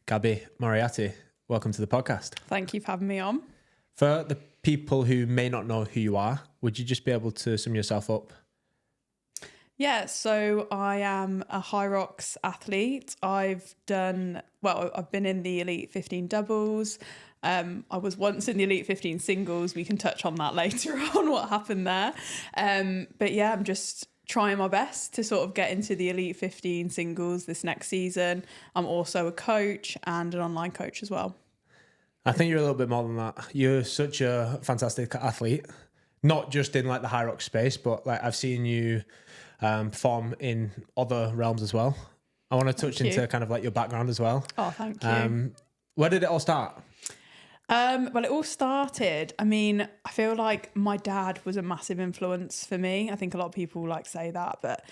Gabby Moriarty, welcome to the podcast. Thank you for having me on. For the people who may not know who you are, would you just be able to sum yourself up? Yeah, so I am a HYROX athlete. I've been in the Elite 15 doubles. I was once in the Elite 15 singles. We can touch on that later on, what happened there. But yeah, I'm just trying my best to sort of get into the Elite 15 singles this next season. I'm also a coach and an online coach as well. I think you're a little bit more than that. You're such a fantastic athlete, not just in like the HYROX space, but like I've seen you perform in other realms as well. I want to touch into kind of like your background as well. Oh, thank you. Where did it all start? Well, it all started, I feel like my dad was a massive influence for me. I think a lot of people say that, but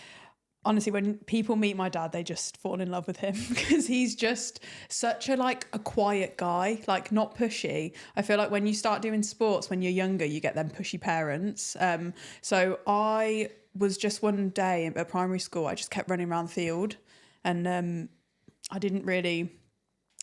honestly, when people meet my dad, they just fall in love with him because he's just such a quiet guy, not pushy. I feel like when you start doing sports when you're younger, you get them pushy parents. So I was just one day at primary school, I just kept running around the field and I didn't really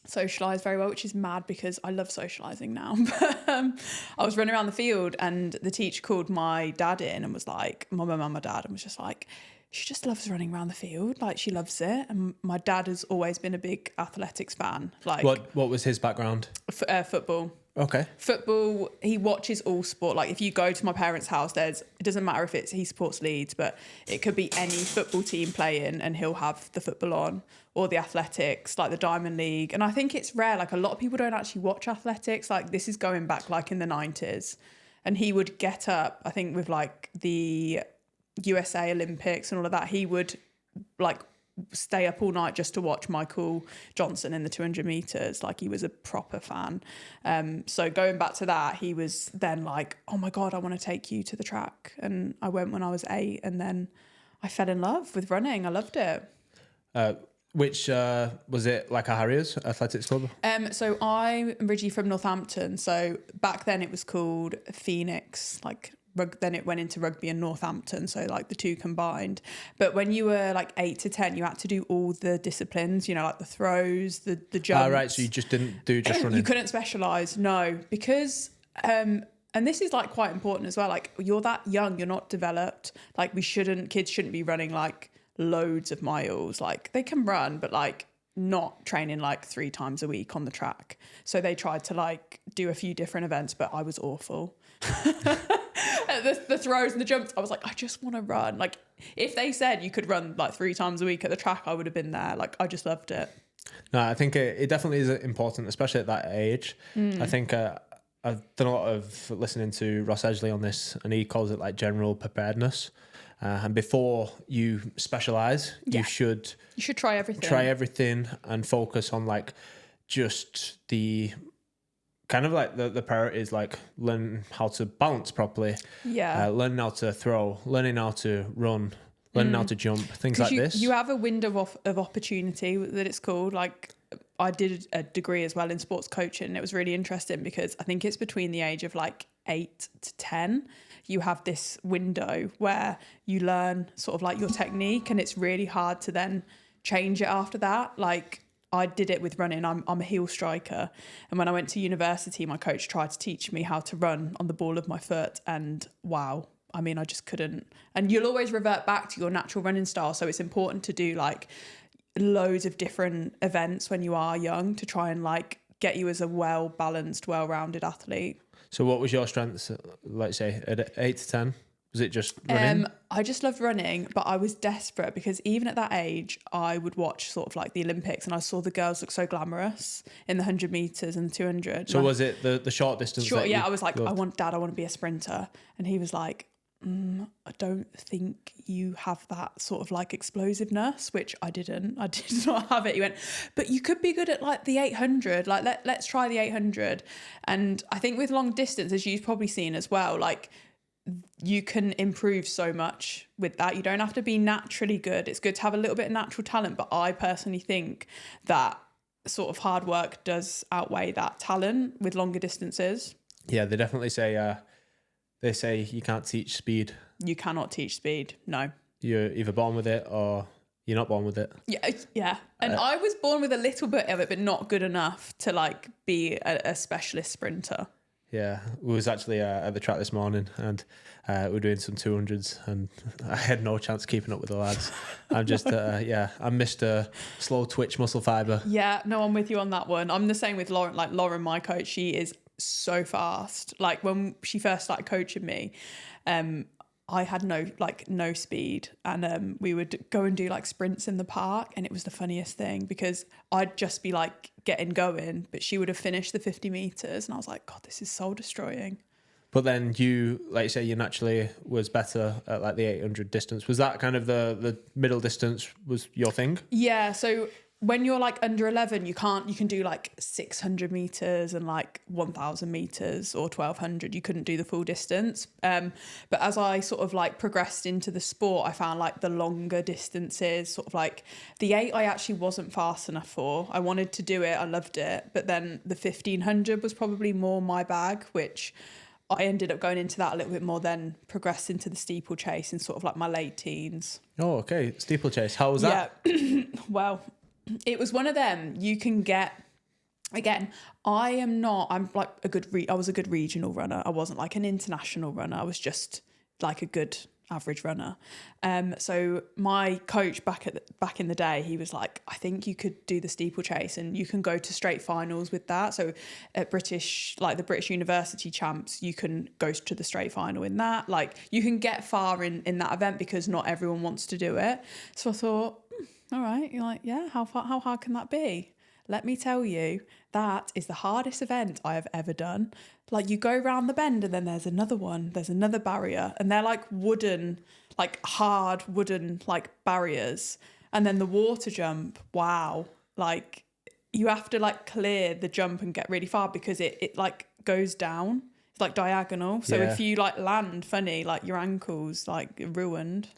socialise very well, which is mad because I love socialising now. But I was running around the field and the teacher called my dad in and was like, my mum and my dad, and was just like, she just loves running around the field. She loves it. And my dad has always been a big athletics fan. What was his background? Football. Okay. Football, he watches all sport. If you go to my parents' house, it doesn't matter if he supports Leeds, but it could be any football team playing and he'll have the football on, or the athletics, the Diamond League. And I think it's rare, a lot of people don't actually watch athletics. This is going back in the 90s. And he would get up, I think with the USA Olympics and all of that, he would stay up all night just to watch Michael Johnson in the 200 meters. He was a proper fan. So going back to that, he was then oh my God, I want to take you to the track. And I went when I was 8 and then I fell in love with running. I loved it. Which was it, a Harriers athletics club? So I'm originally from Northampton. So back then it was called Phoenix, then it went into rugby and Northampton, so the two combined. But when you were 8 to 10, you had to do all the disciplines, the throws, the jumps. Right, so you just didn't do just running? You couldn't specialise, no, because and this is quite important as well. You're that young, you're not developed. Kids shouldn't be running loads of miles. They can run, but not training 3 times a week on the track. So they tried to do a few different events, but I was awful. The throws and the jumps, I was I just want to run. If they said you could run 3 times a week at the track, I would have been there. I just loved it. No, I think it definitely is important, especially at that age. I think I've done a lot of listening to Ross Edgley on this, and he calls it general preparedness. And before you specialise, you should try everything. Try everything and focus on just the kind of the priorities, learn how to balance properly, learn how to throw, learning how to run, learning how to jump, things like this. You have a window of opportunity that it's called. I did a degree as well in sports coaching, and it was really interesting because I think it's between the age of 8 to 10. You have this window where you learn sort of your technique, and it's really hard to then change it after that. I did it with running. I'm a heel striker. And when I went to university, my coach tried to teach me how to run on the ball of my foot. And wow, I just couldn't. And you'll always revert back to your natural running style. So it's important to do loads of different events when you are young to try and get you as a well-balanced, well-rounded athlete. So what was your strengths, let's say, at 8 to 10? Was it just running? I just loved running, but I was desperate because even at that age, I would watch sort of the Olympics and I saw the girls look so glamorous in the 100 metres and the 200. So was it the short distance? Short, yeah. I was Dad, I want to be a sprinter. And he was I don't think you have that sort of explosiveness, which I didn't. I did not have it. He went, but you could be good at the 800. Let's try the 800. And I think with long distance, as you've probably seen as well, you can improve so much with that. You don't have to be naturally good. It's good to have a little bit of natural talent, but I personally think that sort of hard work does outweigh that talent with longer distances. Yeah, they definitely say you can't teach speed. You cannot teach speed, no. You're either born with it or You're not born with it. Yeah. And I was born with a little bit of it, but not good enough to like be a specialist sprinter. Yeah, we was actually at the track this morning, and we were doing some 200s, and I had no chance keeping up with the lads. I'm just, I missed a slow twitch muscle fibre. Yeah, no, I'm with you on that one. I'm the same with Lauren. Like Lauren, my coach, she is so fast. Like when she first started coaching me, I had no speed, and we would go and do like sprints in the park, and it was the funniest thing because I'd just be like getting going, but she would have finished the 50 meters, and I was like, God, this is soul destroying. But then you, like you say, you naturally was better at like the 800 distance. Was that kind of the middle distance was your thing? Yeah, so when you're like under 11, you can do like 600 meters and like 1,000 meters or 1,200. You couldn't do the full distance. But as I sort of like progressed into the sport, I found like the longer distances, sort of like the 8, I actually wasn't fast enough for. I wanted to do it. I loved it. But then the 1,500 was probably more my bag, which I ended up going into that a little bit more, then progressed into the steeplechase in sort of like my late teens. Oh, okay. Steeplechase. How was that? Yeah. Well, it was one of them you can get. Again, I'm like I was a good regional runner. I wasn't like an international runner. I was just like a good average runner. So my coach back in the day, he was like, I think you could do the steeplechase and you can go to straight finals with that. So at the British University Champs, you can go to the straight final in that. Like you can get far in that event because not everyone wants to do it. So I thought, all right, you're like, yeah, how hard can that be? Let me tell you, that is the hardest event I have ever done. Like you go round the bend and then there's another one, there's another barrier, and they're like hard wooden like barriers. And then the water jump, wow. Like you have to like clear the jump and get really far because it like goes down. It's like diagonal. So if you like land funny, like your ankle's like ruined.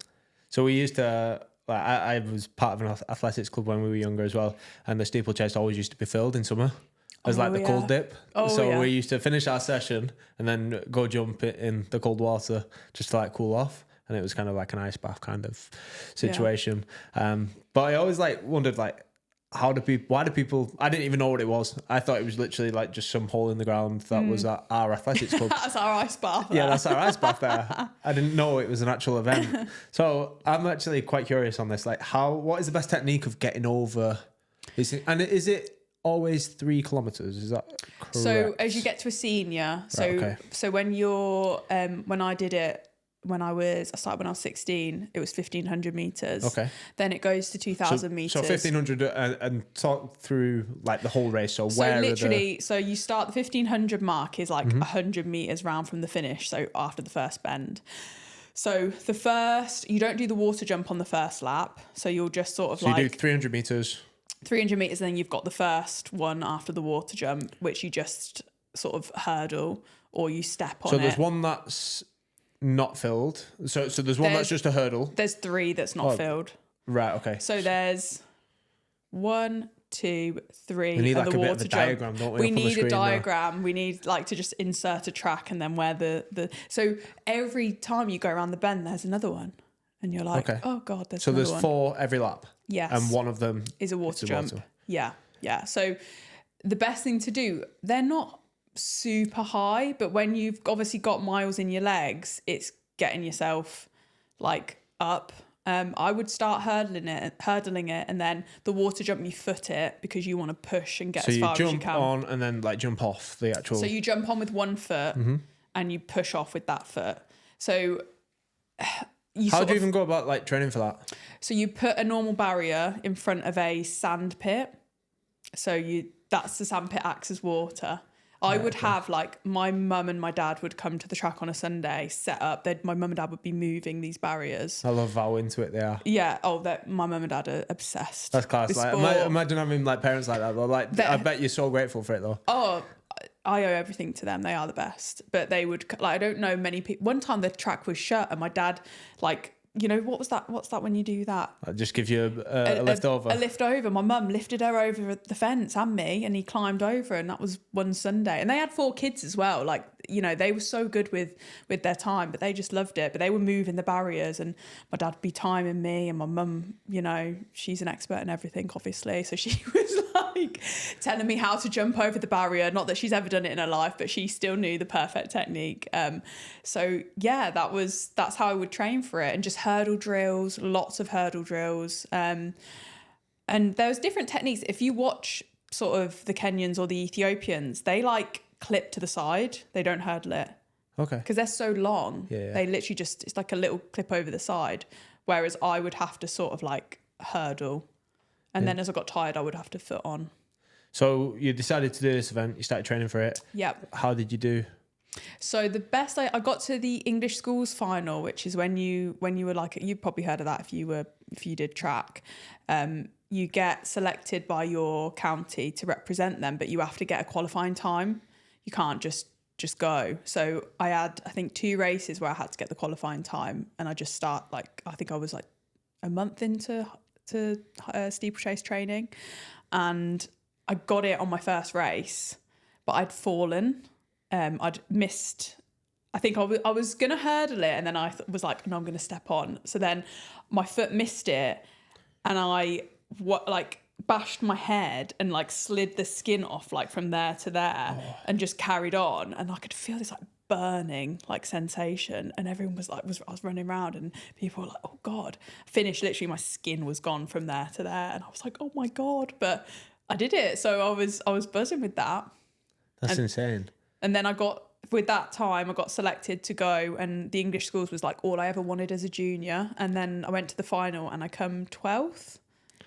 So we used to... Like I was part of an athletics club when we were younger as well, and the steeplechase always used to be filled in summer as the cold dip. We used to finish our session and then go jump in the cold water just to like cool off, and it was kind of like an ice bath kind of situation. But I always like wondered like why do people, I didn't even know what it was. I thought it was literally like just some hole in the ground that was at our athletics club. That's our ice bath there. Yeah, that's our ice bath there. I didn't know it was an actual event. So I'm actually quite curious on this. Like what is the best technique of getting over? Is it always 3 kilometers? Is that correct? So as you get to a senior, so when you're, when I did it, I started when I was 16, it was 1,500 meters. Okay. Then it goes to 2,000 meters. So 1,500 and talk through like the whole race. So you start the 1,500 mark is like 100 meters round from the finish. So after the first bend. So you don't do the water jump on the first lap. So you'll just sort of you do 300 meters. 300 meters, and then you've got the first one after the water jump, which you just sort of hurdle or you step on. So there's one that's not filled. So there's one that's just a hurdle. There's 3 that's not filled. Right, okay. So there's 1, 2, 3. We need like a bit of a diagram, don't we? We need a diagram. We need like to just insert a track and then where the so every time you go around the bend, there's another one. And you're like, oh God, there's another one. So there's 4 every lap. Yes. And one of them is a water jump. Yeah. So the best thing to do, they're not super high, but when you've obviously got miles in your legs, it's getting yourself like up. I would start hurdling it, and then the water jump, you foot it because you want to push and get as far as you can. So you jump on and then like jump off the actual. So you jump on with one foot and you push off with that foot. So how do you even go about like training for that? So you put a normal barrier in front of a sand pit. So that's the sand pit acts as water. I would have like my mum and my dad would come to the track on a Sunday, set up. My mum and dad would be moving these barriers. I love how into it they are. Yeah. Oh, my mum and dad are obsessed. That's class. Like, imagine having like parents like that. Like, I bet you're so grateful for it though. Oh, I owe everything to them. They are the best. But they would like, I don't know many people. One time the track was shut and my dad like you know, what's that when you do that? I'll just give you a lift over. A lift over. My mum lifted her over the fence and me, and he climbed over, and that was one Sunday. And they had 4 kids as well. Like, you know, they were so good with their time, but they just loved it. But they were moving the barriers, and my dad would be timing me, and my mum, you know, she's an expert in everything, obviously. So she was like telling me how to jump over the barrier. Not that she's ever done it in her life, but she still knew the perfect technique. So yeah, that's how I would train for it, and just hurdle drills, lots of hurdle drills. And there's different techniques. If you watch sort of the Kenyans or the Ethiopians, they like clip to the side. They don't hurdle it. Okay. Because they're so long. Yeah. They literally just, it's like a little clip over the side. Whereas I would have to sort of like hurdle. And then as I got tired, I would have to foot on. So you decided to do this event. You started training for it. Yep. How did you do? So the best I got to the English schools final, which is when you were like, you've probably heard of that if you did track. You get selected by your county to represent them, but you have to get a qualifying time. You can't just go. So I had, I think, 2 races where I had to get the qualifying time, and I just I think I was like a month into steeplechase training, and I got it on my first race, but I'd fallen. I'd missed. I think I was gonna hurdle it, and then I was like, no, I'm gonna step on. So then my foot missed it, and I bashed my head and like slid the skin off like from there to there, and just carried on. And I could feel this like burning like sensation, and everyone was like, I was running around, and people were like, oh God. Finished, literally my skin was gone from there to there, and I was like, oh my God. But I did it, so I was buzzing with that. That's insane. And then I got selected to go, and the English schools was like all I ever wanted as a junior. And then I went to the final, and I come 12th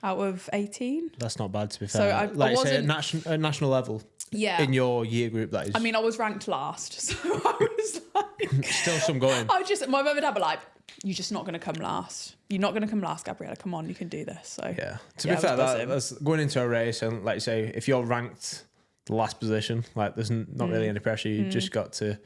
out of 18. That's not bad, to be fair. So I wasn't at national level. Yeah. In your year group, that is. I mean, I was ranked last, so I was like, still some going. My mum and dad were like, you're just not going to come last. You're not going to come last, Gabriella. Come on, you can do this. So yeah. To be fair, that's going into a race, and like you say, if you're ranked the last position, like there's not really any pressure. You just got to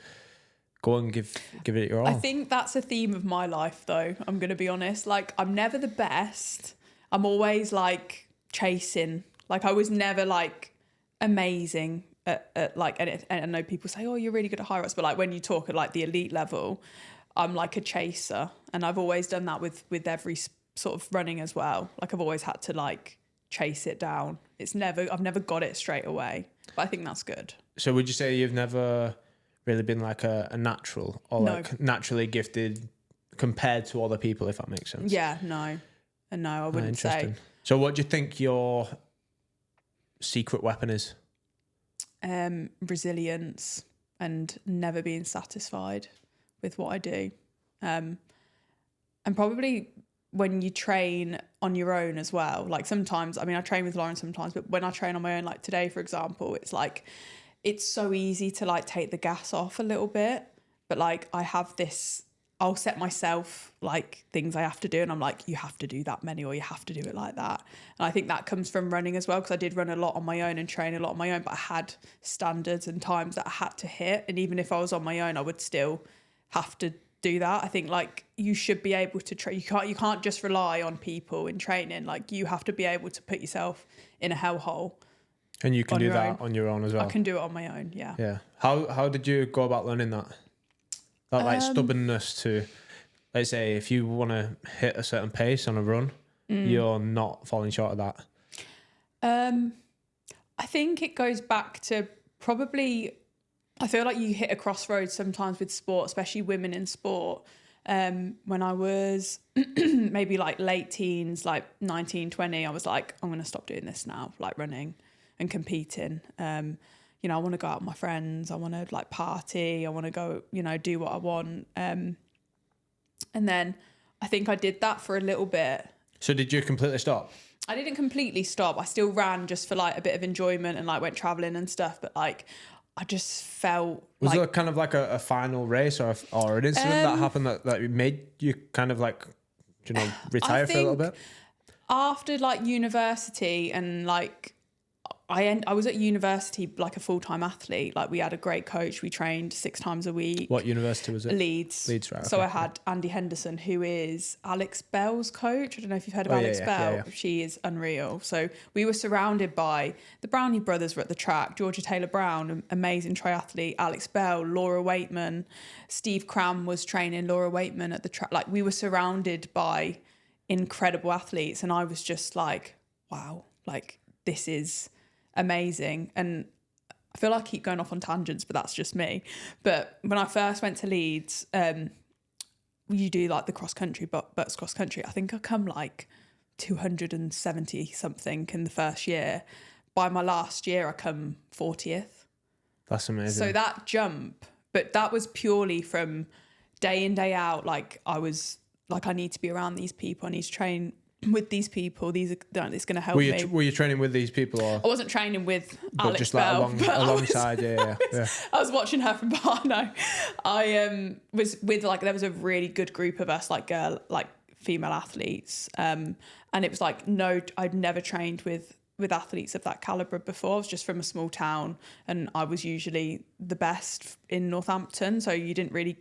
go and give it your all. I think that's a theme of my life, though. I'm going to be honest. Like, I'm never the best. I'm always like chasing. Like, I was never like amazing at like, and I know people say, oh, you're really good at HYROX, but like when you talk at like the elite level, I'm like a chaser, and I've always done that with every sort of running as well. Like, I've always had to like chase it down. I've never got it straight away, but I think that's good. So would you say you've never really been like a natural or like naturally gifted compared to other people, if that makes sense? Yeah, no, I wouldn't say. So what do you think your secret weapon is? Resilience and never being satisfied with what I do. And probably when you train on your own as well, like sometimes, I mean, I train with Lauren sometimes, but when I train on my own, like today, for example, it's like, it's so easy to like take the gas off a little bit, but like I have this, I'll set myself like things I have to do, and I'm like, you have to do that many, or you have to do it like that. And I think that comes from running as well, because I did run a lot on my own and train a lot on my own, but I had standards and times that I had to hit. And even if I was on my own, I would still have to do that. I think like you should be able to train. You can't just rely on people in training. Like, you have to be able to put yourself in a hellhole. And you can do that on your own as well. I can do it on my own. Yeah. Yeah. How did you go about learning that? That like stubbornness to, let's say, if you want to hit a certain pace on a run, you're not falling short of that. I think it goes back to probably, I feel like you hit a crossroads sometimes with sport, especially women in sport. When I was maybe like late teens, like 19, 20, I was like, I'm going to stop doing this now, like running and competing. You know, I want to go out with my friends. I want to like party. I want to go, you know, do what I want. And then I think I did that for a little bit. So did you completely stop? I didn't completely stop. I still ran just for like a bit of enjoyment and like went traveling and stuff. But like, I just felt was there kind of like a final race or an incident that happened that made you kind of like, you know, retire for a little bit? After like university and like, I was at university like a full-time athlete. Like we had a great coach. We trained 6 times a week. What university was it? Leeds. Leeds, right. So okay. I had Andy Henderson, who is Alex Bell's coach. I don't know if you've heard of Alex Bell. Yeah. She is unreal. So we were surrounded by the Brownie brothers were at the track, Georgia Taylor-Brown, amazing triathlete, Alex Bell, Laura Waitman, Steve Cram was training Laura Waitman at the track. Like we were surrounded by incredible athletes, and I was just like, wow, like this is amazing. And I feel like I keep going off on tangents, but that's just me. But when I first went to Leeds, you do like the cross country, but cross country. I think I come like 270 something in the first year. By my last year, I come 40th. That's amazing. So that jump, but that was purely from day in, day out. Like I was like, I need to be around these people. I need to train with these people. It's going to help me. Were you training with these people? Or? I wasn't training with Alex just Bell. Like alongside, yeah. I was watching her from behind. No, I was with like, there was a really good group of us, like female athletes. And it was like, no, I'd never trained with athletes of that caliber before. I was just from a small town, and I was usually the best in Northampton. So you didn't really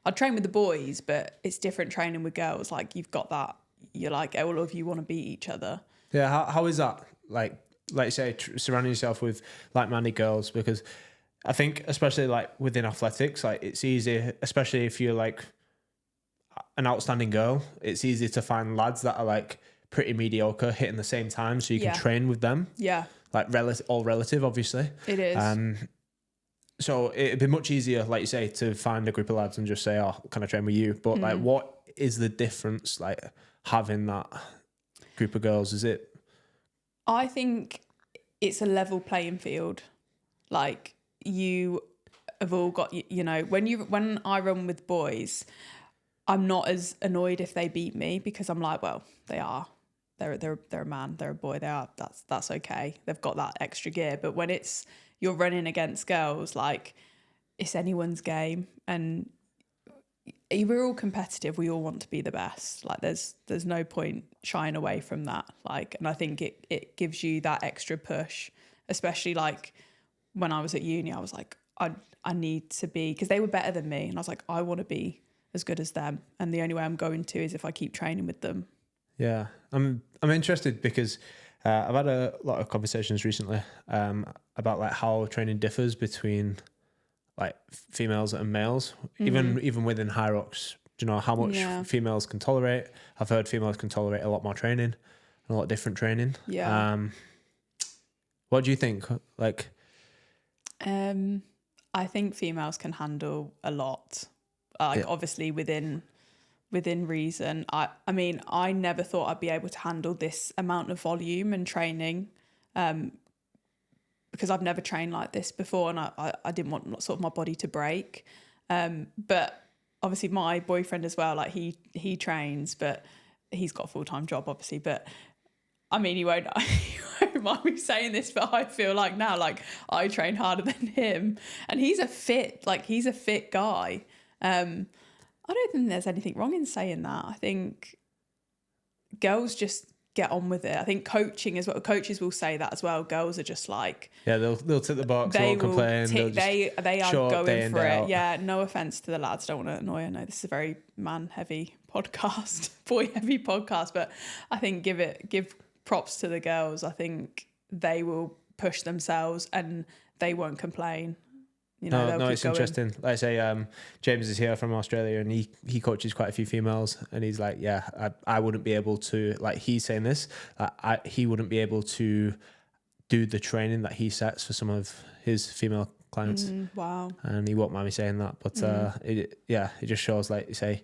I'd train with the boys, but it's different training with girls. Like you've got that, you're like, all of you want to beat each other. Yeah. How is that? Like you say, surrounding yourself with like-minded girls, because I think especially like within athletics, like it's easy, especially if you're like an outstanding girl, it's easy to find lads that are like pretty mediocre hitting the same time, so you can train with them. Yeah. Like all relative, obviously. It is. So it'd be much easier, like you say, to find a group of lads and just say, oh, can I train with you? But like, what is the difference, like having that group of girls? Is it? I think it's a level playing field. Like you have all got, you know, when I run with boys, I'm not as annoyed if they beat me, because I'm like, well, they are. They're a man, they're a boy, they are. That's okay. They've got that extra gear. But when you're running against girls, like it's anyone's game, and we're all competitive. We all want to be the best. Like there's no point shying away from that. Like, and I think it gives you that extra push, especially like when I was at uni, I was like, I need to be, because they were better than me, and I was like, I want to be as good as them, and the only way I'm going to is if I keep training with them. Yeah, I'm interested because I've had a lot of conversations recently about like how training differs between like females and males, even within HYROX. Do you know how much females can tolerate? I've heard females can tolerate a lot more training and a lot of different training. Yeah. What do you think? Like, I think females can handle a lot. Obviously within reason. I mean, I never thought I'd be able to handle this amount of volume and training, because I've never trained like this before, and I didn't want sort of my body to break. But obviously my boyfriend as well, like he trains, but he's got a full-time job obviously. But I mean, he won't mind me saying this, but I feel like now, like I train harder than him, and he's a fit guy. I don't think there's anything wrong in saying that. I think girls just get on with it. I think coaching is what coaches will say that as well. Girls are just like, yeah, they'll tick the box, they won't complain. They are going for it. Yeah, no offense to the lads, don't want to annoy. I know this is a very man heavy podcast, boy heavy podcast, but I think give props to the girls. I think they will push themselves and they won't complain. You know, no, it's interesting. Like I say, James is here from Australia, and he coaches quite a few females, and he's like, yeah, I wouldn't be able to, like he's saying this, he wouldn't be able to do the training that he sets for some of his female clients. Wow. And he won't mind me saying that, but it just shows, like you say,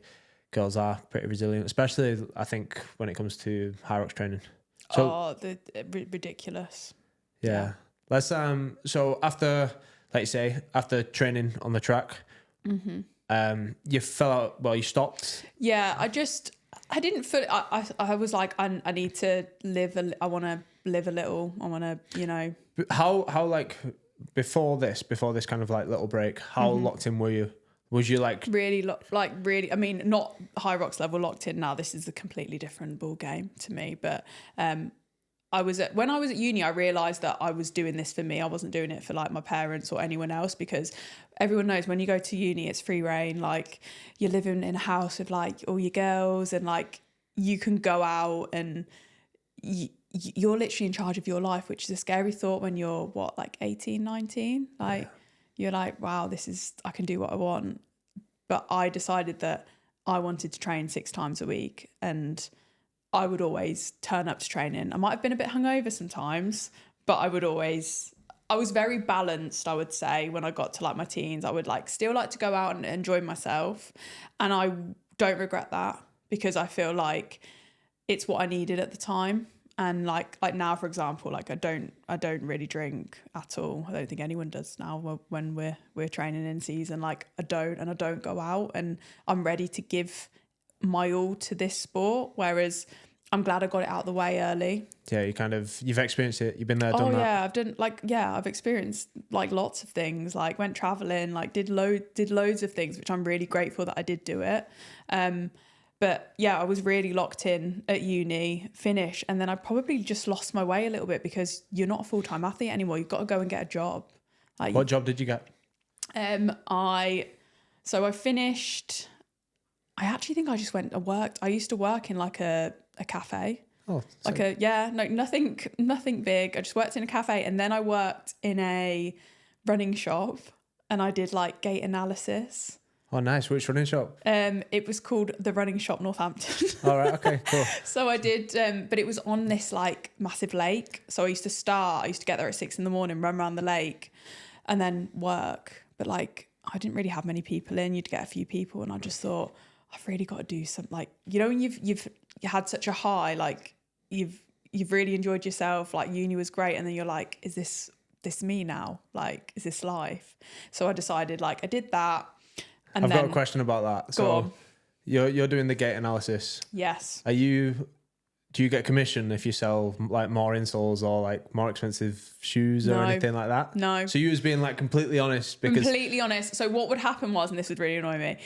girls are pretty resilient, especially I think when it comes to HYROX training. So, ridiculous. Yeah. Let's so after, like you say, after training on the track, you fell out. Well, you stopped. Yeah, I didn't feel. I was like, I need to live. I want to live a little. I want to, you know. How like before this kind of like little break? How locked in were you? Was you like really really? I mean, not HYROX level locked in. Now this is a completely different ball game to me, but when I was at uni, I realised that I was doing this for me. I wasn't doing it for like my parents or anyone else, because everyone knows when you go to uni, it's free reign. Like you're living in a house with like all your girls, and like you can go out and you're literally in charge of your life, which is a scary thought when you're like 18, 19. Like you're like, wow, I can do what I want. But I decided that I wanted to train 6 times a week, and I would always turn up to training. I might have been a bit hungover sometimes, but I was very balanced, I would say, when I got to like my teens. I would like still like to go out and enjoy myself. And I don't regret that, because I feel like it's what I needed at the time. And like now, for example, like I don't really drink at all. I don't think anyone does now when we're training in season. Like I don't go out, and I'm ready to give my all to this sport. Whereas I'm glad I got it out of the way early. Yeah, you've experienced it. You've been there, done that. I've experienced like lots of things. Like went traveling, like did loads of things, which I'm really grateful that I did do it. But yeah, I was really locked in at uni, finish, and then I probably just lost my way a little bit, because you're not a full-time athlete anymore. You've got to go and get a job. Like, what job did you get? I finished. I actually think I just went and worked. I used to work in like a cafe. Oh, like nothing big. I just worked in a cafe, and then I worked in a running shop, and I did like gait analysis. Oh, nice. Which running shop? It was called the Running Shop Northampton. All right. Okay, cool. So I did, but it was on this like massive lake. So I used to get there at 6 a.m, run around the lake, and then work. But like, I didn't really have many people in. You'd get a few people, and I just thought, I've really got to do something. Like, you know, when you've had such a high, like you've really enjoyed yourself. Like uni was great, and then you're like, is this me now? Like, is this life? So I decided, like, I did that. And I've got a question about that. Go on. You're doing the gait analysis. Yes. Do you get commission if you sell like more insoles or like more expensive shoes or anything like that? No. So you was being like completely honest Completely honest. So what would happen was, and this would really annoy me,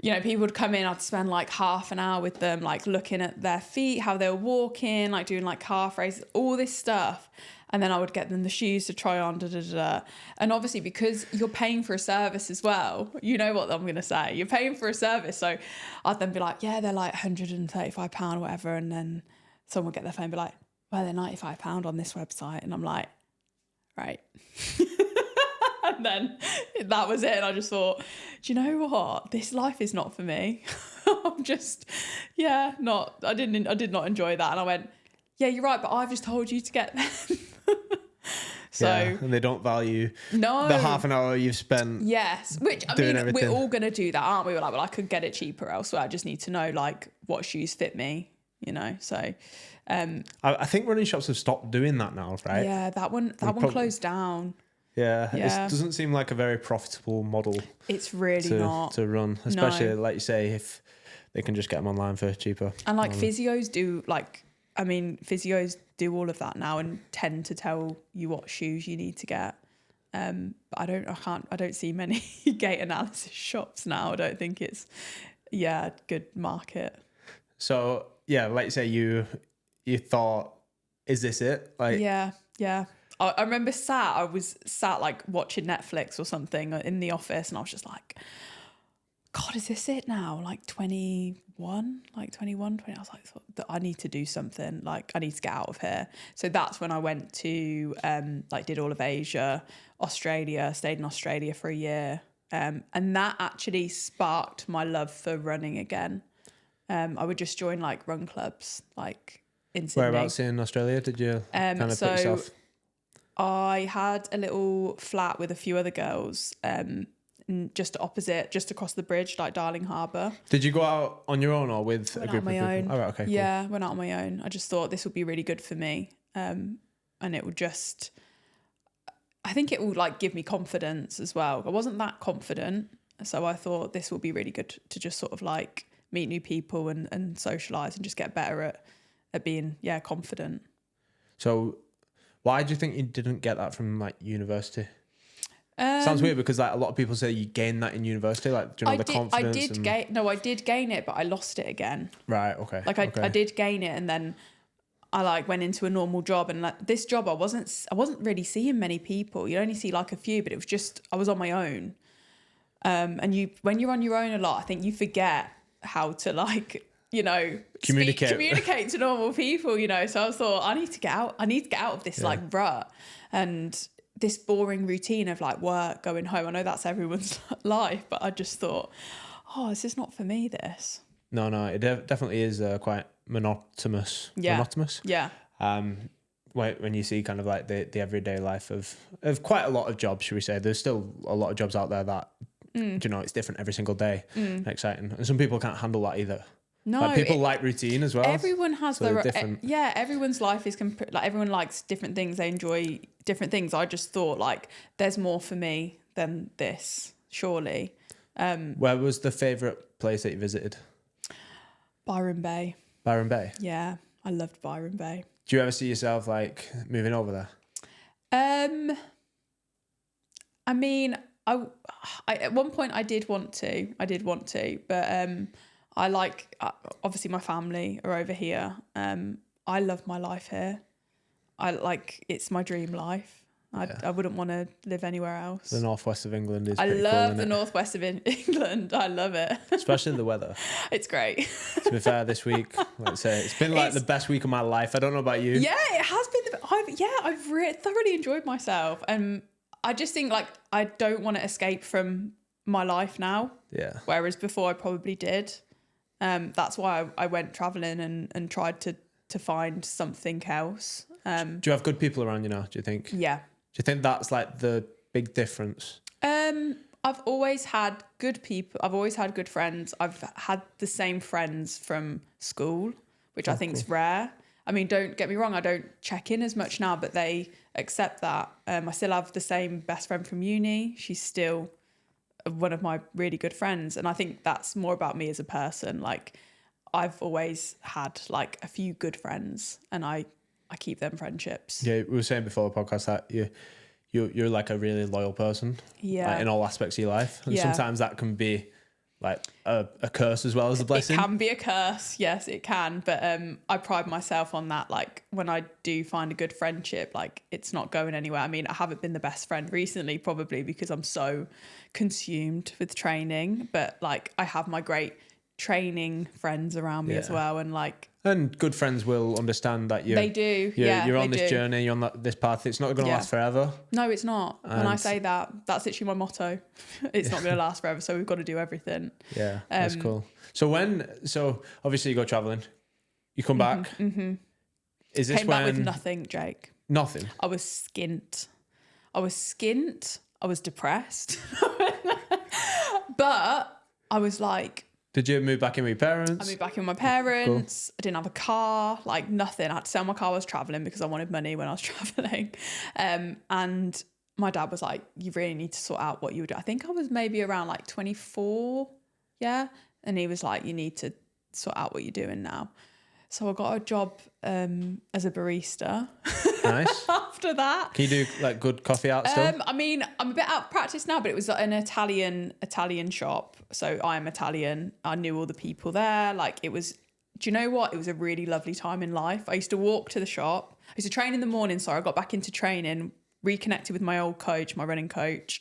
you know, people would come in, I'd spend like half an hour with them, like looking at their feet, how they were walking, like doing like calf raises, all this stuff. And then I would get them the shoes to try on, And obviously, because you're paying for a service as well, you know what I'm going to say. You're paying for a service. So I'd then be like, yeah, they're like £135 or whatever. And then someone would get their phone and be like, well, they're £95 on this website. And I'm like, right. And then that was it. And I just thought, do you know what? This life is not for me. I'm just, I did not enjoy that. And I went, yeah, you're right, but I've just told you to get them. So and they don't value the half an hour you've spent. Yes, which I mean, everything. We're all gonna do that, aren't we? We're like, well, I could get it cheaper elsewhere. I just need to know like what shoes fit me, you know. So I think running shops have stopped doing that now, right? Yeah, that one closed down. Yeah, it doesn't seem like a very profitable model. It's really not to run, especially like you say, if they can just get them online for cheaper. And like physios do all of that now and tend to tell you what shoes you need to get. But I don't see many gait analysis shops now. I don't think it's good market. So yeah, like you say, you thought, is this it? Like yeah. I remember I was sat like watching Netflix or something in the office, and I was just like, God, is this it now? Like 21, 20. I was like, I need to do something. Like, I need to get out of here. So that's when I went to, did all of Asia, Australia, stayed in Australia for a year. And that actually sparked my love for running again. I would just join like run clubs, like in Sydney. Whereabouts in Australia did you kind of put yourself? I had a little flat with a few other girls, just across the bridge, like Darling Harbour. Did you go out on your own or with a group of people? Own. Oh, right, okay, cool. Yeah, went out on my own. I just thought this would be really good for me. And it would just, I think it would like give me confidence as well. I wasn't that confident. So I thought this will be really good to just sort of like meet new people and socialise and just get better at being, confident. So why do you think you didn't get that from like university? Sounds weird because like a lot of people say you gain that in university, like do you know the confidence? I did gain it, but I lost it again. Right, okay. I did gain it, and then I like went into a normal job, and like this job, I wasn't really seeing many people. You only see like a few, but it was just, I was on my own. And when you're on your own a lot, I think you forget how to like, you know, communicate to normal people, you know. So I thought, I need to get out of this like rut and this boring routine of like work, going home. I know that's everyone's life, but I just thought, oh, this is not for me, this. No, it definitely is quite monotonous. Yeah. Monotonous? Yeah. When you see kind of like the everyday life of quite a lot of jobs, should we say. There's still a lot of jobs out there that, you know, it's different every single day. Exciting. And some people can't handle that either. No, like people like routine as well. Everyone has so everyone's life is like everyone likes different things. They enjoy different things. I just thought like there's more for me than this, surely. Where was the favourite place that you visited? Byron Bay. Byron Bay? Yeah, I loved Byron Bay. Do you ever see yourself like moving over there? I mean, I at one point I did want to, but I like, obviously my family are over here. I love my life here. It's my dream life. I wouldn't want to live anywhere else. The northwest of England is I pretty cool, love the northwest of England. I love it. Especially the weather. It's great. To be fair, this week, let's say, it's been like the best week of my life. I don't know about you. Yeah, it has been. I've thoroughly enjoyed myself. And I just think like I don't want to escape from my life now. Yeah. Whereas before I probably did. That's why I went travelling and tried to find something else. Do you have good people around you now, do you think? Yeah. Do you think that's like the big difference? I've always had good people. I've always had good friends. I've had the same friends from school, which I think is rare. I mean, don't get me wrong, I don't check in as much now, but they accept that. I still have the same best friend from uni. She's still one of my really good friends. And I think that's more about me as a person. Like, I've always had like a few good friends, and I keep them friendships. Yeah, we were saying before the podcast that you're like a really loyal person. Yeah. Like, in all aspects of your life. And sometimes that can be like a curse as well as a blessing. It can be a curse, yes, it can. But I pride myself on that. Like, when I do find a good friendship, like, it's not going anywhere. I mean, I haven't been the best friend recently, probably because I'm so consumed with training. But like, I have my great training friends around me as well, and good friends will understand that they do. You're on this journey, you're on this path. It's not going to last forever. No, it's not. And I say that's literally my motto. It's not going to last forever, so we've got to do everything. Yeah, that's cool. So obviously you go traveling, you come back. Is this Came back with nothing, Jake? Nothing. I was skint. I was depressed, but I was like. Did you move back in with your parents? I moved back in with my parents. Cool. I didn't have a car, like nothing. I had to sell my car while I was travelling because I wanted money when I was travelling. And my dad was like, you really need to sort out what you would do. I think I was maybe around like 24. Yeah. And he was like, you need to sort out what you're doing now. So I got a job as a barista. Nice. After that. Can you do like good coffee art stuff? I mean, I'm a bit out of practice now, but it was an Italian shop. So I am Italian. I knew all the people there. Like, it was, do you know what? It was a really lovely time in life. I used to walk to the shop. I used to train in the morning. So I got back into training, reconnected with my old coach, my running coach.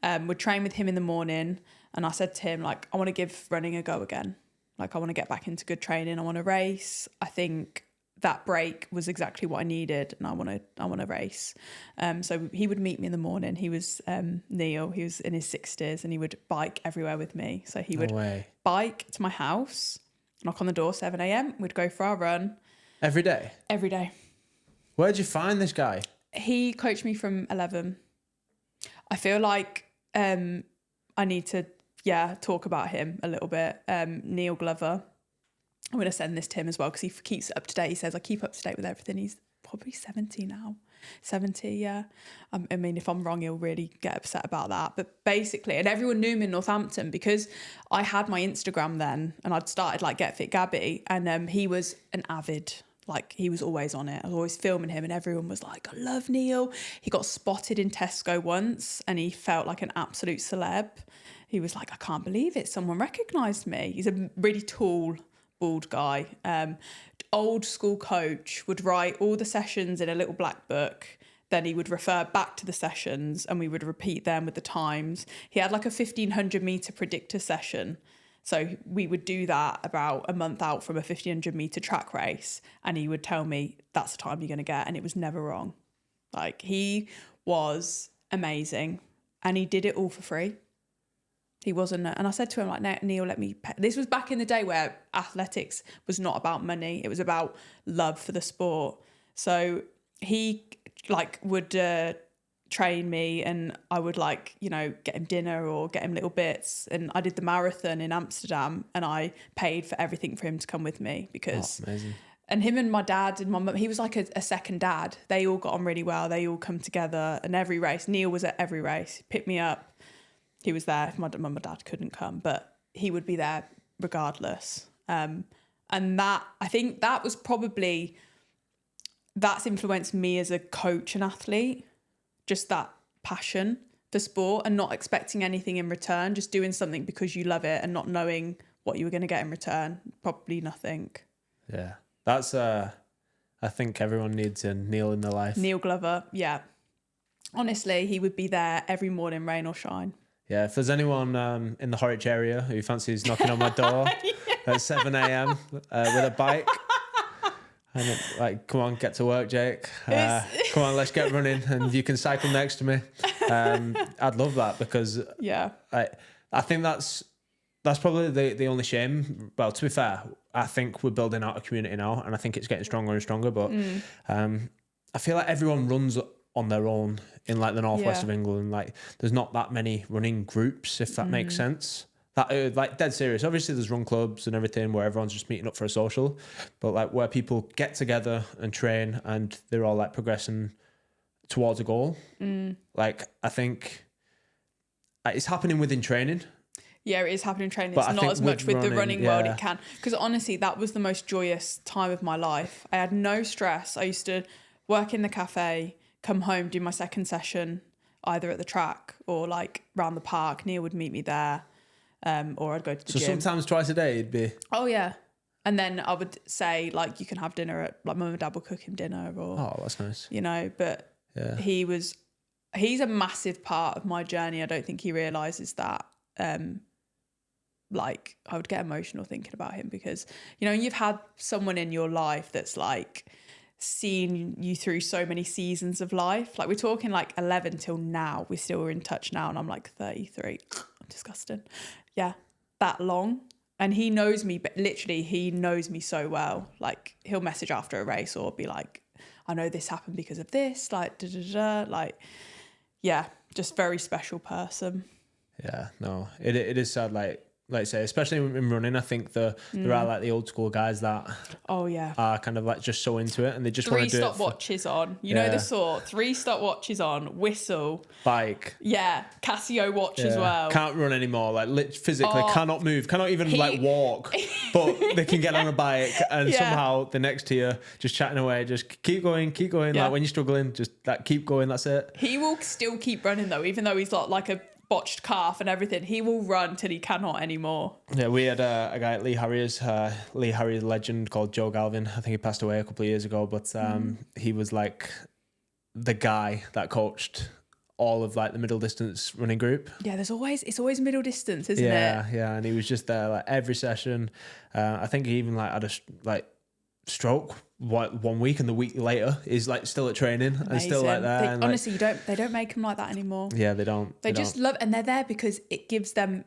Would train with him in the morning. And I said to him, like, I want to give running a go again. Like, I want to get back into good training. I want to race. I think that break was exactly what I needed, and I want to race. So he would meet me in the morning. He was Neil. He was in his 60s, and he would bike everywhere with me. So he would bike to my house, knock on the door 7 a.m. We'd go for our run. Every day? Every day. Where'd you find this guy? He coached me from 11. I feel like I need to talk about him a little bit. Neil Glover. I'm going to send this to him as well because he keeps up to date. He says, I keep up to date with everything. He's probably 70 now. 70, yeah. I mean, if I'm wrong, he'll really get upset about that. But basically, and everyone knew me in Northampton because I had my Instagram then and I'd started like Get Fit Gabby, and he was an avid, like, he was always on it. I was always filming him and everyone was like, I love Neil. He got spotted in Tesco once and he felt like an absolute celeb. He was like, I can't believe it. Someone recognised me. He's a really tall, bald guy. old school coach would write all the sessions in a little black book. Then he would refer back to the sessions and we would repeat them with the times. He had like a 1,500 meter predictor session. So we would do that about a month out from a 1,500 meter track race. And he would tell me, that's the time you're going to get. And it was never wrong. Like, he was amazing. And he did it all for free. He wasn't. And I said to him, like, Neil, let me pay. This was back in the day where athletics was not about money. It was about love for the sport. So he like would train me, and I would, like, you know, get him dinner or get him little bits. And I did the marathon in Amsterdam, and I paid for everything for him to come with me because amazing. And him and my dad and my mum, he was like a second dad. They all got on really well. They all come together, and every race, Neil was at every race. He picked me up. He was there if my mum and dad couldn't come, but he would be there regardless. And that, I think that was probably, that's influenced me as a coach and athlete, just that passion for sport and not expecting anything in return, just doing something because you love it and not knowing what you were going to get in return. Probably nothing. Yeah. That's, I think everyone needs a Neil in their life. Neil Glover, yeah. Honestly, he would be there every morning, rain or shine. Yeah, if there's anyone in the HYROX area who fancies knocking on my door at 7 a.m. With a bike, and like, come on, get to work, Jake. Come on, let's get running, and you can cycle next to me. I'd love that because I think that's probably the only shame. Well, to be fair, I think we're building out a community now, and I think it's getting stronger and stronger. But I feel like everyone runs on their own in like the northwest of England. Like, there's not that many running groups, if that makes sense. That like, dead serious. Obviously, there's run clubs and everything where everyone's just meeting up for a social, but like where people get together and train and they're all like progressing towards a goal. Like, I think it's happening within training. Yeah, it is happening in training. It's not as much with the running world it can. Because honestly, that was the most joyous time of my life. I had no stress. I used to work in the cafe, come home, do my second session, either at the track or like round the park. Neil would meet me there, or I'd go to the gym. So sometimes twice a day it'd be... Oh, yeah. And then I would say, like, you can have dinner at... Like, mum and dad will cook him dinner or... Oh, that's nice. You know, but he's a massive part of my journey. I don't think he realises that. Like, I would get emotional thinking about him because, you know, you've had someone in your life that's like seen you through so many seasons of life. Like, we're talking like 11 till now. We still are in touch now, and I'm like 33. Disgusting. Yeah, that long. And he knows me, but literally he knows me so well. Like, he'll message after a race or be like, I know this happened because of this. Like, like, yeah, just very special person. Yeah, no, it is sad. Like I say, especially in running, I think there are like the old school guys that are kind of like just so into it and they just want to do it. 3 stopwatches on, you know the sort. 3 stopwatches on, whistle, bike. Yeah, Casio watch as well. Can't run anymore. Like physically cannot move, cannot even like walk, but they can get on a bike and somehow the next to you, just chatting away, just keep going. Yeah. Like when you're struggling, just like keep going. That's it. He will still keep running though, even though he's got like a botched calf and everything. He will run till he cannot anymore. Yeah, we had a guy at Lee Harriers legend called Joe Galvin. I think he passed away a couple of years ago, but he was like the guy that coached all of like the middle distance running group. Yeah, it's always middle distance, isn't it? Yeah, and he was just there like every session. I think he even like had a stroke 1 week, and the week later is like still at training. Amazing. And still like there. Honestly, they don't make them like that anymore. Yeah, they don't. They just love, and they're there because it gives them.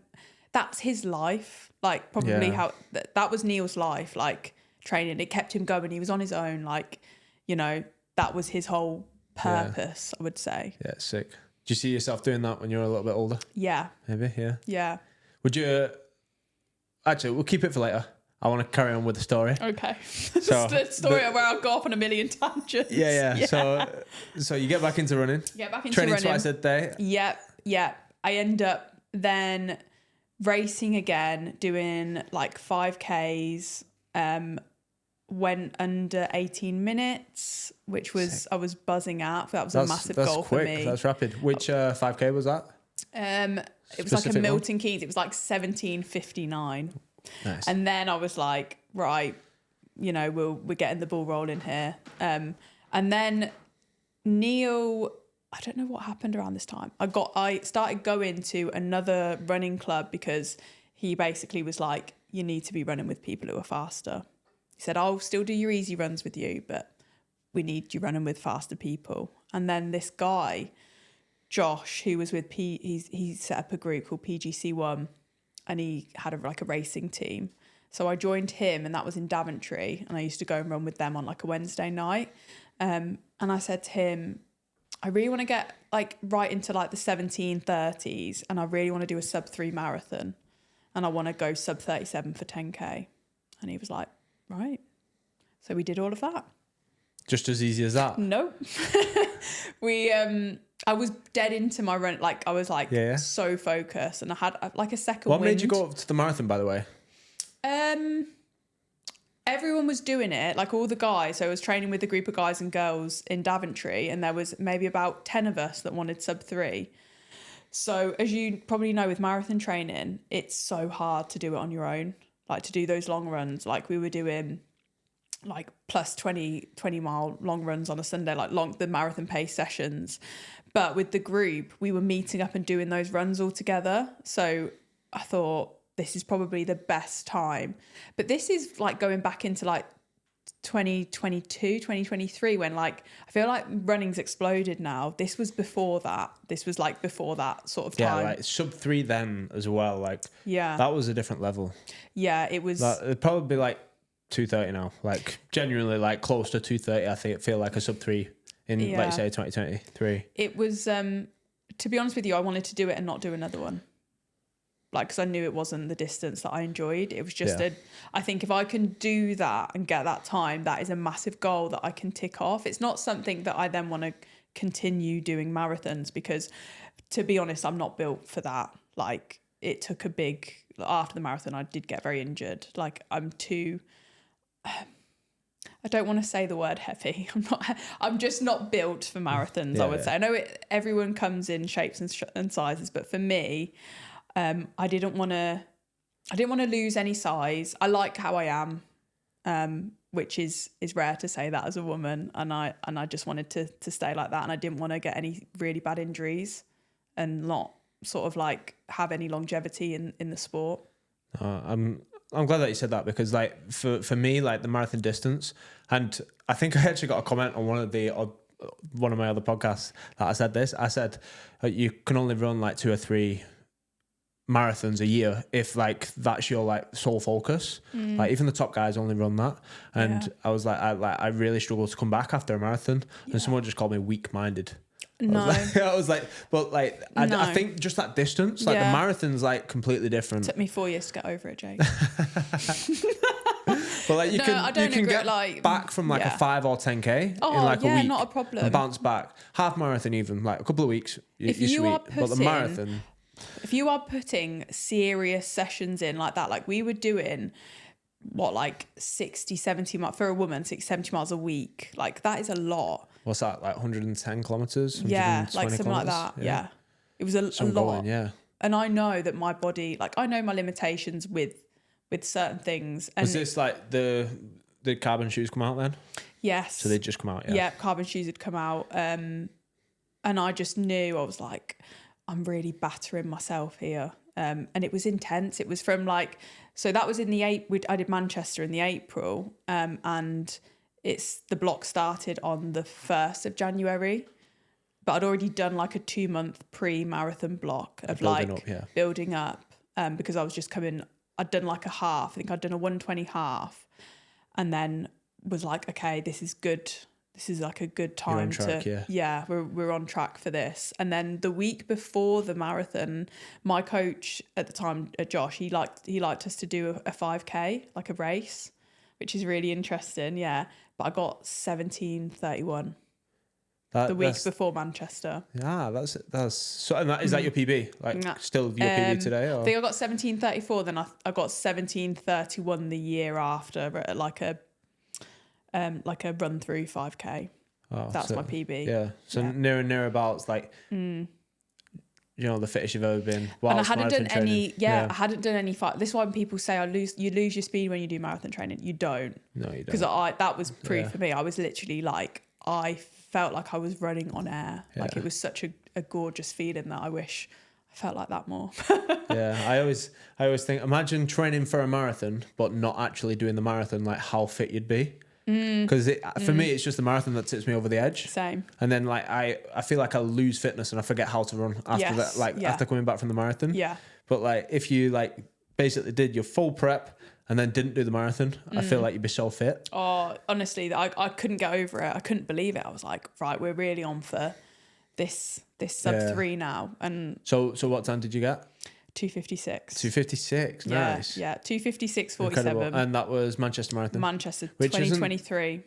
That's his life. Like probably how that was Neil's life. Like training, it kept him going. He was on his own. Like, you know, that was his whole purpose. I would say. Yeah, sick. Do you see yourself doing that when you're a little bit older? Yeah. Maybe. Yeah. Yeah. Would you? Actually, we'll keep it for later. I want to carry on with the story. Okay. So the story where I'll go off on a million tangents. Yeah. So you get back into running. Training twice a day. Yep. I end up then racing again, doing like 5Ks, went under 18 minutes, which was, I was buzzing at. That was a massive goal for me. That's rapid. Which 5K was that? It was like a Milton Keynes. It was like 17:59. Nice. And then I was like, right, we're getting the ball rolling here. And then Neil, I don't know what happened around this time. I started going to another running club because he basically was like, you need to be running with people who are faster. He said, I'll still do your easy runs with you, but we need you running with faster people. And then this guy, Josh, who was with he set up a group called PGC1, and he had a racing team. So I joined him, and that was in Daventry, and I used to go and run with them on like a Wednesday night. And I said to him, I really want to get like right into like the 17:30s, and I really want to do a sub-3 marathon, and I want to go sub-37 for 10K. And he was like, right. So we did all of that. Just as easy as that? No. I was dead into my run. Like I was like so focused, and I had like a second What wind. made you go up to the marathon, by the way? Everyone was doing it, like all the guys. So I was training with a group of guys and girls in Daventry, and there was maybe about 10 of us that wanted sub-3. So as you probably know, with marathon training, it's so hard to do it on your own. Like to do those long runs, like we were doing like plus 20 mile long runs on a Sunday, like the marathon pace sessions. But with the group, we were meeting up and doing those runs all together. So I thought, this is probably the best time. But this is like going back into like 2022, 2023, when like I feel like running's exploded now. This was before that. This was like before that sort of time. Yeah, like sub-3 then as well. Like that was a different level. Yeah, it was. It'd probably be like 2:30 now. Like genuinely like close to 2:30. I think it feel like a sub-3 in like say 2023. It was. To be honest with you, I wanted to do it and not do another one. Like, because I knew it wasn't the distance that I enjoyed. It was just I think if I can do that and get that time, that is a massive goal that I can tick off. It's not something that I then want to continue doing marathons, because to be honest, I'm not built for that. Like it took after the marathon, I did get very injured. Like I'm too, I don't want to say the word heavy. I'm just not built for marathons, I would say. I know everyone comes in shapes and sizes, but for me, I didn't want to lose any size. I like how I am, which is rare to say that as a woman. And I just wanted to stay like that. And I didn't want to get any really bad injuries and not sort of like have any longevity in the sport. I'm glad that you said that, because like for me, like the marathon distance, and I think I actually got a comment on one of my other podcasts that I said this. I said you can only run like 2 or 3 marathons a year if like that's your like sole focus. Like even the top guys only run that, and I was like I really struggle to come back after a marathon, and someone just called me weak-minded. I was like but like I think just that distance, like the marathon's like completely different. It took me 4 years to get over it, Jake. But like you can get like back from like a 5 or 10K in like a week, not a problem, and bounce back. Half marathon, even like a couple of weeks, you're sweet. But the marathon, if you are putting serious sessions in like that, like we were doing like 60, 70 miles for a woman, 60, 70 miles a week. Like that is a lot. What's that, like 110 kilometers? Yeah, like something like that. Yeah. It was a lot. And I know that my body, like I know my limitations with certain things. And was this like the carbon shoes come out then? Yes. So they'd just come out, Yeah, carbon shoes had come out. And I just knew, I was like, I'm really battering myself here. And it was intense. It was from like, so that was in the I did Manchester in the April, and the block started on the 1st of January, but I'd already done like a 2-month pre-marathon block of building up, because I was just I'd done like a half. I think I'd done a 120 half, and then was like, okay, this is good. This is like a good time we're on track for this. And then the week before the marathon, my coach at the time, Josh, he liked us to do a 5K, like a race, which is really interesting. Yeah. But I got 17:31 the week before Manchester. Yeah, that's so. And is that your PB? Like still your PB today? Or? I think I got 17:34. Then I got 17:31 the year after at like a run through 5K. That's my PB. Yeah. So near and nearabouts, like the fittest you've ever been. And I hadn't done any, I hadn't done any fight. This is why when people say you lose your speed when you do marathon training. You don't. No, you don't. Because that was proof for me. I was literally like, I felt like I was running on air. Yeah. Like it was such a gorgeous feeling that I wish I felt like that more. Yeah, I always think, imagine training for a marathon, but not actually doing the marathon, like how fit you'd be. Because for me, it's just the marathon that tips me over the edge. Same. And then like I feel like I lose fitness and I forget how to run after that. Like after coming back from the marathon. Yeah. But like if you like basically did your full prep and then didn't do the marathon, I feel like you'd be so fit. Oh, honestly, I couldn't get over it. I couldn't believe it. I was like, right, we're really on for this sub 3 now. And so what time did you get? 2:56. 2:56, nice. Yeah, 2:56:47. Incredible. And that was Manchester Marathon. Manchester, 2023.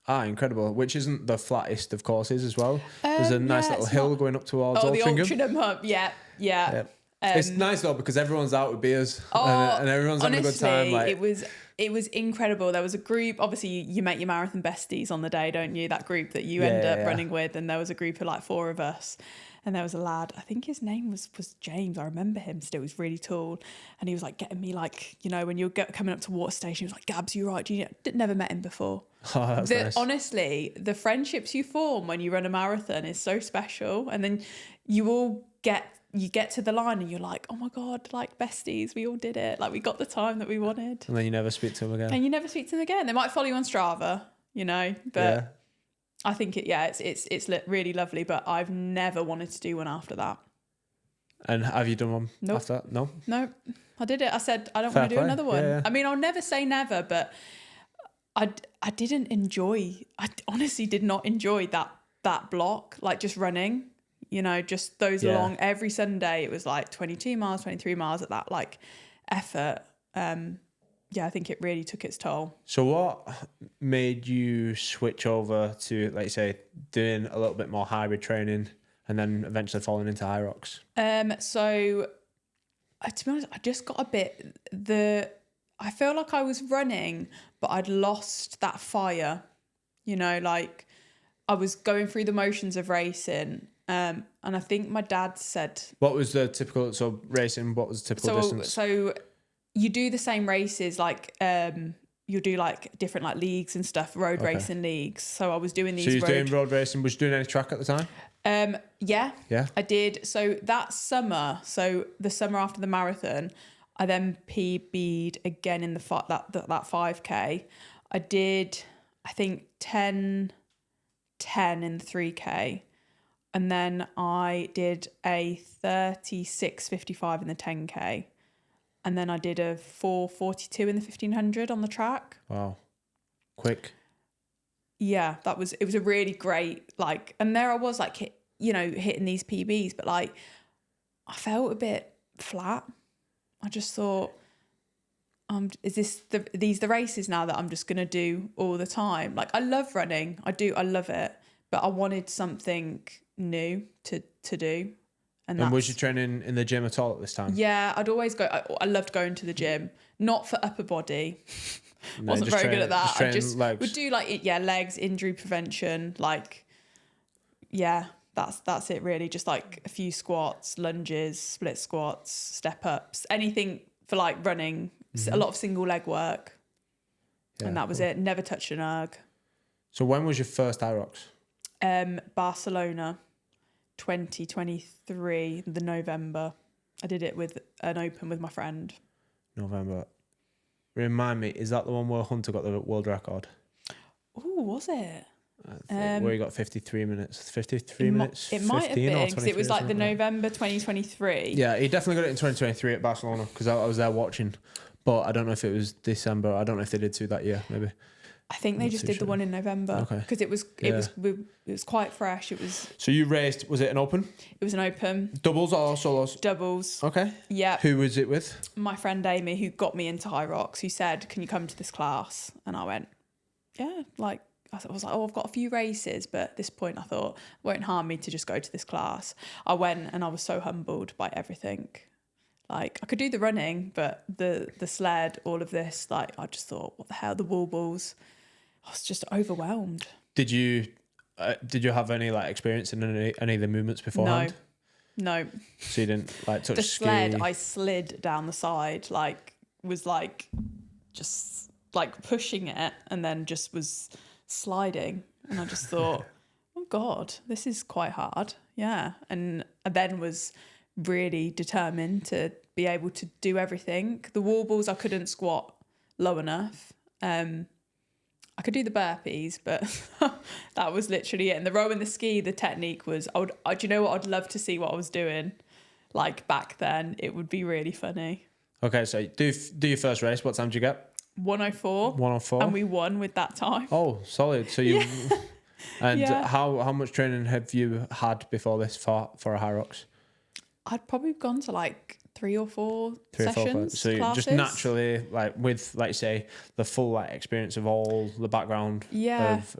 Incredible. Which isn't the flattest of courses as well. There's a nice little hill going up towards Altrincham. The Altrincham Hub, yeah. It's nice though because everyone's out with beers and everyone's having a good time. Like it was incredible. There was a group, obviously you make your marathon besties on the day, don't you? That group that you end up running with, and there was a group of like 4 of us. And there was a lad, I think his name was James. I remember him still. He was really tall. And he was like getting me like, when you're coming up to water station, he was like, Gabs, you right? Never met him before. Oh, that's nice. Honestly, the friendships you form when you run a marathon is so special. And then you get to the line and you're like, oh my God, like besties, we all did it. Like we got the time that we wanted. And then you never speak to them again. And you never speak to them again. They might follow you on Strava, but I think it's really lovely, but I've never wanted to do one after that. And have you done one after that? No? No, I did it. I said, I don't want to do another one. Yeah. I mean, I'll never say never, but I honestly did not enjoy that block, like just running, just those long, every Sunday, it was like 22 miles, 23 miles at that like effort. I think it really took its toll. So what made you switch over to, like you say, doing a little bit more hybrid training and then eventually falling into HYROX? So to be honest, I just got a bit, I feel like I was running, but I'd lost that fire, like I was going through the motions of racing. And I think my dad said... What was the typical distance? So you do the same races, like you'll do like different like leagues and stuff, road racing leagues. So I was doing these. So you were doing road racing. Was you doing any track at the time? Yeah, I did. So that summer, the summer after the marathon, I then PB'd again in that 5K. I did, I think 10 in the 3K, and then I did a 36:55 in the 10K. And then I did a 4:42 in the 1500 on the track. Wow. Quick. Yeah, it was a really great, like, and there I was like, hitting these PBs, but like, I felt a bit flat. I just thought, is this these the races now that I'm just going to do all the time? Like, I love running. I love it. But I wanted something new to do. And was you training in the gym at all at this time? Yeah, I'd always go. I loved going to the gym, not for upper body. Wasn't very good at that. I just would do like legs, injury prevention. Like, that's it really. Just like a few squats, lunges, split squats, step ups, anything for like running. A lot of single leg work, and that was it. Never touched an erg. So when was your first HYROX? Barcelona. 2023, the November. I did it with an open with my friend. November. Remind me, is that the one where Hunter got the world record? Oh, was it? I think where he got 53 minutes. 53 minutes? It might have been, because it was like the November 2023. Yeah, he definitely got it in 2023 at Barcelona, because I was there watching. But I don't know if it was December. I don't know if they did 2 that year, maybe. I think they just did the one in November because it was quite fresh. It was. So you raced? Was it an open? It was an open. Doubles or solos? Doubles. Okay. Yeah. Who was it with? My friend Amy, who got me into HYROX, who said, "Can you come to this class?" And I went, "Yeah." Like I was like, "Oh, I've got a few races," but at this point, I thought, it won't harm me to just go to this class. I went and I was so humbled by everything. Like, I could do the running, but the sled, all of this, like, I just thought, what the hell, the wall balls. I was just overwhelmed. Did you have any like experience in any of the movements beforehand? No. So you didn't like touch the sled? ski? I slid down the side, like was like just like pushing it, and then just was sliding, and I just thought, oh God, this is quite hard. Yeah, and I then was really determined to be able to do everything. The wall balls, I couldn't squat low enough. I could do the burpees, but that was literally it. And the row and the ski, the technique was, do you know what? I'd love to see what I was doing like back then. It would be really funny. Okay, so do your first race. What time did you get? 104. 104. And we won with that time. Oh, solid. So you... Yeah. And Yeah. how much training have you had before this for a HYROX? I'd probably gone to like 3 or 4 3 or 4 sessions, So you classes. just naturally, like with, like say, the full like experience of all the background of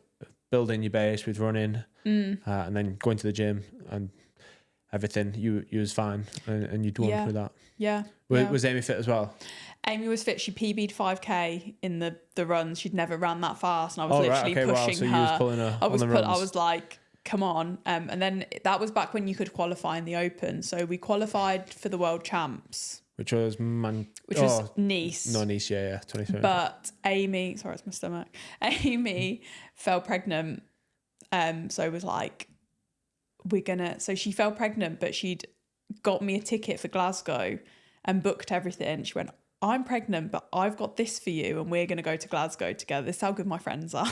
building your base with running, and then going to the gym and everything, you was fine and you'd won with that. Yeah. Was Amy fit as well? Amy was fit. She PB'd 5k in the runs. She'd never ran that fast, and I was literally pushing So her. you was pulling her I on the runs. I was like, come on. And then that was back when you could qualify in the Open. So we qualified for the World Champs. Which was Nice. No, Nice, yeah, 2020. But Amy, sorry, it's my stomach. Amy fell pregnant. So it was like, so she fell pregnant, but she'd got me a ticket for Glasgow and booked everything. She went, I'm pregnant, but I've got this for you, and we're going to go to Glasgow together. This is how good my friends are.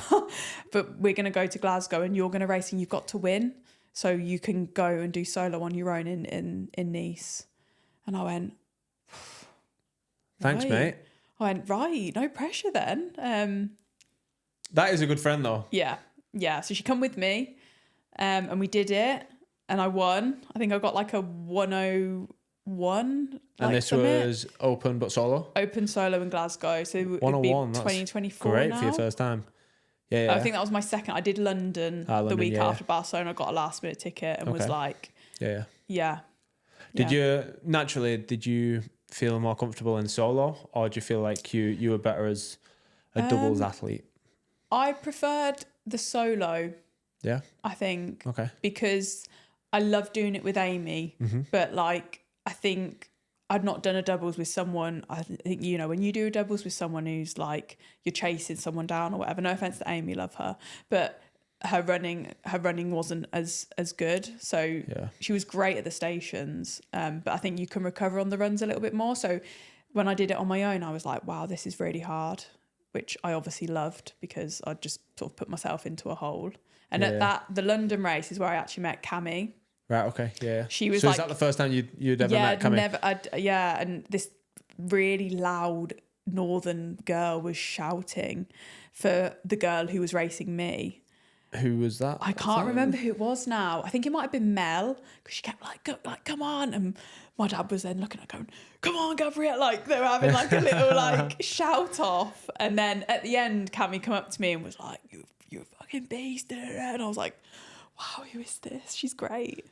But we're going to go to Glasgow, and you're going to race, and you've got to win, so you can go and do solo on your own in Nice. And I went, thanks, right. mate. I went, right, no pressure then. That is a good friend, though. Yeah. So she come with me, and we did it, and I won. I think I got like a 101. And this was open but solo? Open solo in Glasgow. So it would be 2024 great now. for your first time. Yeah. I think that was my second. I did London the week after Barcelona. I got a last minute ticket and was like... Yeah. Did you feel more comfortable in solo, or do you feel like you were better as a doubles athlete? I preferred the solo. Yeah. I think. Okay. Because I love doing it with Amy, but like... I think I'd not done a doubles with someone. I think, when you do a doubles with someone who's like, you're chasing someone down or whatever, no offense to Amy, love her, but her running wasn't as good. So she was great at the stations. But I think you can recover on the runs a little bit more. So when I did it on my own, I was like, wow, this is really hard, which I obviously loved because I just sort of put myself into a hole. And the London race is where I actually met Cammy. Right, okay, yeah. She was is that the first time you'd ever met Cammy? And this really loud northern girl was shouting for the girl who was racing me. Who was that? I can't remember who it was now. I think it might have been Mel, because she kept like, come on. And my dad was then looking at her going, come on, Gabriella. Like they were having like a little like shout off. And then at the end, Cammy come up to me and was like, you're a fucking beast. And I was like, wow, who is this? She's great.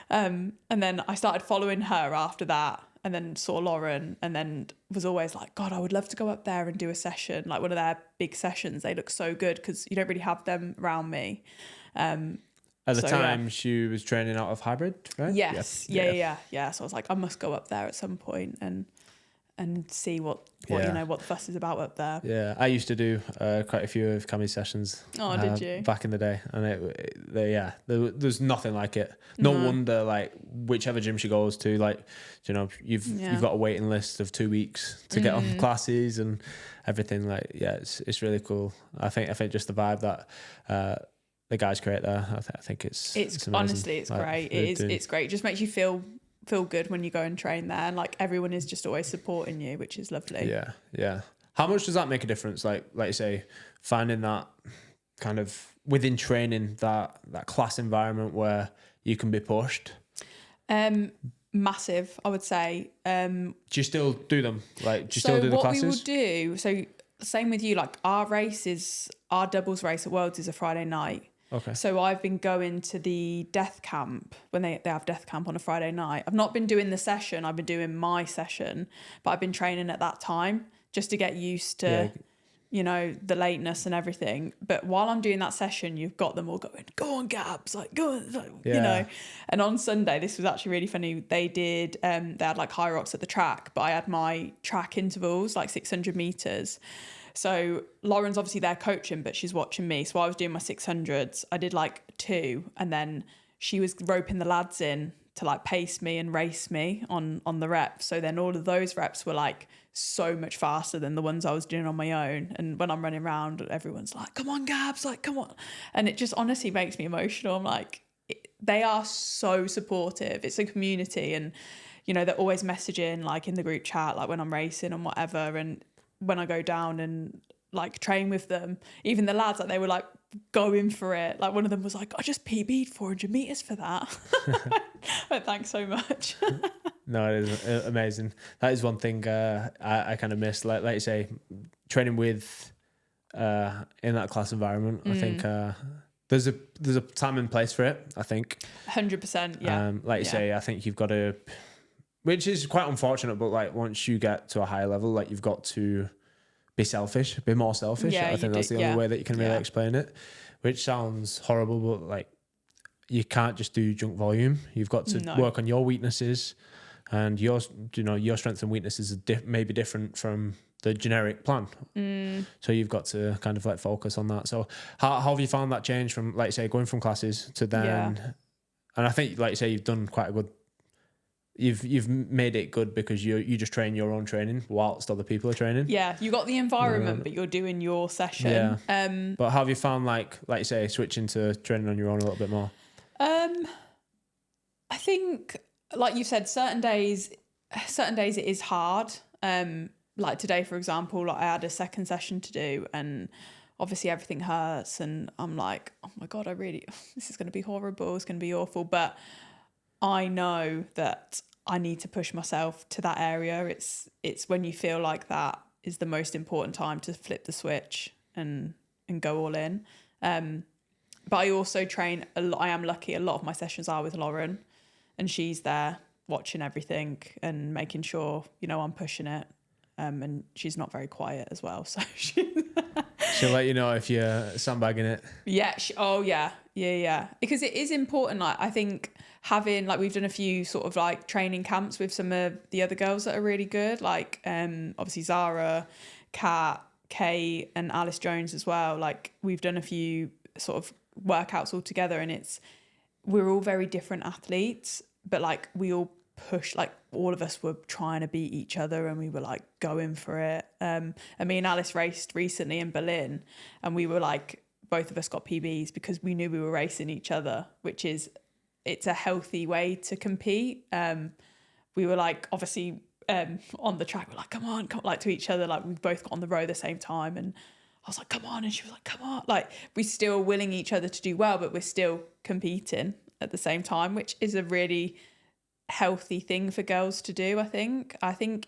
And then I started following her after that, and then saw Lauren, and then was always like, God, I would love to go up there and do a session, like one of their big sessions. They look so good because you don't really have them around me. At the time, she was training out of Hybrid, right? Yes. Yeah. So I was like, I must go up there at some point and see what the fuss is about up there. Yeah, I used to do quite a few of Cammy's sessions. Oh, did you? Back in the day, and there's nothing like it. No wonder, like whichever gym she goes to, like you've got a waiting list of 2 weeks to get on classes and everything. Like it's really cool. I think just the vibe that the guys create there. I think it's honestly it's like, great. It's great. It just makes you feel good when you go and train there, and like everyone is just always supporting you, which is lovely. Yeah. How much does that make a difference? Like you say, finding that kind of within training, that class environment where you can be pushed. Massive, I would say. Do you still do them? Like, do you still do the classes? So what we will do, so same with you, like our doubles race at Worlds is a Friday night. Okay. So I've been going to the death camp when they have death camp on a Friday night. I've not been doing the session. I've been doing my session, but I've been training at that time just to get used to you know, the lateness and everything. But while I'm doing that session, you've got them all going, go on, Gabs, like, go on, like, you know. And on Sunday, this was actually really funny. They did, they had like HYROX at the track, but I had my track intervals, like 600 meters. So Lauren's obviously there coaching, but she's watching me. So I was doing my 600s. I did like 2, and then she was roping the lads in to like pace me and race me on the reps. So then all of those reps were like so much faster than the ones I was doing on my own. And when I'm running around, everyone's like, come on, Gabs, like, come on. And it just honestly makes me emotional. I'm like, they are so supportive. It's a community, and, you know, they're always messaging like in the group chat, like when I'm racing and whatever. And when I go down and like train with them, even the lads, like they were like going for it. Like one of them was like, I just PB'd 400 meters for that. But thanks so much. No, it is amazing. That is one thing I kind of miss. Like you say, training with in that class environment. I think there's a time and place for it. I think 100%. Yeah. Like you say, I think you've got to, which is quite unfortunate. But like once you get to a higher level, like you've got to be selfish, be more selfish. Yeah, I think that's the only way that you can really explain it. Which sounds horrible, but like you can't just do junk volume. You've got to work on your weaknesses, and your strengths and weaknesses are maybe different from the generic plan. So you've got to kind of like focus on that. So how have you found that change from, like you say, going from classes to then? And I think, like you say, you've done quite a good. You've made it good because you just train your own training whilst other people are training. Yeah, you got the environment, but you're doing your session. Yeah. But how have you found, like you say, switching to training on your own a little bit more? I think, like you said, certain days it is hard. Like today, for example, like I had a second session to do, and obviously everything hurts, and I'm like, oh my God, this is going to be horrible. It's going to be awful. But I know that I need to push myself to that area. It's when you feel like that is the most important time to flip the switch and go all in. But I also train a lot. I am lucky. A lot of my sessions are with Lauren, and she's there watching everything and making sure, you know, I'm pushing it. And she's not very quiet as well. So she'll let you know if you're sandbagging it. Yeah. Yeah. Because it is important. Like, I think having, like, we've done a few sort of like training camps with some of the other girls that are really good. Like, obviously Zara, Kat, Kay, and Alice Jones as well. Like, we've done a few sort of workouts all together, and we're all very different athletes, but like we all push, like all of us were trying to beat each other, and we were like going for it. And me and Alice raced recently in Berlin, and we were like, both of us got PBs because we knew we were racing each other, which is, it's a healthy way to compete. We were like, obviously on the track, we're like, come on, like to each other, like we both got on the row at the same time, and I was like, come on, and she was like, come on. Like, we're still willing each other to do well, but we're still competing at the same time, which is a really healthy thing for girls to do. I think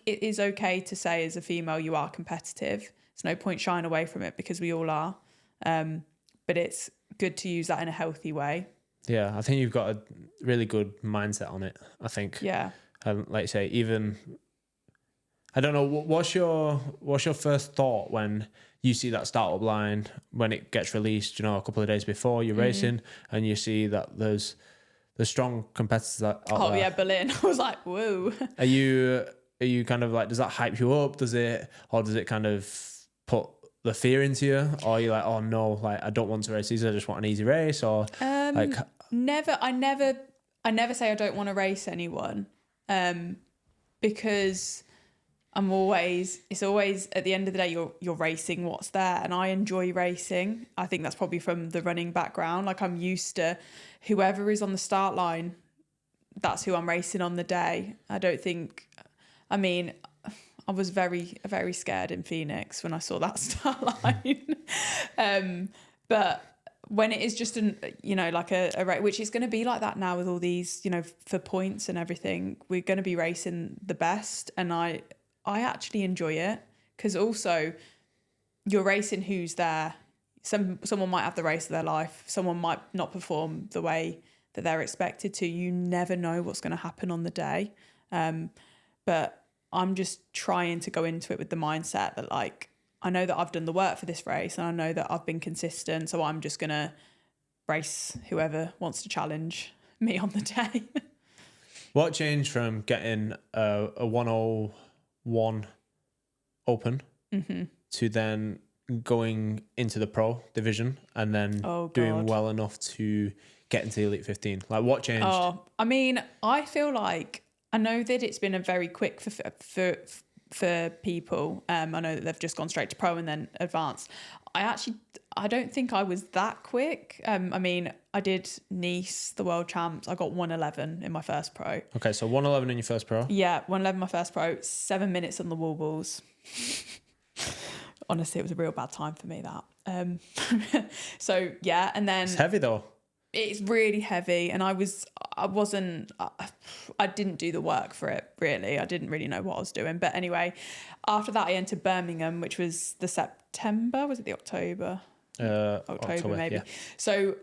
it is okay to say, as a female, you are competitive. There's no point shying away from it, because we all are, but it's good to use that in a healthy way. I think you've got a really good mindset on it, I think. Like you say, even, I don't know, what's your first thought when you see that startup line, when it gets released, you know, a couple of days before you're racing, and you see that there's strong competitors out there? Oh yeah, Berlin. I was like, whoa. Are you kind of like, does that hype you up? Does it kind of put the fear into you? Or are you like, oh no, like I don't want to race these, I just want an easy race? Or like, I never say I don't want to race anyone, because it's always at the end of the day, you're racing what's there, and I enjoy racing. I think that's probably from the running background. Like, I'm used to whoever is on the start line, that's who I'm racing on the day. I was very, very scared in Phoenix when I saw that start line. But when it is just like a race, which is going to be like that now with all these, you know, for points and everything, we're going to be racing the best. And I actually enjoy it, because also you're racing who's there. Someone might have the race of their life. Someone might not perform the way that they're expected to. You never know what's going to happen on the day. But I'm just trying to go into it with the mindset that, like, I know that I've done the work for this race and I know that I've been consistent. So I'm just going to race whoever wants to challenge me on the day. What changed from getting a 101 open to then going into the pro division and then doing well enough to get into the Elite 15? Like, what changed? Oh, I mean, I feel like I know that it's been a very quick for people. I know that they've just gone straight to pro and then advanced. I don't think I was that quick. I mean, I did Nice, the world champs. I got 111 in my first pro. Okay, so 111 in your first pro? Yeah, 111 my first pro. 7 minutes on the wall balls. Honestly, it was a real bad time for me, that. So, yeah, and then... It's heavy, though. It's really heavy, and I didn't do the work for it, really. I didn't really know what I was doing. But anyway, after that, I entered Birmingham, which was the September. Was it the October? October maybe. Yeah. So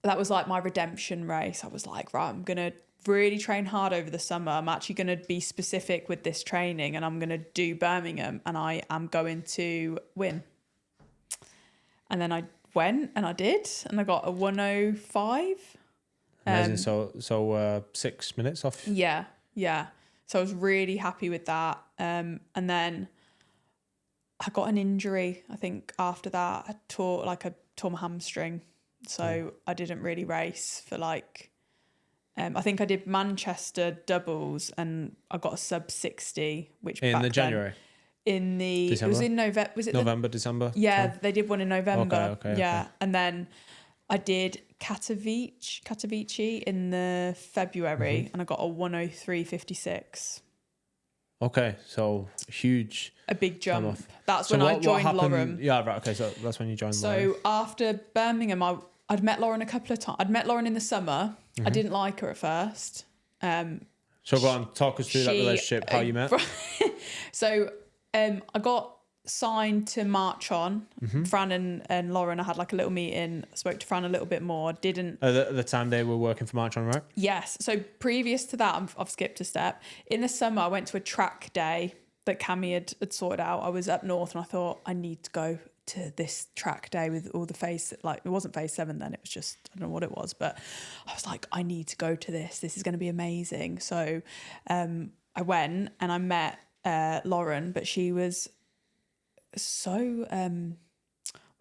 that was like my redemption race. I was like, right, I'm going to really train hard over the summer. I'm actually going to be specific with this training, and I'm going to do Birmingham, and I am going to win. And then I went and I did, and I got a 105. Amazing. So 6 minutes off. Yeah. So I was really happy with that. And then I got an injury. I think after that, I tore my hamstring, so I didn't really race for like. I think I did Manchester doubles, and I got a sub 60, which in the January. In the December? It was in November. Was it November, December? Yeah, they did one in November. Okay. And then I did Katowice in the February, and I got a 103.56. Okay, so huge. A big jump. That's when I joined Lauren. Yeah, right. Okay, so that's when you joined Lauren. So after Birmingham, I'd met Lauren a couple of times. I'd met Lauren in the summer. I didn't like her at first. So go on, talk us through that relationship, how you met. So I got signed to March On. Fran and Lauren, I had like a little meeting. I spoke to Fran a little bit more. Didn't at the time they were working for March On, right? Yes. So previous to that, I've skipped a step. In the summer, I went to a track day that Cammy had sorted out. I was up north, and I thought I need to go to this track day with all the phase. Like, it wasn't phase 7 then. It was just, I don't know what it was, but I was like, I need to go to this. This is going to be amazing. So I went and I met Lauren, but she was so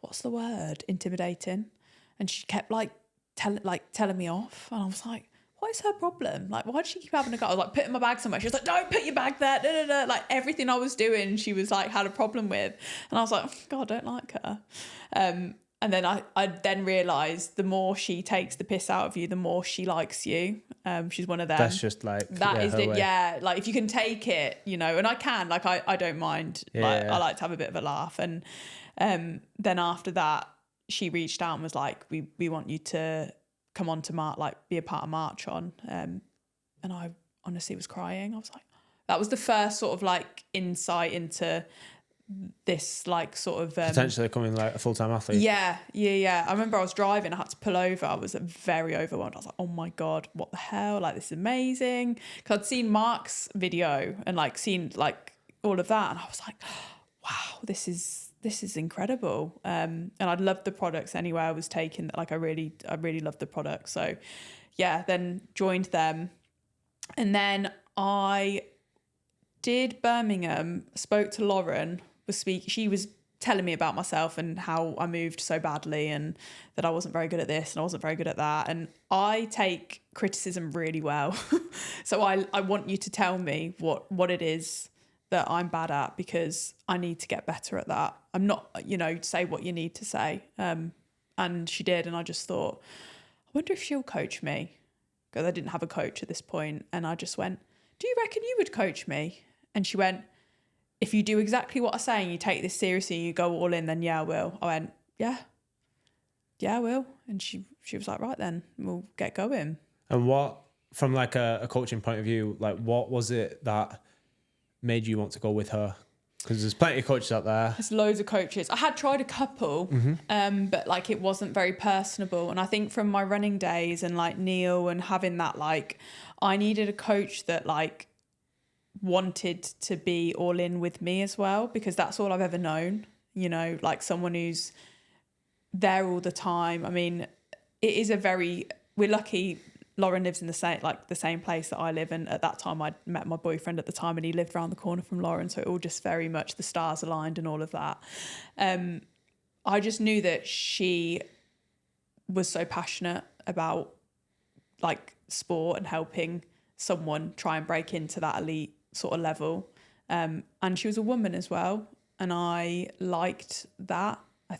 what's the word, intimidating, and she kept telling me off, and I was like, what is her problem? Like, why does she keep having a go? I was like, putting my bag somewhere. She was like, don't put your bag there. Like, everything I was doing, she was like, had a problem with, and I was like, God, I don't like her. And then I then realised the more she takes the piss out of you, the more she likes you. She's one of them. That's just like, that is it. Yeah, like if you can take it, you know, and I can, like I don't mind. I like to have a bit of a laugh. And then after that, she reached out and was like, we want you to come on to be a part of March On. And I honestly was crying. I was like, that was the first sort of like insight into this like sort of potentially becoming like a full-time athlete. Yeah. I remember I was driving, I had to pull over. I was very overwhelmed. I was like, oh my God, what the hell? Like, this is amazing. Because I'd seen Mark's video and like seen like all of that, and I was like, wow, this is incredible. And I loved the products anyway I was taking. Like, I really loved the products. So yeah, then joined them, and then I did Birmingham, spoke to Lauren, she was telling me about myself and how I moved so badly and that I wasn't very good at this and I wasn't very good at that. And I take criticism really well. So I want you to tell me what it is that I'm bad at, because I need to get better at that. I'm not, say what you need to say. And she did. And I just thought, I wonder if she'll coach me, because I didn't have a coach at this point. And I just went, do you reckon you would coach me? And she went, if you do exactly what I say and you take this seriously and you go all in, then yeah, I will. I went, yeah, I will. And she was like, right then, we'll get going. And what, from like a coaching point of view, like what was it that made you want to go with her? Because there's plenty of coaches out there. There's loads of coaches. I had tried a couple, but like it wasn't very personable. And I think from my running days and like Neil and having that, like I needed a coach that like wanted to be all in with me as well, because that's all I've ever known. you know, like someone who's there all the time. I mean, it is we're lucky Lauren lives in the same place that I live in. At that time, I'd met my boyfriend at the time, and he lived around the corner from Lauren. So it all just very much the stars aligned and all of that. I just knew that she was so passionate about like sport and helping someone try and break into that elite sort of level. And she was a woman as well. And I liked that. I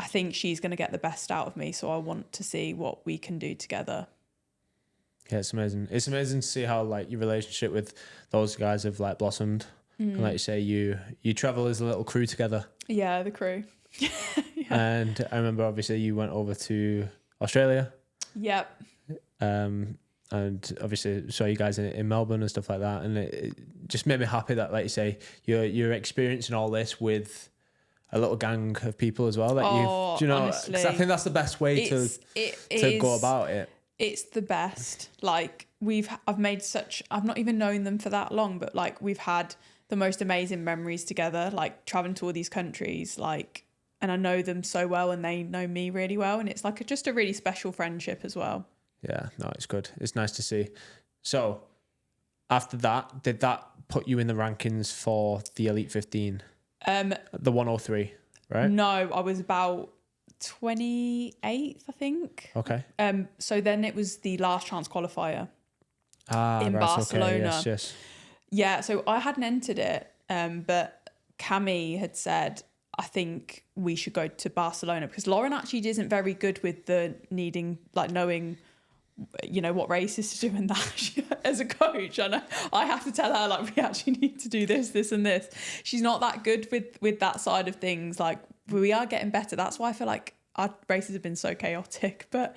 think she's going to get the best out of me. So I want to see what we can do together. Yeah, it's amazing. It's amazing to see how like your relationship with those guys have like blossomed. And like you say, you travel as a little crew together. Yeah, the crew. Yeah. And I remember obviously you went over to Australia. Yep. And obviously saw you guys in Melbourne and stuff like that. And it just made me happy that, like you say, you're experiencing all this with a little gang of people as well. That honestly, because I think that's the best way to go about it. It's the best. Like I've not even known them for that long, but like we've had the most amazing memories together, like traveling to all these countries, like, and I know them so well and they know me really well. And it's like just a really special friendship as well. Yeah, no, it's good. It's nice to see. So after that, did that put you in the rankings for the Elite 15? The 103, right? No, I was about 28th, I think. Okay. So then it was the last chance qualifier in Barcelona. Okay. Yes. Yeah, so I hadn't entered it, but Cami had said, I think we should go to Barcelona, because Lauren actually isn't very good with the knowing, you know, what races to do and that. As a coach, I have to tell her, like, we actually need to do this and this. She's not that good with that side of things. Like, we are getting better. That's why I feel like our races have been so chaotic. But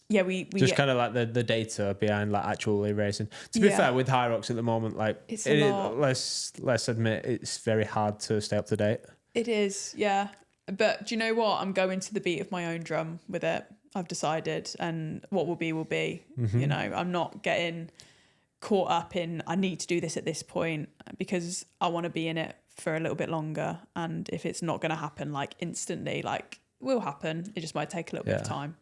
yeah, we just kind of like the data behind like actually racing. To be fair, with HYROX at the moment, like it's a lot. Let's admit it's very hard to stay up to date. It is, yeah. But do you know what? I'm going to the beat of my own drum with it. I've decided, and what will be will be. Mm-hmm. You know, I'm not getting caught up in I need to do this at this point, because I want to be in it for a little bit longer. And if it's not going to happen like instantly, like it will happen. It just might take a little bit of time.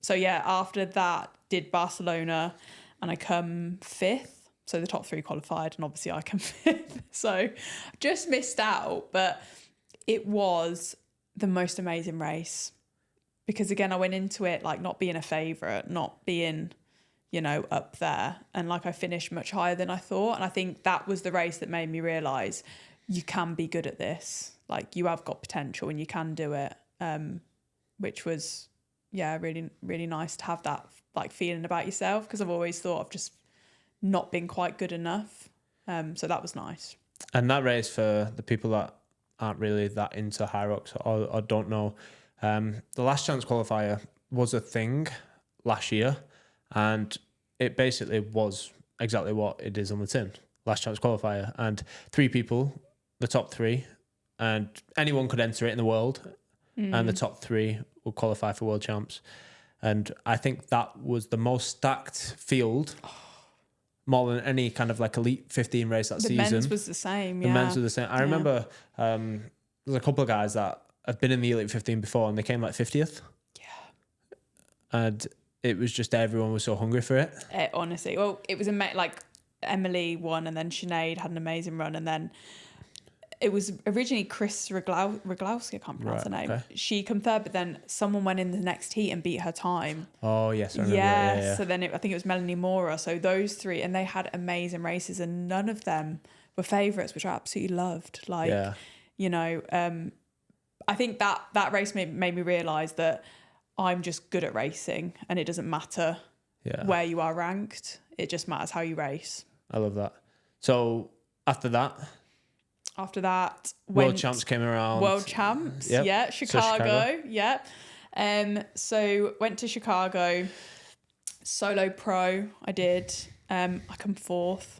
So yeah, after that, did Barcelona, and I come 5th. So the top 3 qualified, and obviously I come 5th. So just missed out, but it was the most amazing race, because again, I went into it like not being a favourite, not being, you know, up there, and like I finished much higher than I thought. And I think that was the race that made me realise you can be good at this. Like, you have got potential and you can do it, which was, yeah, really, really nice to have that like feeling about yourself, because I've always thought I've just not been quite good enough. So that was nice. And that race, for the people that aren't really that into HYROX or don't know, the last chance qualifier was a thing last year, and it basically was exactly what it is on the tin. Last chance qualifier, and 3 people, the top 3, and anyone could enter it in the world, and the top 3 will qualify for world champs. And I think that was the most stacked field, more than any kind of like Elite 15 race that season. The men's was the same, yeah. The men's were the same. I remember there's a couple of guys that have been in the Elite 15 before, and they came like 50th. Yeah. And it was just everyone was so hungry for it. Honestly. Well, it was like Emily won, and then Sinead had an amazing run, and then it was originally Chris Roglowski, I can't pronounce her name. Okay. She come 3rd, but then someone went in the next heat and beat her time. Oh, yes, I remember. Yeah. So then I think it was Melanie Mora. So those 3, and they had amazing races, and none of them were favourites, which I absolutely loved. Like, you know, I think that race made me realise that I'm just good at racing, and it doesn't matter where you are ranked. It just matters how you race. I love that. So after that, World Champs came around. World Champs, yeah, Chicago, yeah. So went to Chicago, solo pro. I did. I come 4th.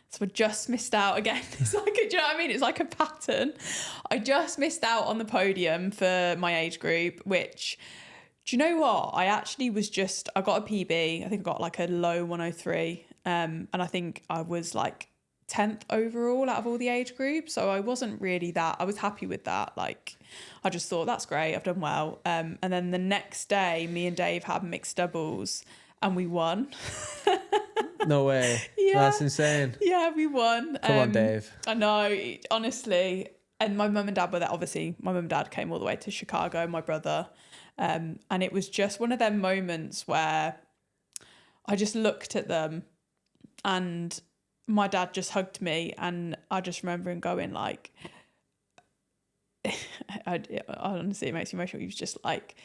So I just missed out again. It's like, do you know what I mean? It's like a pattern. I just missed out on the podium for my age group, which, do you know what? I actually I got a PB. I think I got like a low 103. And I think I was like 10th overall out of all the age groups. So I wasn't really that, I was happy with that. Like, I just thought, that's great, I've done well. And then the next day, me and Dave had mixed doubles and we won. No way. Yeah. That's insane. Yeah, we won. Come on, Dave. I know, honestly. And my mum and dad were there. Obviously, my mum and dad came all the way to Chicago, my brother. And it was just one of them moments where I just looked at them and my dad just hugged me. And I just remember him going like, honestly, it makes me emotional. He was just like,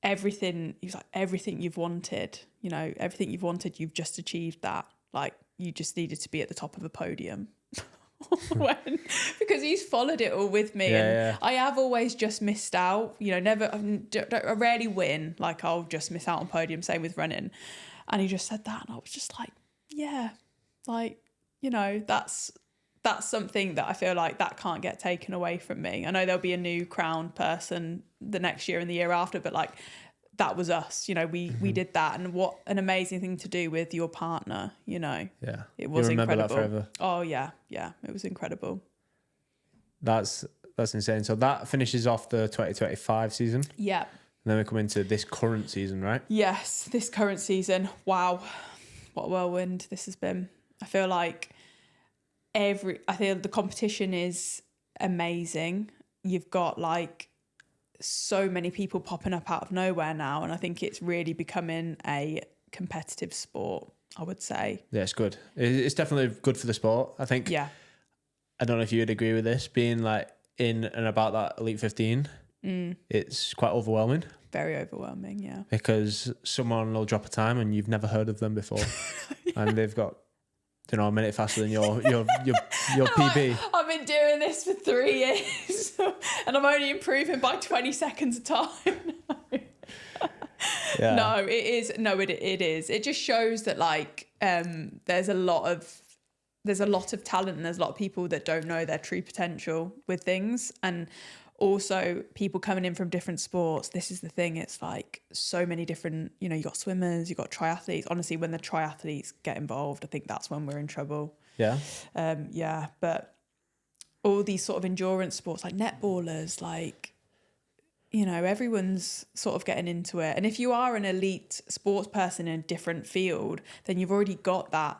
everything you've wanted, everything you've wanted, you've just achieved that. Like, you just needed to be at the top of a podium. Because he's followed it all with me. I have always just missed out, I rarely win. Like, I'll just miss out on podium, same with running. And he just said that and I was just like, yeah, like, that's something that I feel like that can't get taken away from me. I know there'll be a new crowned person the next year and the year after, but like, that was us, we did that. And what an amazing thing to do with your partner, Yeah. It was incredible. That forever. Oh yeah. Yeah. It was incredible. That's insane. So that finishes off the 2025 season. Yeah. And then we come into this current season, right? Yes. This current season. Wow. What a whirlwind this has been. I feel like I feel the competition is amazing. You've got like so many people popping up out of nowhere now, and I think it's really becoming a competitive sport, I would say. Yeah, it's good. It's definitely good for the sport, I think. Yeah. I don't know if you'd agree with this, being like in and about that Elite 15, it's quite overwhelming. Very overwhelming, yeah. Because someone will drop a time and you've never heard of them before. And they've got, a minute faster than your PB. I've been doing this for 3 years and I'm only improving by 20 seconds a time. Yeah. No, it is. No, it is. It just shows that like there's a lot of talent and there's a lot of people that don't know their true potential with things. And also people coming in from different sports. This is the thing. It's like so many different, you got swimmers, you've got triathletes. Honestly, when the triathletes get involved, I think that's when we're in trouble. Yeah. Yeah. But all these sort of endurance sports, like netballers, like, everyone's sort of getting into it. And if you are an elite sports person in a different field, then you've already got that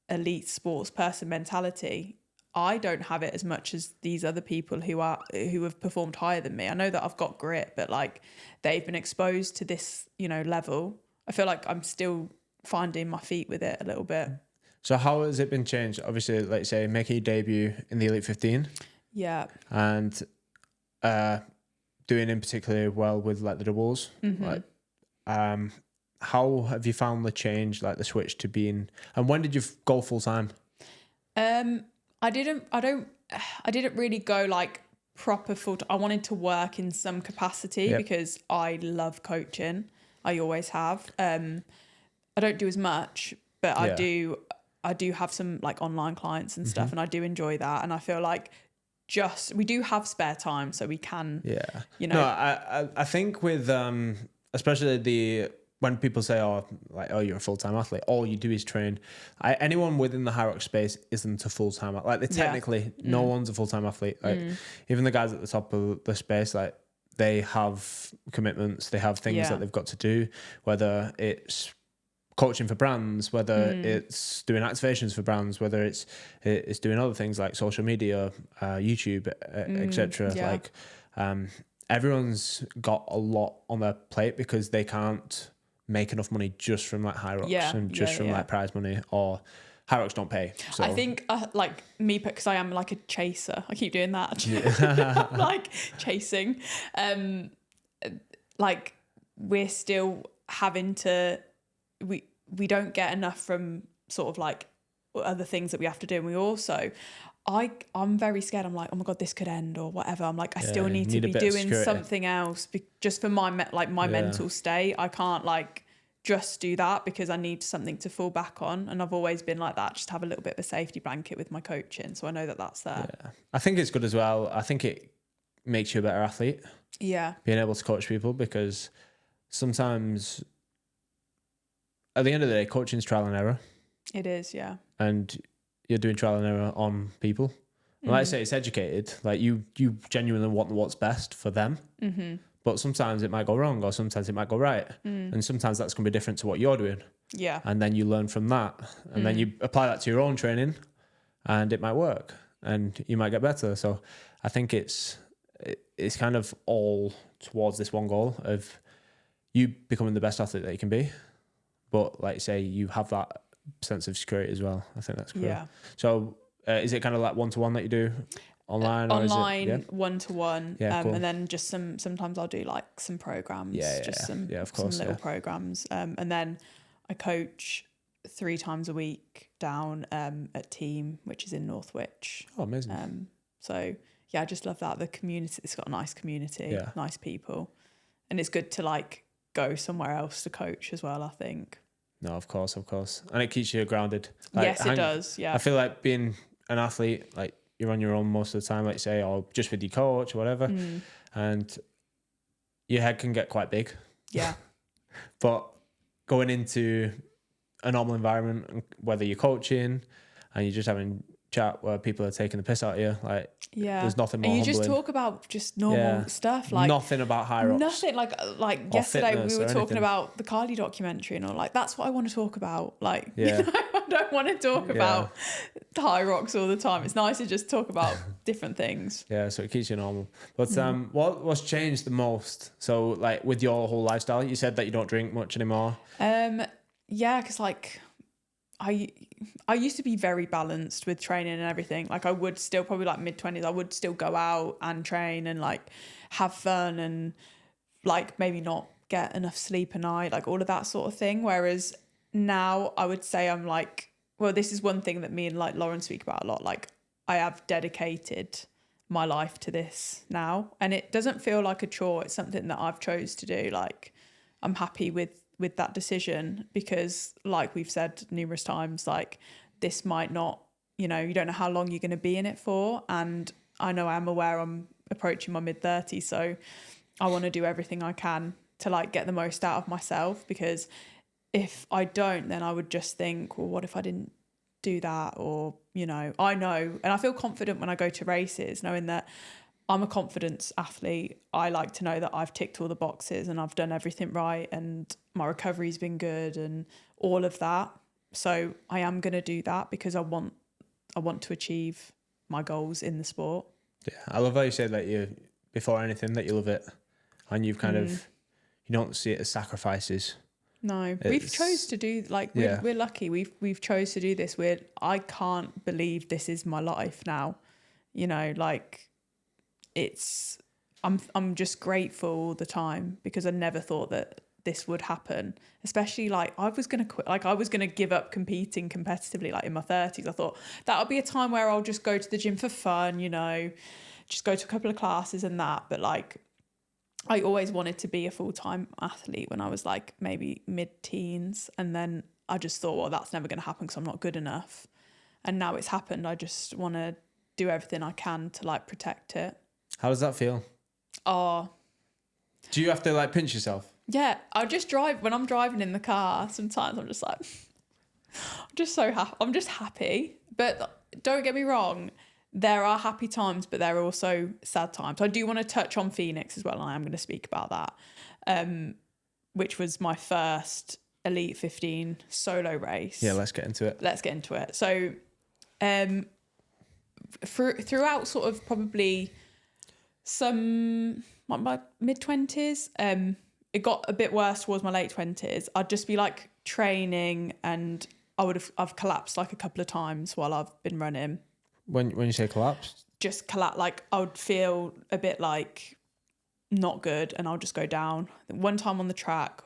elite sports person mentality. I don't have it as much as these other people who have performed higher than me. I know that I've got grit, but like they've been exposed to this, level. I feel like I'm still finding my feet with it a little bit. So how has it been changed? Obviously, like say, making your debut in the Elite 15. Yeah. And doing in particularly well with like the doubles. Mm-hmm. Like, how have you found the change, like the switch to being, and when did you go full time? I didn't really go like proper full time. I wanted to work in some capacity because I love coaching. I always have. I don't do as much, but I do have some like online clients and stuff, and I do enjoy that. And I feel like we do have spare time, so we can. Yeah. No, I think with especially when people say, you're a full-time athlete, all you do is train. Anyone within the HYROX space isn't a full-time athlete. Like, technically, no one's a full-time athlete. Like, even the guys at the top of the space, like, they have commitments. They have things that they've got to do, whether it's coaching for brands, whether it's doing activations for brands, whether it's doing other things like social media, YouTube, etc. Yeah. Like, everyone's got a lot on their plate because they can't make enough money just from like HYROX and just from like prize money, or HYROX don't pay. So I think like me, because I am like a chaser. I keep doing that. I'm like chasing. Like we're still having to. We don't get enough from sort of like other things that we have to do, and we also. I'm very scared. I'm like, oh my God, this could end or whatever. I'm like, I still need to be doing something else just for my mental state. I can't like just do that because I need something to fall back on. And I've always been like that, just have a little bit of a safety blanket with my coaching. So I know that that's there. Yeah. I think it's good as well. I think it makes you a better athlete. Yeah. Being able to coach people, because sometimes at the end of the day, coaching is trial and error. It is, yeah. And you're doing trial and error on people. And like I say, it's educated. Like you genuinely want what's best for them. Mm-hmm. But sometimes it might go wrong, or sometimes it might go right. And sometimes that's going to be different to what you're doing. Yeah. And then you learn from that. And then you apply that to your own training, and it might work, and you might get better. So I think it's kind of all towards this one goal of you becoming the best athlete that you can be. But like say, you have that sense of security as well. I think that's cool. Yeah. So is it kind of like one-to-one that you do online? Online, or is it, one-to-one. Yeah, cool. And then just sometimes I'll do like some programs. Some little programs. And then I coach 3 times a week down at Team, which is in Northwich. Oh, amazing. So yeah, I just love that. The community, it's got a nice community, nice people. And it's good to like go somewhere else to coach as well, I think. No, of course. And it keeps you grounded. Like, yes, it does. Yeah. I feel like being an athlete, like you're on your own most of the time, like say, or just with your coach or whatever. And your head can get quite big. Yeah. But going into a normal environment, whether you're coaching and you're just having chat where people are taking the piss out of you, like there's nothing more and you humbling. just talk about just normal stuff, like nothing about HYROX, nothing like yesterday we were talking about the Carly documentary and all, like that's what I want to talk about, like you know, I don't want to talk about HYROX all the time. It's nice to just talk about different things. So it keeps you normal. But what's changed the most, so like with your whole lifestyle? You said that you don't drink much anymore. Because like I used to be very balanced with training and everything. Like I would still probably like mid-20s, I would still go out and train and like have fun and like maybe not get enough sleep a night, like all of that sort of thing. Whereas now I would say I'm like, well, this is one thing that me and like Lauren speak about a lot. Like I have dedicated my life to this now, and it doesn't feel like a chore. It's something that I've chose to do. Like I'm happy with that decision, because like we've said numerous times, like this might not, you don't know how long you're going to be in it for. And I know I'm aware I'm approaching my mid-30s, so I want to do everything I can to like get the most out of myself, because if I don't, then I would just think, well, what if I didn't do that? Or, I know, and I feel confident when I go to races, knowing that I'm a confidence athlete. I like to know that I've ticked all the boxes and I've done everything right and my recovery's been good and all of that. So I am going to do that because I want to achieve my goals in the sport. Yeah, I love how you said that you, before anything, that you love it, and you've kind of, you don't see it as sacrifices. No, we've chose to do, like, we're lucky. We've chose to do this. I can't believe this is my life now. Like, I'm just grateful all the time, because I never thought that this would happen. Especially like I was going to quit, like I was going to give up competing competitively, like in my 30s. I thought that'll be a time where I'll just go to the gym for fun, just go to a couple of classes and that. But like, I always wanted to be a full-time athlete when I was like maybe mid-teens. And then I just thought, well, that's never going to happen because I'm not good enough. And now it's happened. I just want to do everything I can to like protect it. How does that feel? Do you have to like pinch yourself? Yeah, I just drive, when I'm driving in the car, sometimes I'm just like, I'm just so happy. I'm just happy. But don't get me wrong, there are happy times, but there are also sad times. I do want to touch on Phoenix as well, and I am going to speak about that, which was my first Elite 15 solo race. Yeah, let's get into it. So throughout sort of probably my mid-20s, it got a bit worse towards my late 20s. I'd just be like training and I've collapsed like a couple of times while I've been running. When you say collapsed? Just collapse, like I would feel a bit like not good and I'll just go down. One time on the track,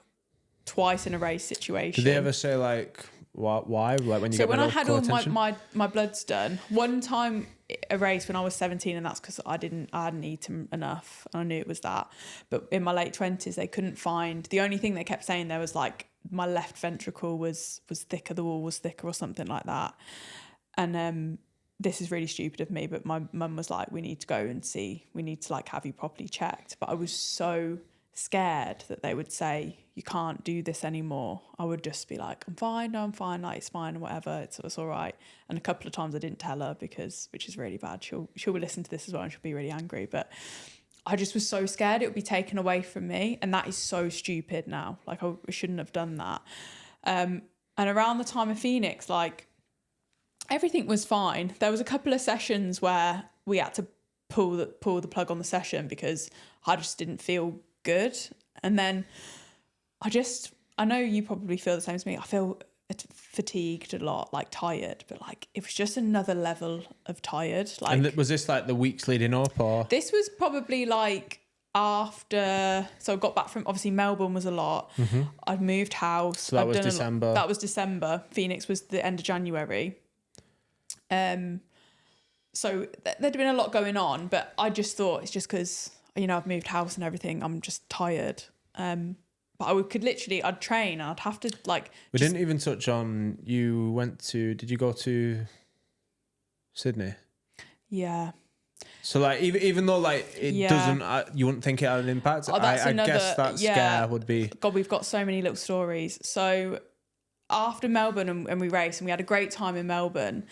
twice in a race situation. Did they ever say like why? Like when you get when I had all my bloods done, one time a race when I was 17, and that's because I hadn't eaten enough and I knew it was that. But in my late 20s, they couldn't find, the only thing they kept saying there was like my left ventricle was thicker, the wall was thicker or something like that. And this is really stupid of me, but my mum was like, we need to go and see, we need to like have you properly checked. But I was so scared that they would say, you can't do this anymore, I would just be like, I'm fine, no, I'm fine, like it's fine, whatever, it's all right. And a couple of times I didn't tell her which is really bad. She'll listen to this as well and she'll be really angry. But I just was so scared it would be taken away from me. And that is so stupid now. Like I shouldn't have done that. And around the time of Phoenix, like everything was fine. There was a couple of sessions where we had to pull the plug on the session because I just didn't feel good. And then I know you probably feel the same as me. I feel fatigued a lot, like tired, but like it was just another level of tired. Like, and was this like the weeks leading up, or? This was probably like after, so I got back from, obviously Melbourne was a lot. Mm-hmm. I'd moved house. So that was December. That was December. Phoenix was the end of January. So there'd been a lot going on, but I just thought it's just because, you know, I've moved house and everything, I'm just tired. But I'd train and I'd have to like... We didn't even touch on, did you go to Sydney? Yeah. So like, even though like it doesn't, you wouldn't think it had an impact. I guess that scare would be... God, we've got so many little stories. So after Melbourne and we raced and we had a great time in Melbourne,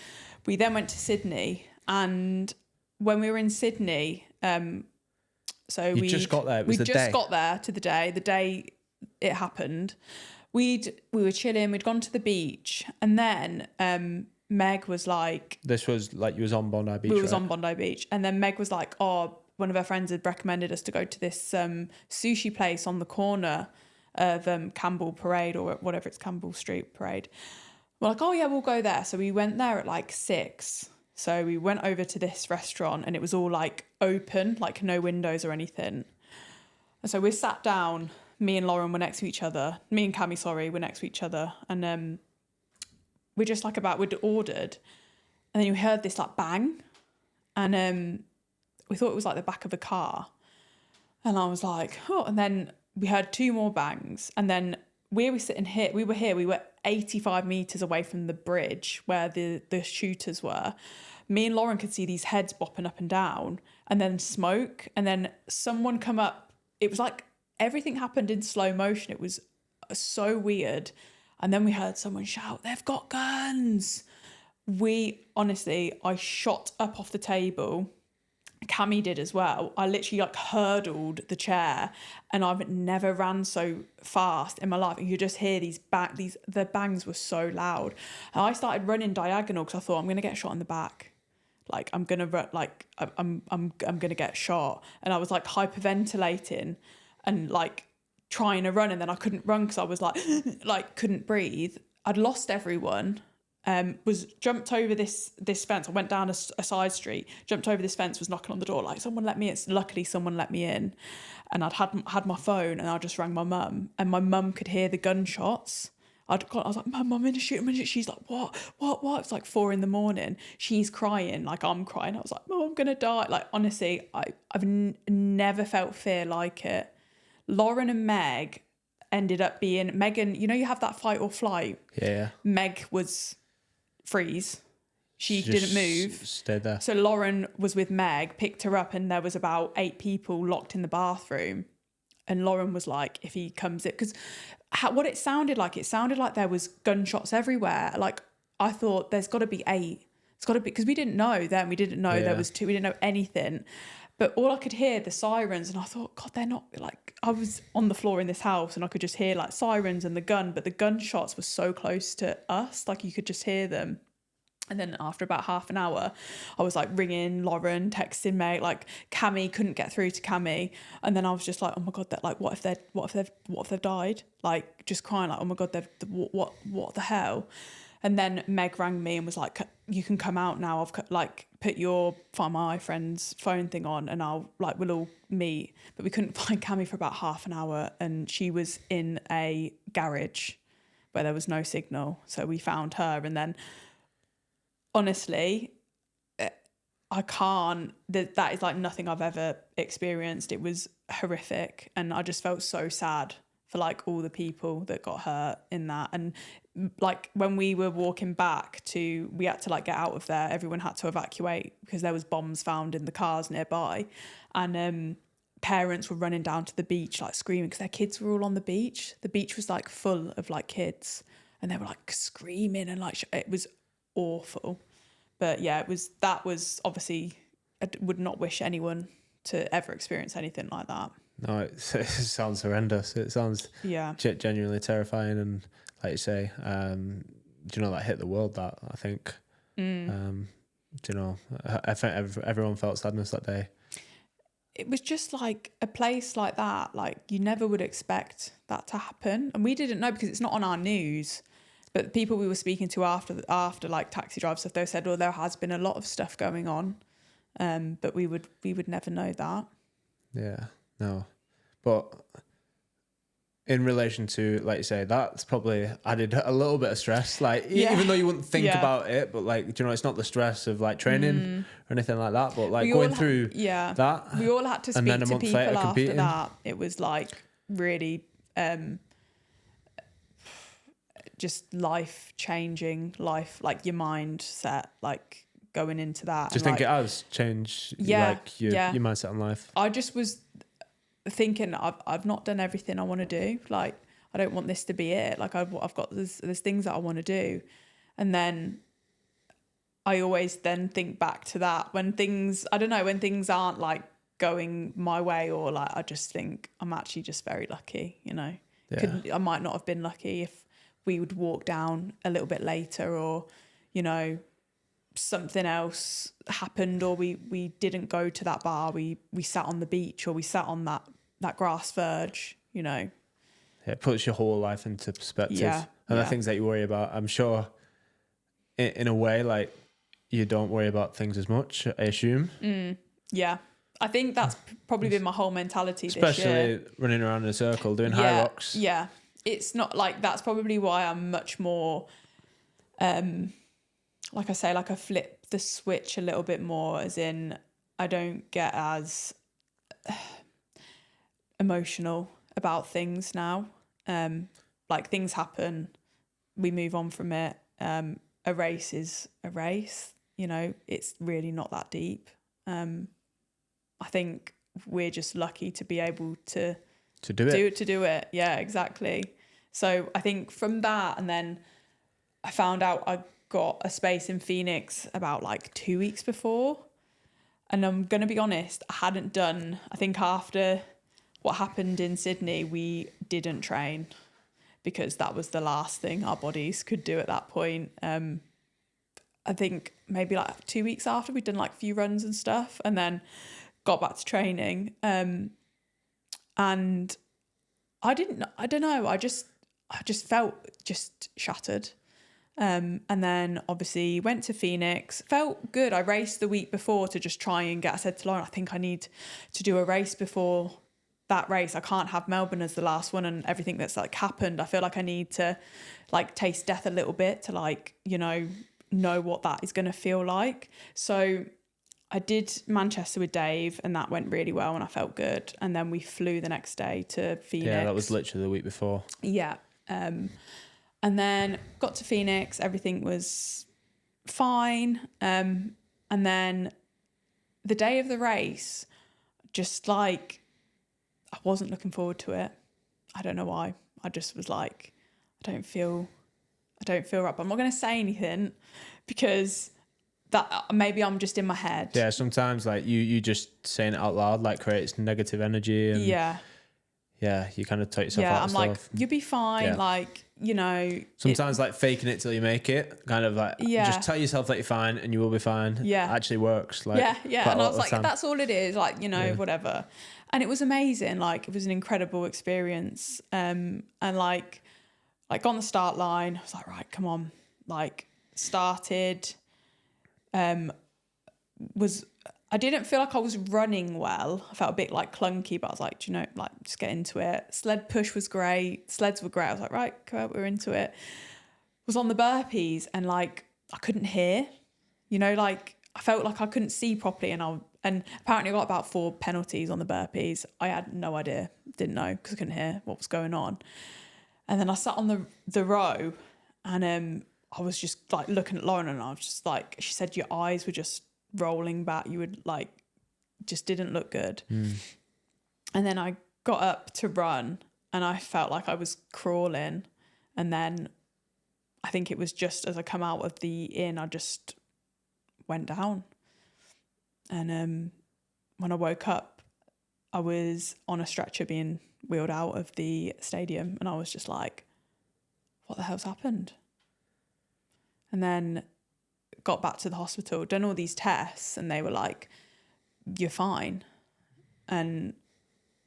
we then went to Sydney. And when we were in Sydney, we just got there. It was got there to the day it happened. We were chilling. We'd gone to the beach, and then Meg was like, "This was like you was on Bondi Beach." We was on Bondi Beach, and then Meg was like, "Oh, one of her friends had recommended us to go to this sushi place on the corner of Campbell Parade or whatever it's Campbell Street Parade." We're like, "Oh yeah, we'll go there." So we went there at like 6. So we went over to this restaurant and it was all like open, like no windows or anything. And so we sat down, me and Lauren were next to each other. Me and Cammy, were next to each other. And we're just like we'd ordered. And then we heard this like bang. And we thought it was like the back of a car. And I was like, oh, and then we heard 2 more bangs. And then we were sitting here, we were 85 metres away from the bridge where the shooters were. Me and Lauren could see these heads bopping up and down and then smoke. And then someone come up. It was like everything happened in slow motion. It was so weird. And then we heard someone shout, "They've got guns." I shot up off the table. Cammy did as well. I literally like hurdled the chair, and I've never ran so fast in my life. And you just hear the bangs were so loud. And I started running diagonal because I thought I'm gonna get shot in the back. Like I'm gonna run, like I'm gonna get shot. And I was like hyperventilating and like trying to run, and then I couldn't run because I was like couldn't breathe. I'd lost everyone. Was jumped over this fence. I went down a side street, jumped over this fence, was knocking on the door, like, someone let me in. Luckily someone let me in, and I'd had my phone, and I just rang my mum, and my mum could hear the gunshots. I was like, Mum, I'm in a shooting. She's like, what? It's like 4 a.m. She's crying, like I'm crying. I was like, Mum, I'm gonna die. Like honestly, I've never felt fear like it. Lauren and Meg ended up being Megan. You know, you have that fight or flight. Yeah. Meg was freeze. She didn't move. Stayed there. So Lauren was with Meg, picked her up, and there was about 8 people locked in the bathroom. And Lauren was like, if he comes in, because what it sounded like there was gunshots everywhere. Like I thought there's got to be 8. It's got to be, because we didn't know then. We didn't know there was 2. We didn't know anything. But all I could hear, the sirens, and I thought, God, they're not, like, I was on the floor in this house and I could just hear like sirens and the gun, but the gunshots were so close to us, like you could just hear them. And then after about half an hour, I was like ringing Lauren, texting Meg, like Cammy, couldn't get through to Cammy. And then I was just like, oh my God, that like, what if they've died? Like just crying, like, oh my God, what the hell? And then Meg rang me and was like, you can come out now. I've like put your Find My friend's phone thing on, and we'll all meet. But we couldn't find Cammy for about half an hour, and she was in a garage where there was no signal. So we found her, and then honestly, I can't, that is like nothing I've ever experienced. It was horrific. And I just felt so sad for like all the people that got hurt in that. And like when we were walking back we had to like get out of there. Everyone had to evacuate because there was bombs found in the cars nearby. And parents were running down to the beach, like screaming because their kids were all on the beach. The beach was like full of like kids, and they were like screaming and like it was awful. But yeah, that was obviously, I would not wish anyone to ever experience anything like that. No, it sounds horrendous. It sounds genuinely terrifying, and like you say, do you know that hit the world? That I think, do you know, I think everyone felt sadness that day. It was just like a place like that, like you never would expect that to happen, and we didn't know because it's not on our news. But the people we were speaking to after like taxi driver stuff, they said, "Oh, there has been a lot of stuff going on," but we would never know that. Yeah, no, but in relation to, like you say, that's probably added a little bit of stress. Like even though you wouldn't think about it, but like, do you know, it's not the stress of like training or anything like that. But like going through that, we all had to speak to people after competing. That. It was like really just life changing, like your mindset, like going into that. Do you think it has changed like your mindset on life? I just was thinking I've not done everything I want to do. Like I don't want this to be it. Like I've got there's things that I want to do, and then I always then think back to that when things aren't like going my way, or like I just think I'm actually just very lucky. You know, I might not have been lucky if we would walk down a little bit later, or you know, something else happened, or we didn't go to that bar, we sat on the beach, or we sat on that grass verge, you know. It puts your whole life into perspective. And the things that you worry about, I'm sure in a way, like you don't worry about things as much, I assume. Yeah, I think that's probably been my whole mentality especially this year. Running around in a circle doing HYROX. Yeah, it's not like, that's probably why I'm much more like I say, like I flip the switch a little bit more, as in I don't get as emotional about things now. Like things happen, we move on from it. A race is a race, you know, it's really not that deep. I think we're just lucky to be able to do it. Yeah, exactly. So I think from that, and then I found out I got a space in Phoenix about like 2 weeks before, and I'm gonna be honest, I think after what happened in Sydney, we didn't train because that was the last thing our bodies could do at that point. I think maybe like 2 weeks after, we'd done like a few runs and stuff, and then got back to training. And I don't know, I just felt just shattered. And then obviously went to Phoenix, felt good. I raced the week before to just try and I said to Lauren, I think I need to do a race before that race. I can't have Melbourne as the last one and everything that's like happened. I feel like I need to like taste death a little bit to like, you know what that is going to feel like. So I did Manchester with Dave, and that went really well and I felt good. And then we flew the next day to Phoenix. Yeah, that was literally the week before. Yeah. And then got to Phoenix, everything was fine. And then the day of the race, just like, I wasn't looking forward to it. I don't know why. I just was like, I don't feel right. But I'm not going to say anything because that maybe I'm just in my head. Yeah, sometimes like you just saying it out loud like creates negative energy. And yeah, you kind of take yourself out of stuff. Yeah, I'm like, you'll be fine. Like, you know. Sometimes like faking it till you make it, kind of like just tell yourself that you're fine and you will be fine. Yeah. It actually works. Like, yeah. And I was like, that's all it is. Like, you know, whatever. And it was amazing. Like, it was an incredible experience. And like on the start line, I was like, right, come on. Like, started. I didn't feel like I was running well. I felt a bit like clunky, but I was like, do you know, like just get into it. Sled push was great. Sleds were great. I was like, right, cool, we're into it. Was on the burpees and like I couldn't hear, you know, like I felt like I couldn't see properly, and apparently I got about 4 penalties on the burpees. I had no idea, didn't know because I couldn't hear what was going on. And then I sat on the row, and I was just like looking at Lauren, and I was just like, she said your eyes were just rolling back. You would like, just didn't look good. And then I got up to run and I felt like I was crawling. And then I think it was just as I come out of the inn, I just went down. And when I woke up, I was on a stretcher being wheeled out of the stadium. And I was just like, what the hell's happened? And then got back to the hospital, done all these tests, and they were like, you're fine. And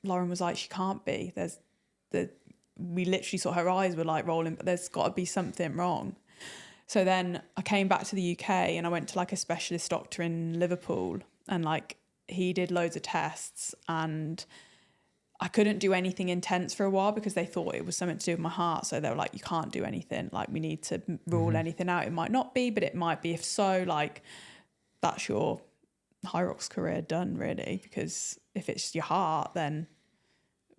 Lauren was like, she can't be. We literally saw her eyes were like rolling, but there's got to be something wrong. So then I came back to the UK and I went to like a specialist doctor in Liverpool, and like he did loads of tests, and I couldn't do anything intense for a while because they thought it was something to do with my heart. So they were like, you can't do anything. Like, we need to rule anything out. It might not be, but it might be. If so, like, that's your HYROX career done, really. Because if it's your heart, then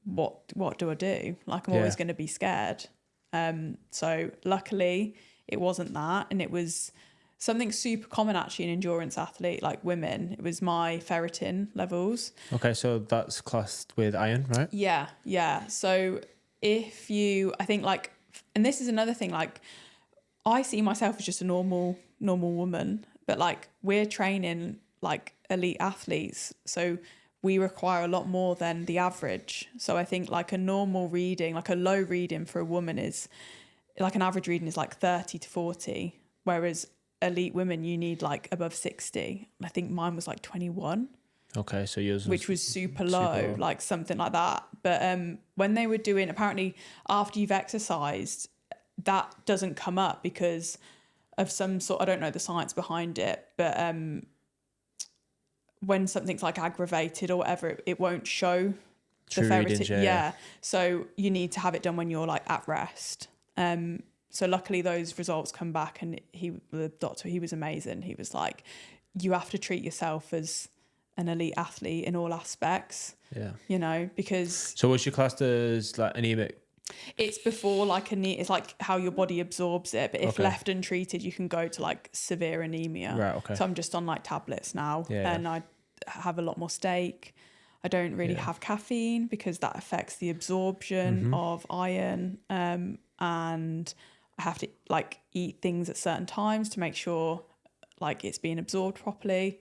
what do I do? Like, I'm always going to be scared. So luckily it wasn't that. And it was something super common actually in endurance athlete, like women. It was my ferritin levels. Okay, so that's classed with iron, right? Yeah. So if you, I think like, and this is another thing, like I see myself as just a normal woman, but like we're training like elite athletes. So we require a lot more than the average. So I think like a normal reading, like a low reading for a woman is like an average reading is like 30 to 40, whereas elite women, you need like above 60. I think mine was like 21. Okay, so yours was which was super low, like something like that. But when they were doing, apparently after you've exercised, that doesn't come up because of some sort, I don't know the science behind it, but when something's like aggravated or whatever, it won't show the ferritin. Yeah. So you need to have it done when you're like at rest. So luckily those results come back, and the doctor, he was amazing. He was like, you have to treat yourself as an elite athlete in all aspects. Yeah. You know, because... So was your classed as like anemic? It's before like it's like how your body absorbs it. But if left untreated, you can go to like severe anemia. Right, okay. So I'm just on like tablets now. And I have a lot more steak. I don't really have caffeine because that affects the absorption of iron. And I have to like eat things at certain times to make sure like it's being absorbed properly.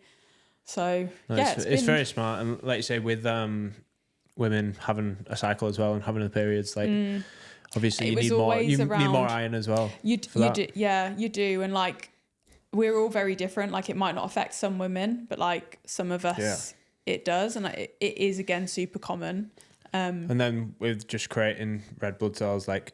So it's very smart. And like you say, with women having a cycle as well and having the periods, like obviously you need more iron as well. You do. And like we're all very different. Like it might not affect some women, but like some of us it does, and it is again super common. And then with just creating red blood cells, like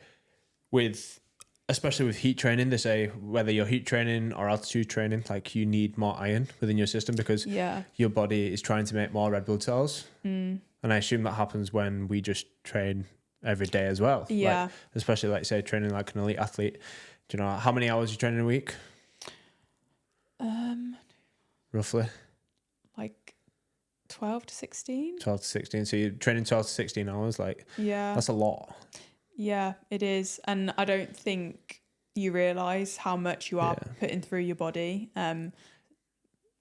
especially with heat training, they say whether you're heat training or altitude training, like you need more iron within your system because your body is trying to make more red blood cells. And I assume that happens when we just train every day as well. Yeah. Like, especially like say training like an elite athlete. Do you know how many hours you train in a week? Roughly? Like 12 to 16. 12 to 16. So you're training 12 to 16 hours. Like, that's a lot. Yeah, it is. And I don't think you realise how much you are putting through your body.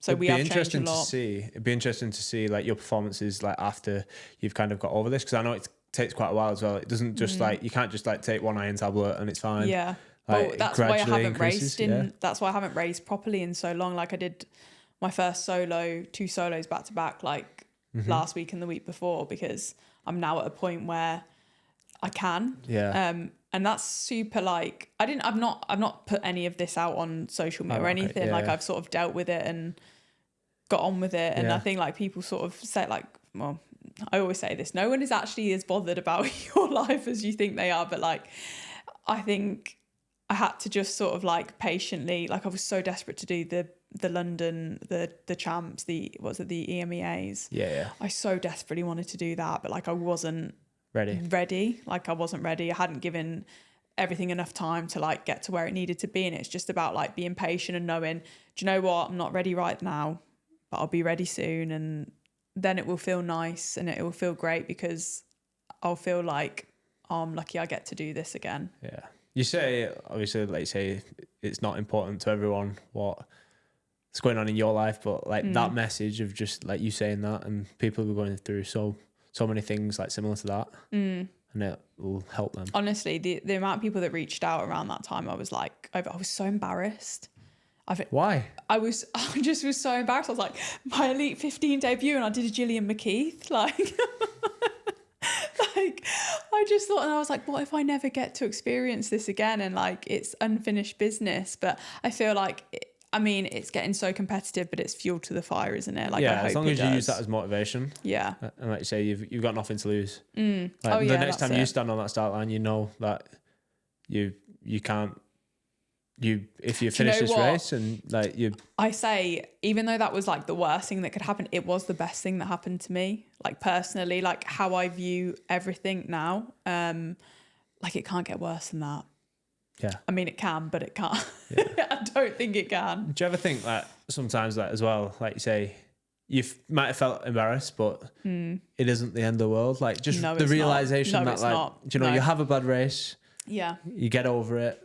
So we have changed a lot. It'd be interesting to see like your performances like after you've kind of got over this, because I know it takes quite a while as well. It doesn't just like, you can't just like take one iron tablet and it's fine. Yeah. Like, that's why I haven't raced that's why I haven't raced properly in so long. Like I did my first two solos back to back, like last week and the week before, because I'm now at a point where I can. Yeah. And that's super like, I've not put any of this out on social media or anything. I've sort of dealt with it and got on with it. And I think like people sort of say like, well, I always say this, no one is actually as bothered about your life as you think they are. But like, I think I had to just sort of like patiently, like I was so desperate to do the London, the champs, the EMEAs. Yeah. I so desperately wanted to do that, but like I wasn't ready. Like I wasn't ready. I hadn't given everything enough time to like get to where it needed to be. And it's just about like being patient and knowing, do you know what? I'm not ready right now, but I'll be ready soon. And then it will feel nice and it will feel great because I'll feel like I'm lucky I get to do this again. Yeah. You say, obviously, like you say, it's not important to everyone what's going on in your life, but like that message of just like you saying that and people who are going through so so many things like similar to that, and it will help them. Honestly, the amount of people that reached out around that time, I was so embarrassed. Why? I just was so embarrassed. I was like, my Elite 15 debut, and I did a Gillian McKeith, like. Like, I just thought, and I was like, what if I never get to experience this again? And like, it's unfinished business. But I feel like, it's getting so competitive, but it's fuel to the fire, isn't it? Like, yeah, as long as you use that as motivation. Yeah. And like you say, you've got nothing to lose. Like, the next time you stand on that start line, you know that you can't. If you finish this race and like you, I say, even though that was like the worst thing that could happen, it was the best thing that happened to me. Like personally, like how I view everything now, like it can't get worse than that. Yeah. I mean, it can, but it can't. Yeah. I don't think it can. Do you ever think that sometimes that as well? Like you say, you might have felt embarrassed, but it isn't the end of the world. Like just the realization that like, you have a bad race. Yeah. You get over it.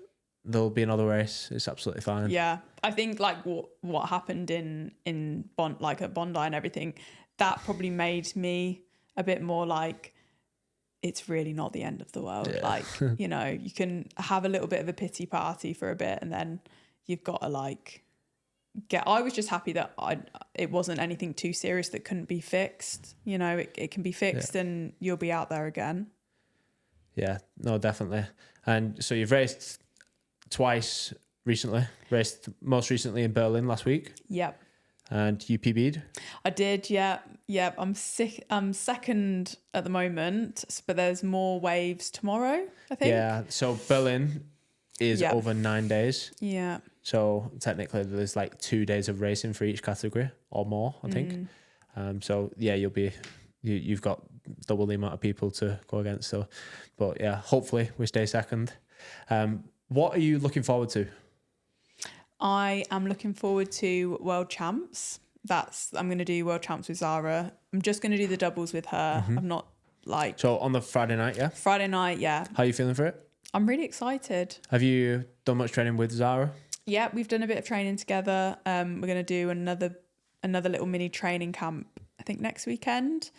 There'll be another race. It's absolutely fine. Yeah, I think like what happened in Bond, like at Bondi and everything, that probably made me a bit more like, it's really not the end of the world. Yeah. Like, you can have a little bit of a pity party for a bit, and then you've got to like I was just happy that it wasn't anything too serious that couldn't be fixed. It can be fixed, and you'll be out there again. Yeah, no, definitely. And so you've raced twice recently, raced most recently in Berlin last week. Yep. And you PB'd? I did, yeah. I'm second at the moment, but there's more waves tomorrow, I think. Yeah, so Berlin is over 9 days. Yeah. So technically there's like 2 days of racing for each category or more, I think. So yeah, you've got double the amount of people to go against. So, but yeah, hopefully we stay second. What are you looking forward to? I am looking forward to World Champs. I'm going to do World Champs with Zara. I'm just going to do the doubles with her. I'm not like... So on the Friday night, yeah? Friday night, yeah. How are you feeling for it? I'm really excited. Have you done much training with Zara? Yeah, we've done a bit of training together. We're going to do another little mini training camp, I think next weekend.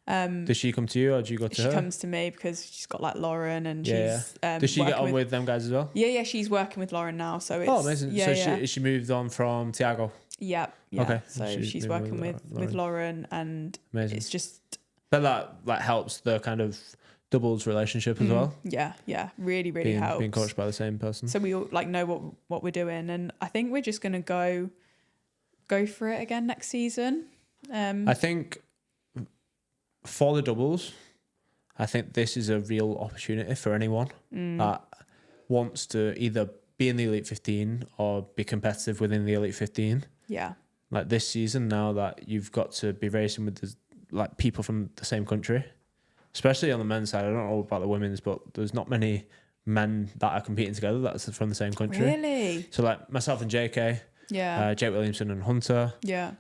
Does she come to you or do you go to her? She comes to me because she's got like Lauren and she's... Does she get on with them guys as well? Yeah, she's working with Lauren now. So it's... Oh, amazing. So she moved on from Tiago? Yeah. Okay. So she's working with Lauren, and amazing. It's just... But that like helps the kind of doubles relationship as well? Yeah. Really helps. Being coached by the same person. So we all like know what we're doing, and I think we're just going to go for it again next season. I think... For the doubles, I think this is a real opportunity for anyone that wants to either be in the Elite 15 or be competitive within the Elite 15. Yeah. Like this season now that you've got to be racing with people from the same country, especially on the men's side. I don't know about the women's, but there's not many men that are competing together that's from the same country. Really? So like myself and JK. Yeah. Jake Williamson and Hunter. Yeah.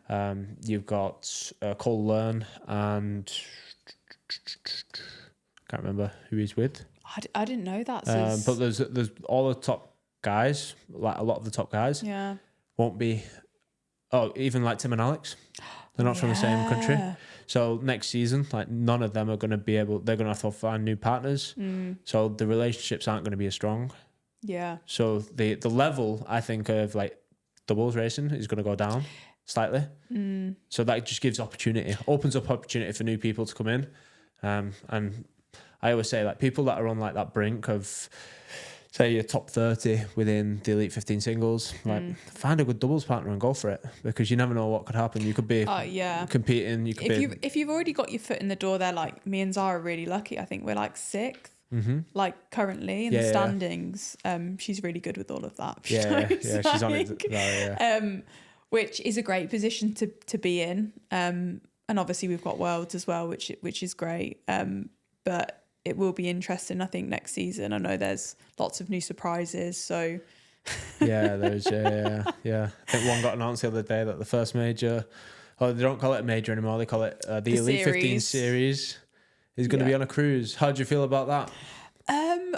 You've got Cole Learn and can't remember who he's with. I didn't know that. But there's all the top guys, like a lot of the top guys. Yeah. Won't be. Oh, even like Tim and Alex, they're not from the same country. So next season, like none of them are going to be able. They're going to have to find new partners. So the relationships aren't going to be as strong. Yeah. So the level, I think, of like doubles racing is going to go down slightly. So that just gives opens up opportunity for new people to come in. And I always say, like, people that are on like that brink of, say, your top 30 within the Elite 15 singles, like find a good doubles partner and go for it, because you never know what could happen. You could be competing. You could if you've already got your foot in the door there, like me and Zara are really lucky. I think we're like 6th. Like currently in the standings. She's really good with all of that. She's on it. Which is a great position to be in. And obviously we've got Worlds as well, which is great. But it will be interesting, I think, next season. I know there's lots of new surprises, so there's I think one got announced the other day that the first major, they don't call it a major anymore, they call it the Elite 15 series. Is going to be on a cruise. How do you feel about that?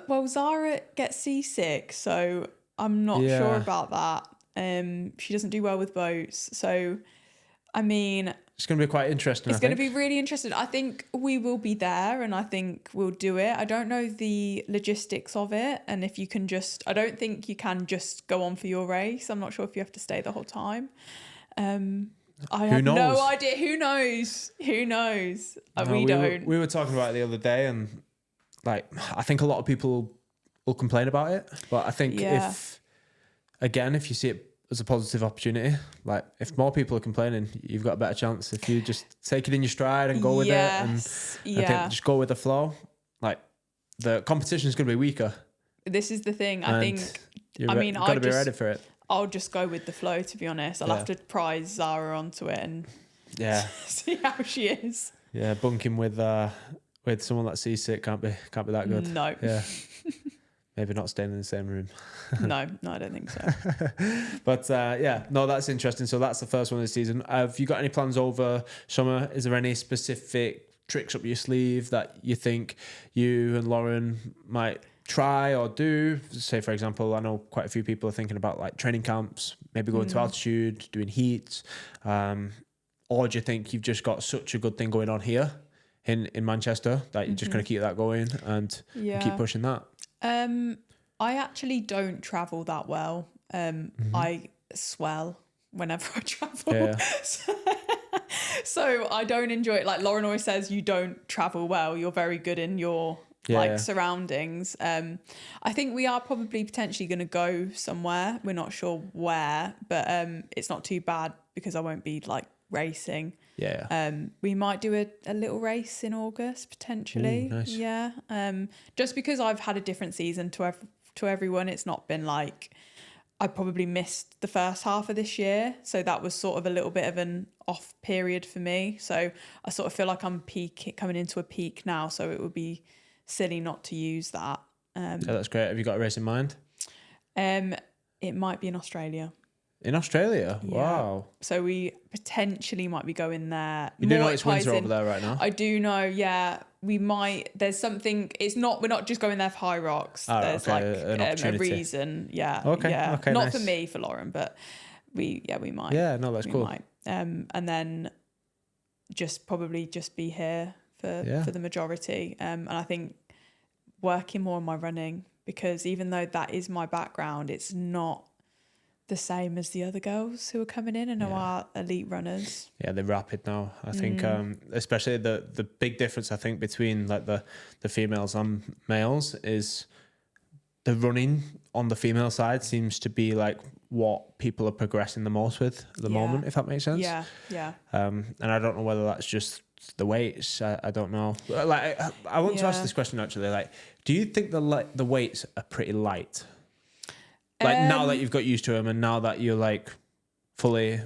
Well, Zara gets seasick, so I'm not sure about that. She doesn't do well with boats, so I mean, It's going to be quite interesting. It's going to be really interesting. I think we will be there and I think we'll do it. I don't know the logistics of it. And if you can I don't think you can just go on for your race. I'm not sure if you have to stay the whole time. I have no idea. Who knows? We don't. We were talking about it the other day and like, I think a lot of people will complain about it. But I think if you see it as a positive opportunity, like if more people are complaining, you've got a better chance if you just take it in your stride and go with it and I think just go with the flow. Like the competition is going to be weaker. This is the thing. I think you've got to be ready for it. I'll just go with the flow, to be honest. I'll have to prize Zara onto it and see how she is. Yeah, bunking with someone that's seasick can't be that good. No. Yeah. Maybe not staying in the same room. No, I don't think so. But that's interesting. So that's the first one of the season. Have you got any plans over summer? Is there any specific tricks up your sleeve that you think you and Lauren might try or do? Say, for example, I know quite a few people are thinking about like training camps, maybe going to altitude, doing heats. Or do you think you've just got such a good thing going on here in Manchester that you're just going to keep that going and keep pushing that? I actually don't travel that well. I swell whenever I travel. Yeah. So I don't enjoy it. Like Lauren always says, you don't travel well. You're very good in your surroundings. I think we are probably potentially going to go somewhere. We're not sure where, but it's not too bad because I won't be like racing. We might do a little race in August potentially. Ooh, nice. Just because I've had a different season to everyone. It's not been like I probably missed the first half of this year, so that was sort of a little bit of an off period for me. So I sort of feel like I'm coming into a peak now, so it would be silly not to use that. That's great. Have you got a race in mind? It might be in Australia. In Australia? Yeah. Wow. So we potentially might be going there. You do know it's winter over there right now? I do know, yeah. We might, there's something, we're not just going there for HYROX. There's a reason. Yeah. Okay. Yeah. Okay, not nice. for me, for Lauren, but we might. Yeah, no, that's cool. Might. And then probably be here for the majority. And I think working more on my running, because even though that is my background, it's not the same as the other girls who are coming in and who are elite runners. Yeah, they're rapid now. I think especially the big difference I think between like the females and males is the running on the female side seems to be like what people are progressing the most with at the moment, if that makes sense. Yeah. And I don't know whether that's just the weights. I don't know. Like I want to ask this question actually. Like, do you think the weights are pretty light? Like now that you've got used to them and now that you're like fully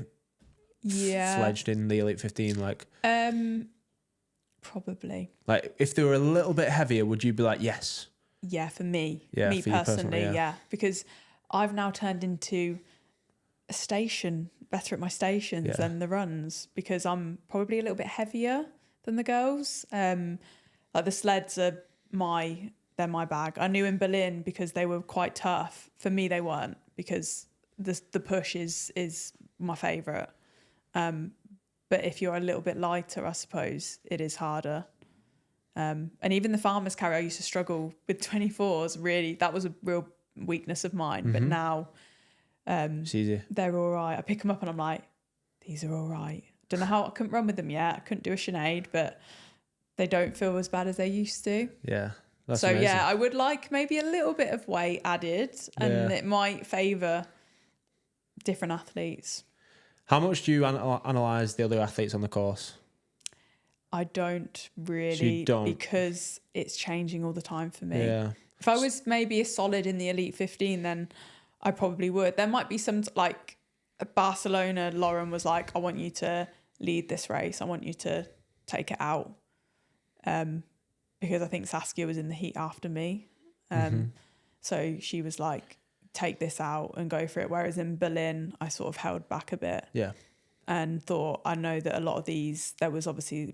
fledged in the Elite 15, like probably. Like if they were a little bit heavier, would you be like, yes? Yeah, for me. Yeah, me for personally, you yeah. Because I've now turned into a station, better at my stations than the runs, because I'm probably a little bit heavier than the girls. Like the sleds are they're my bag. I knew in Berlin because they were quite tough. For me, they weren't, because the push is my favourite. But if you're a little bit lighter, I suppose it is harder. And even the farmer's carry, I used to struggle with 24s. Really, that was a real weakness of mine. But now it's easy. They're all right. I pick them up and I'm like, these are all right. Don't know how I couldn't run with them yet. I couldn't do a Sinead, but they don't feel as bad as they used to. Yeah. That's so amazing. I would like maybe a little bit of weight added, and it might favour different athletes. How much do you analyse the other athletes on the course? I don't really, because it's changing all the time for me. Yeah. If I was maybe a solid in the Elite 15, then I probably would. There might be some, like Barcelona, Lauren was like, I want you to lead this race. I want you to take it out. Because I think Saskia was in the heat after me. So she was like, take this out and go for it. Whereas in Berlin, I sort of held back a bit. Yeah. And thought, I know that a lot of these, there was obviously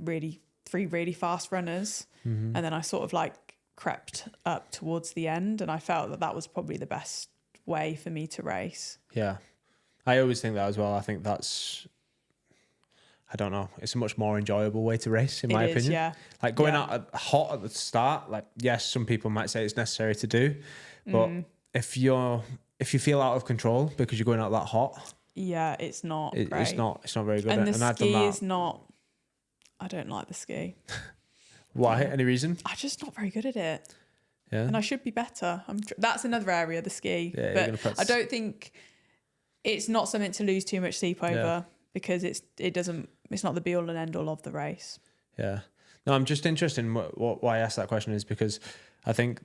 three really fast runners. And then I sort of like crept up towards the end. And I felt that was probably the best way for me to race. Yeah. I always think that as well. I think that's I don't know, it's a much more enjoyable way to race, in my opinion. Yeah. Like going out hot at the start, like, yes, some people might say it's necessary to do, but if you feel out of control because you're going out that hot, it's not great. It's not very good. And the ski is not. I don't like the ski. Why? Any reason? I'm just not very good at it. Yeah. And I should be better. That's another area, the ski. Yeah, but I don't think it's not something to lose too much sleep over because it's not the be all and end all of the race. Yeah. No, I'm just interested in why I asked that question is because I think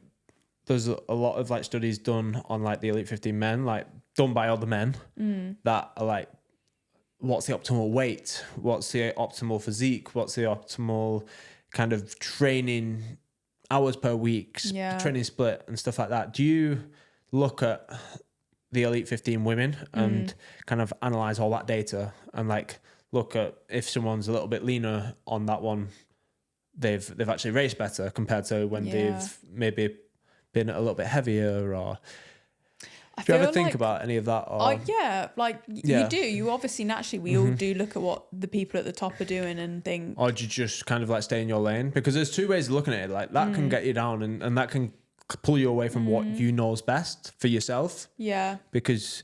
there's a lot of like studies done on like the Elite 15 men, like done by other men that are like, what's the optimal weight? What's the optimal physique? What's the optimal kind of training hours per week, training split and stuff like that? Do you look at the Elite 15 women and kind of analyze all that data and like look at if someone's a little bit leaner on that one, they've actually raced better compared to when they've maybe been a little bit heavier? Or do you ever think about any of that? Or? You do. You obviously naturally we all do look at what the people at the top are doing and think. Or do you just kind of like stay in your lane? Because there's two ways of looking at it. Like that can get you down and that can pull you away from what you know is best for yourself. Yeah. Because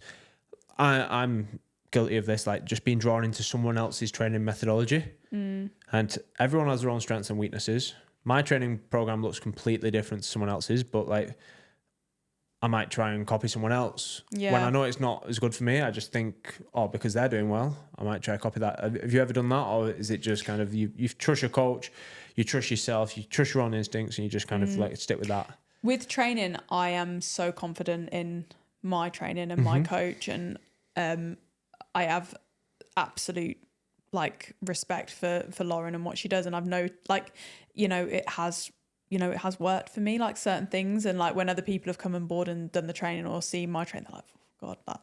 I'm guilty of this, like just being drawn into someone else's training methodology. And everyone has their own strengths and weaknesses. My training program looks completely different to someone else's, but like I might try and copy someone else. When I know it's not as good for me, I just think, because they're doing well, I might try to copy that. Have you ever done that? Or is it just kind of you trust your coach, you trust yourself, you trust your own instincts, and you just kind of like stick with that? With training, I am so confident in my training and my coach, and I have absolute like respect for Lauren and what she does, and I've it has worked for me, like certain things, and like when other people have come on board and done the training or seen my training, they're like, oh God,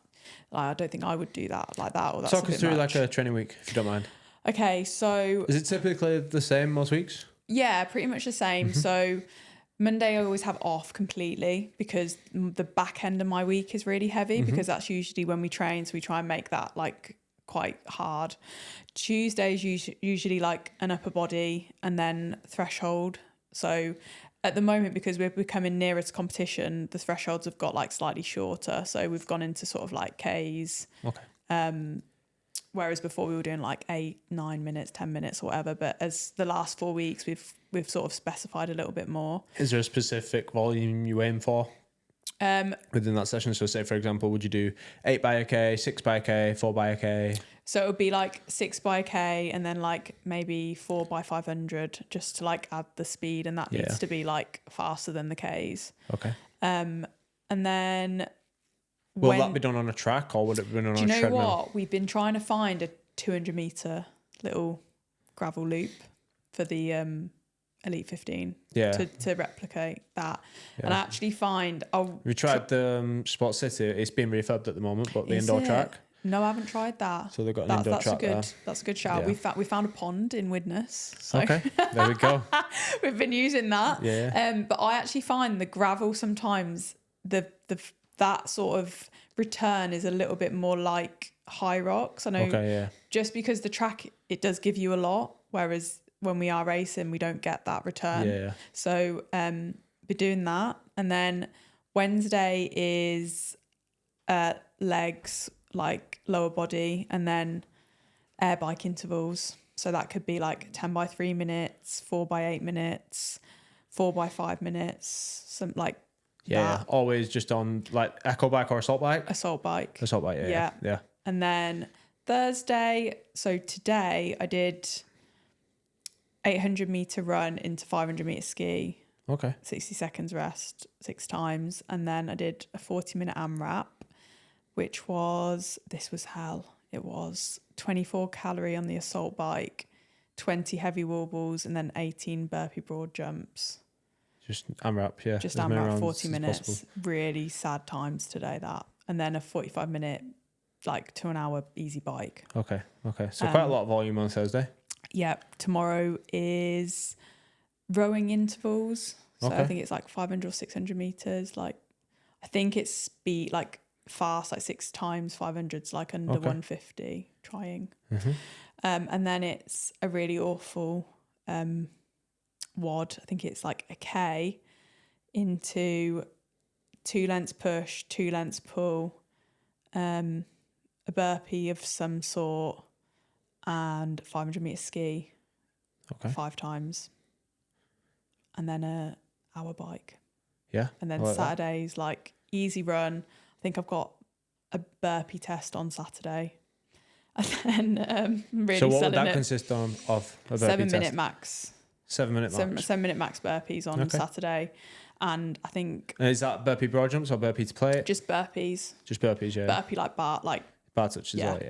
I don't think I would do that like that. Or that's talk us through like a training week, if you don't mind. Okay, so is it typically the same most weeks? Yeah, pretty much the same. So Monday I always have off completely because the back end of my week is really heavy because that's usually when we train, so we try and make that like quite hard. Tuesday is usually like an upper body and then threshold. So at the moment, because we're becoming nearer to competition, the thresholds have got like slightly shorter. So we've gone into sort of like Ks. Okay. Whereas before we were doing like 8, 9 minutes, 10 minutes or whatever. But as the last 4 weeks, we've sort of specified a little bit more. Is there a specific volume you aim for within that session? So say, for example, would you do 8 by a K, 6 by a K, 4 by a K? So it would be like 6 by a K and then like maybe 4 by 500 just to like add the speed. And that needs to be like faster than the Ks. Okay. And then... Will that be done on a track or would it be done on a treadmill? Do you know what? We've been trying to find a 200 metre little gravel loop for the Elite 15 to replicate that. Yeah. And I actually find... We tried the Sport City. It's being refurbed at the moment, but the indoor track. No, I haven't tried that. So they've got an indoor track there. That's a good shout. Yeah. We found a pond in Widnes. So. Okay, there we go. We've been using that. Yeah. But I actually find the gravel sometimes, that sort of return is a little bit more like HYROX. I know just because the track, it does give you a lot, whereas when we are racing, we don't get that return. Yeah. So be doing that. And then Wednesday is legs, like lower body, and then air bike intervals. So that could be like 10 by 3 minutes, 4 by 8 minutes, 4 by 5 minutes, some like that. Always just on like echo bike or assault bike? Assault bike, yeah. And then Thursday, so today I did 800 meter run into 500 meter ski. Okay. 60 seconds rest 6 times. And then I did a 40-minute AMRAP, which was hell. It was 24 calorie on the assault bike, 20 heavy wall balls, and then 18 burpee broad jumps. Just AMRAP, yeah. Just AMRAP, 40 minutes. Really sad times today, that. And then a 45-minute, like 2 an hour easy bike. Okay. So quite a lot of volume on Thursday. Yeah. Tomorrow is rowing intervals. So I think it's like 500 or 600 meters. Like, I think it's speed, like fast, like 6 times 500s, like under 150 trying. And then it's a really awful WOD. I think it's like a K into 2 lengths push, 2 lengths pull, a burpee of some sort, and 500 meter ski 5 times, and then a hour bike. Yeah. And then Saturday's like easy run. I think I've got a burpee test on Saturday. And then really so what would that it. consist of a burpee 7 minute test? max. 7 minute max. 7 minute max burpees on Saturday. And I think... And is that burpee broad jumps or burpee to plate? Just burpees. Just burpees, yeah. Burpee like bar touch as well,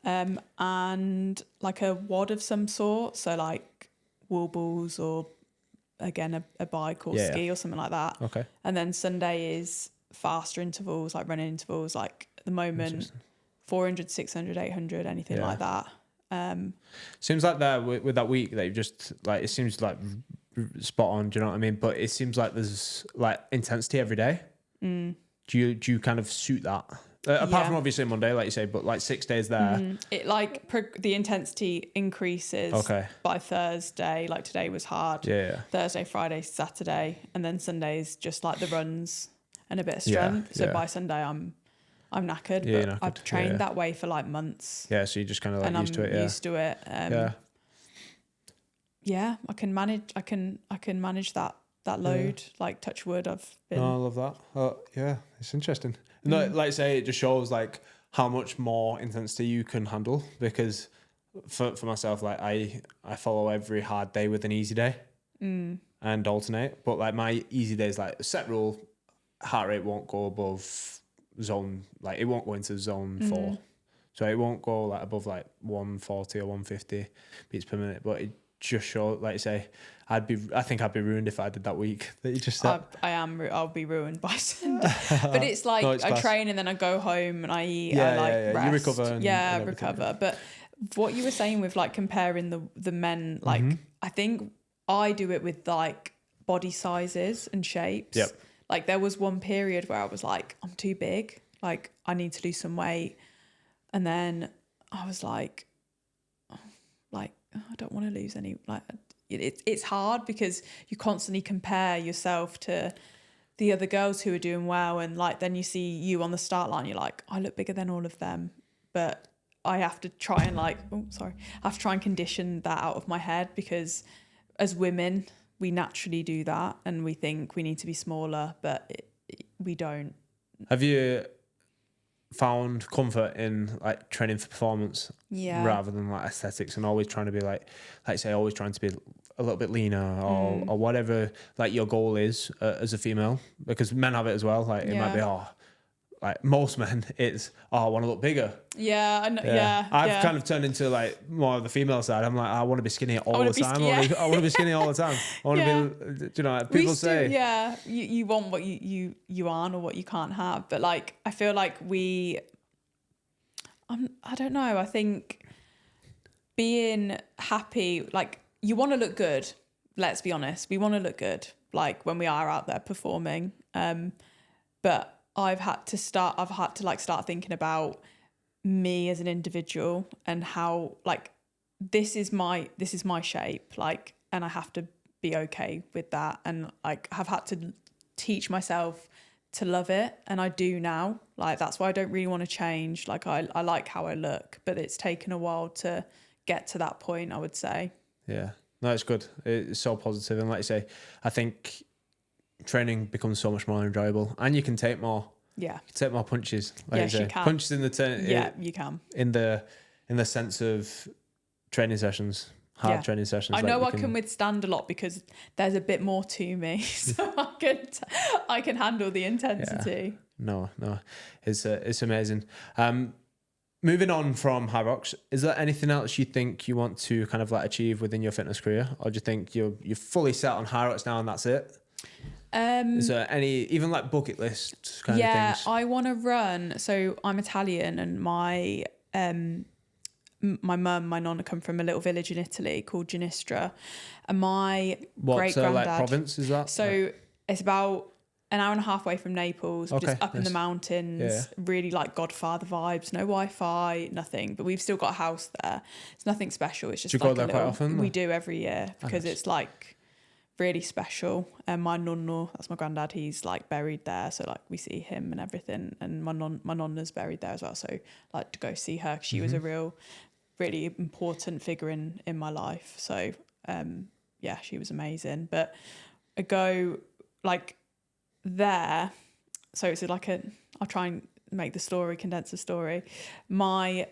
yeah. And like a WOD of some sort. So like wall balls or, again, a bike or ski or something like that. Okay. And then Sunday is faster intervals, like running intervals, like at the moment... 400, 600, 800, anything like that. Seems like that with that week that you've just like, it seems like spot on. Do you know what I mean? But it seems like there's like intensity every day. Do you kind of suit that? Apart from obviously Monday, like you say, but like 6 days there. It like the intensity increases by Thursday. Like today was hard. Yeah. Thursday, Friday, Saturday, and then Sunday's just like the runs and a bit of strength. So by Sunday I'm knackered, but I've trained that way for like months. Yeah, so you just kind of like used to it. Yeah, used to it. Yeah, I can manage that load. Like touch wood, I've been. Oh, I love that. Oh, yeah, it's interesting. No, like I say, it just shows like how much more intensity you can handle. Because for myself, like I follow every hard day with an easy day and alternate. But like my easy days, like set rule, heart rate won't go above zone, like it won't go into zone 4, so it won't go like above like 140 or 150 beats per minute. But it just shows, like you say, I think I'd be ruined if I did that week that you just said. I'll be ruined by Sunday. But it's like I train and then I go home and I eat. Rest. You recover. And recover. But what you were saying with like comparing the men, like I think I do it with like body sizes and shapes. Yep. Like there was one period where I was like, I'm too big. Like I need to lose some weight. And then I was like, I don't want to lose any. Like it's hard because you constantly compare yourself to the other girls who are doing well. And like, then you see you on the start line, you're like, I look bigger than all of them. But I have to try and I have to try and condition that out of my head, because as women, we naturally do that and we think we need to be smaller, but we don't. Have you found comfort in like training for performance rather than like aesthetics, and always trying to be like say, always trying to be a little bit leaner or whatever like your goal is as a female? Because men have it as well. Like it might be, like most men, it's I want to look bigger. Yeah, I know, I've kind of turned into like more of the female side. I'm like, I want to be skinny all the time. I want to be skinny all the time. I want to be, people say. You want what you aren't or what you can't have. But like, I feel like I don't know. I think being happy, like you want to look good. Let's be honest. We want to look good, like when we are out there performing. But I've had to start thinking about me as an individual and how like this is my shape, like, and I have to be okay with that. And like I've had to teach myself to love it, and I do now. Like that's why I don't really want to change. Like I like how I look, but it's taken a while to get to that point, I would say. Yeah. No, it's good. It's so positive. And like you say, I think training becomes so much more enjoyable, and you can take more. Yeah. You can take more punches. Like yes, you can. Punches in the turn. Yeah, you can. In the sense of training sessions, hard training sessions. I know I can withstand a lot because there's a bit more to me, so I can handle the intensity. Yeah. No, it's amazing. Moving on from HYROX, is there anything else you think you want to kind of like achieve within your fitness career, or do you think you're fully set on HYROX now and that's it? Is there any even like bucket list kind of things? Yeah, I want to run. So I'm Italian, and my mum, my nonna come from a little village in Italy called Ginestra, and my great granddad. Like province is that? So it's about an hour and a half away from Naples, just up in the mountains, really like Godfather vibes, no Wi-Fi, nothing. But we've still got a house there. It's nothing special. It's just do you go there quite often? We do every year because it's like really special. And my nonno, that's my granddad, he's like buried there. So like we see him and everything. And my nonna's buried there as well. So like to go see her, 'cause she was a really important figure in my life. So yeah, she was amazing. But I go like there, so it's like I'll try and condense the story. My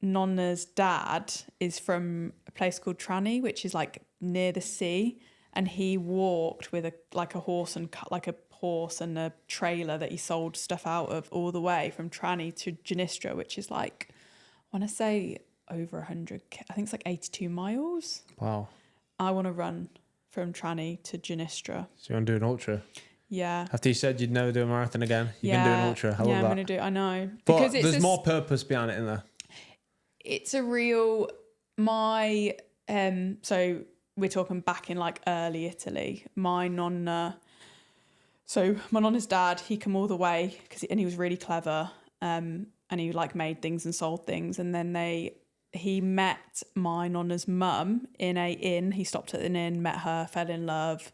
nonna's dad is from a place called Tranny, which is like near the sea, and he walked with a horse and a trailer that he sold stuff out of all the way from Tranny to Ginestra, which is like, I want to say over 100, I think it's like 82 miles. Wow. I want to run from Tranny to Ginestra. So you want to do an ultra? Yeah. After you said you'd never do a marathon again, you're going to do an ultra. I love that. I'm going to do it. I know. But because there's more purpose behind it, isn't there? It's a real, so we're talking back in like early Italy. My nonna's dad, he come all the way and he was really clever. And he like made things and sold things. And then he met my nonna's mum in a inn. He stopped at an inn, met her, fell in love.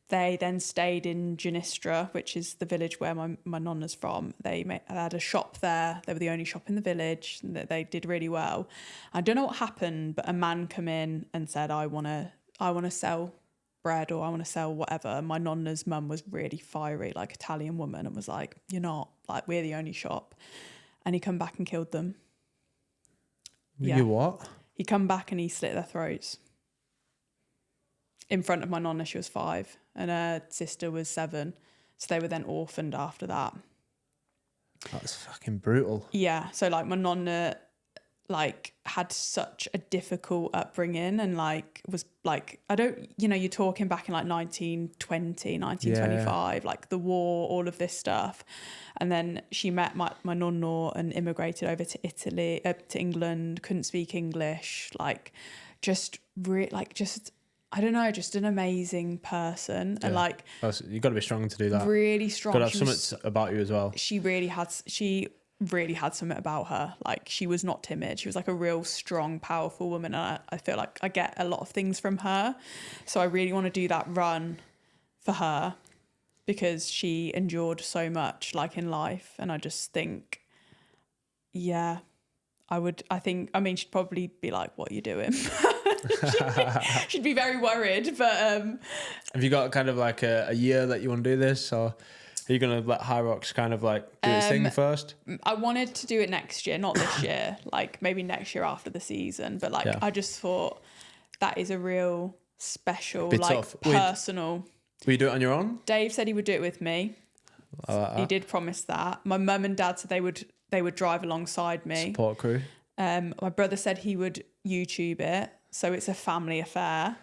They then stayed in Ginestra, which is the village where my nonna's from. They had a shop there. They were the only shop in the village. They did really well. I don't know what happened, but a man come in and said, I want to sell bread, or I want to sell whatever. My nonna's mum was really fiery, like Italian woman, and was like, you're not, like, we're the only shop. And he come back and killed them. You what? He come back and he slit their throats. In front of my nonna, she was 5, and her sister was 7. So they were then orphaned after that. That's fucking brutal. Yeah. So like my nonna like had such a difficult upbringing, and like was like, you're talking back in like 1920, 1925, like the war, all of this stuff. And then she met my nonno and immigrated over to Italy, to England, couldn't speak English, I don't know, just an amazing person. And like, you've got to be strong to do that. Really strong. Got to have something about you as well. She really had something about her. Like, she was not timid. She was like a real strong, powerful woman. And I feel like I get a lot of things from her. So I really want to do that run for her, because she endured so much like in life. And I just think, yeah, she'd probably be like, what are you doing? she'd be very worried, but have you got kind of like a year that you want to do this, or are you going to let HYROX kind of like do its thing first? I wanted to do it next year, not this year, like maybe next year after the season, but like I just thought that is a real special, like tough. Personal. Will you do it on your own? Dave said he would do it with me. He did promise that. My mum and dad said they would drive alongside me. Support crew. My brother said he would YouTube it. So it's a family affair.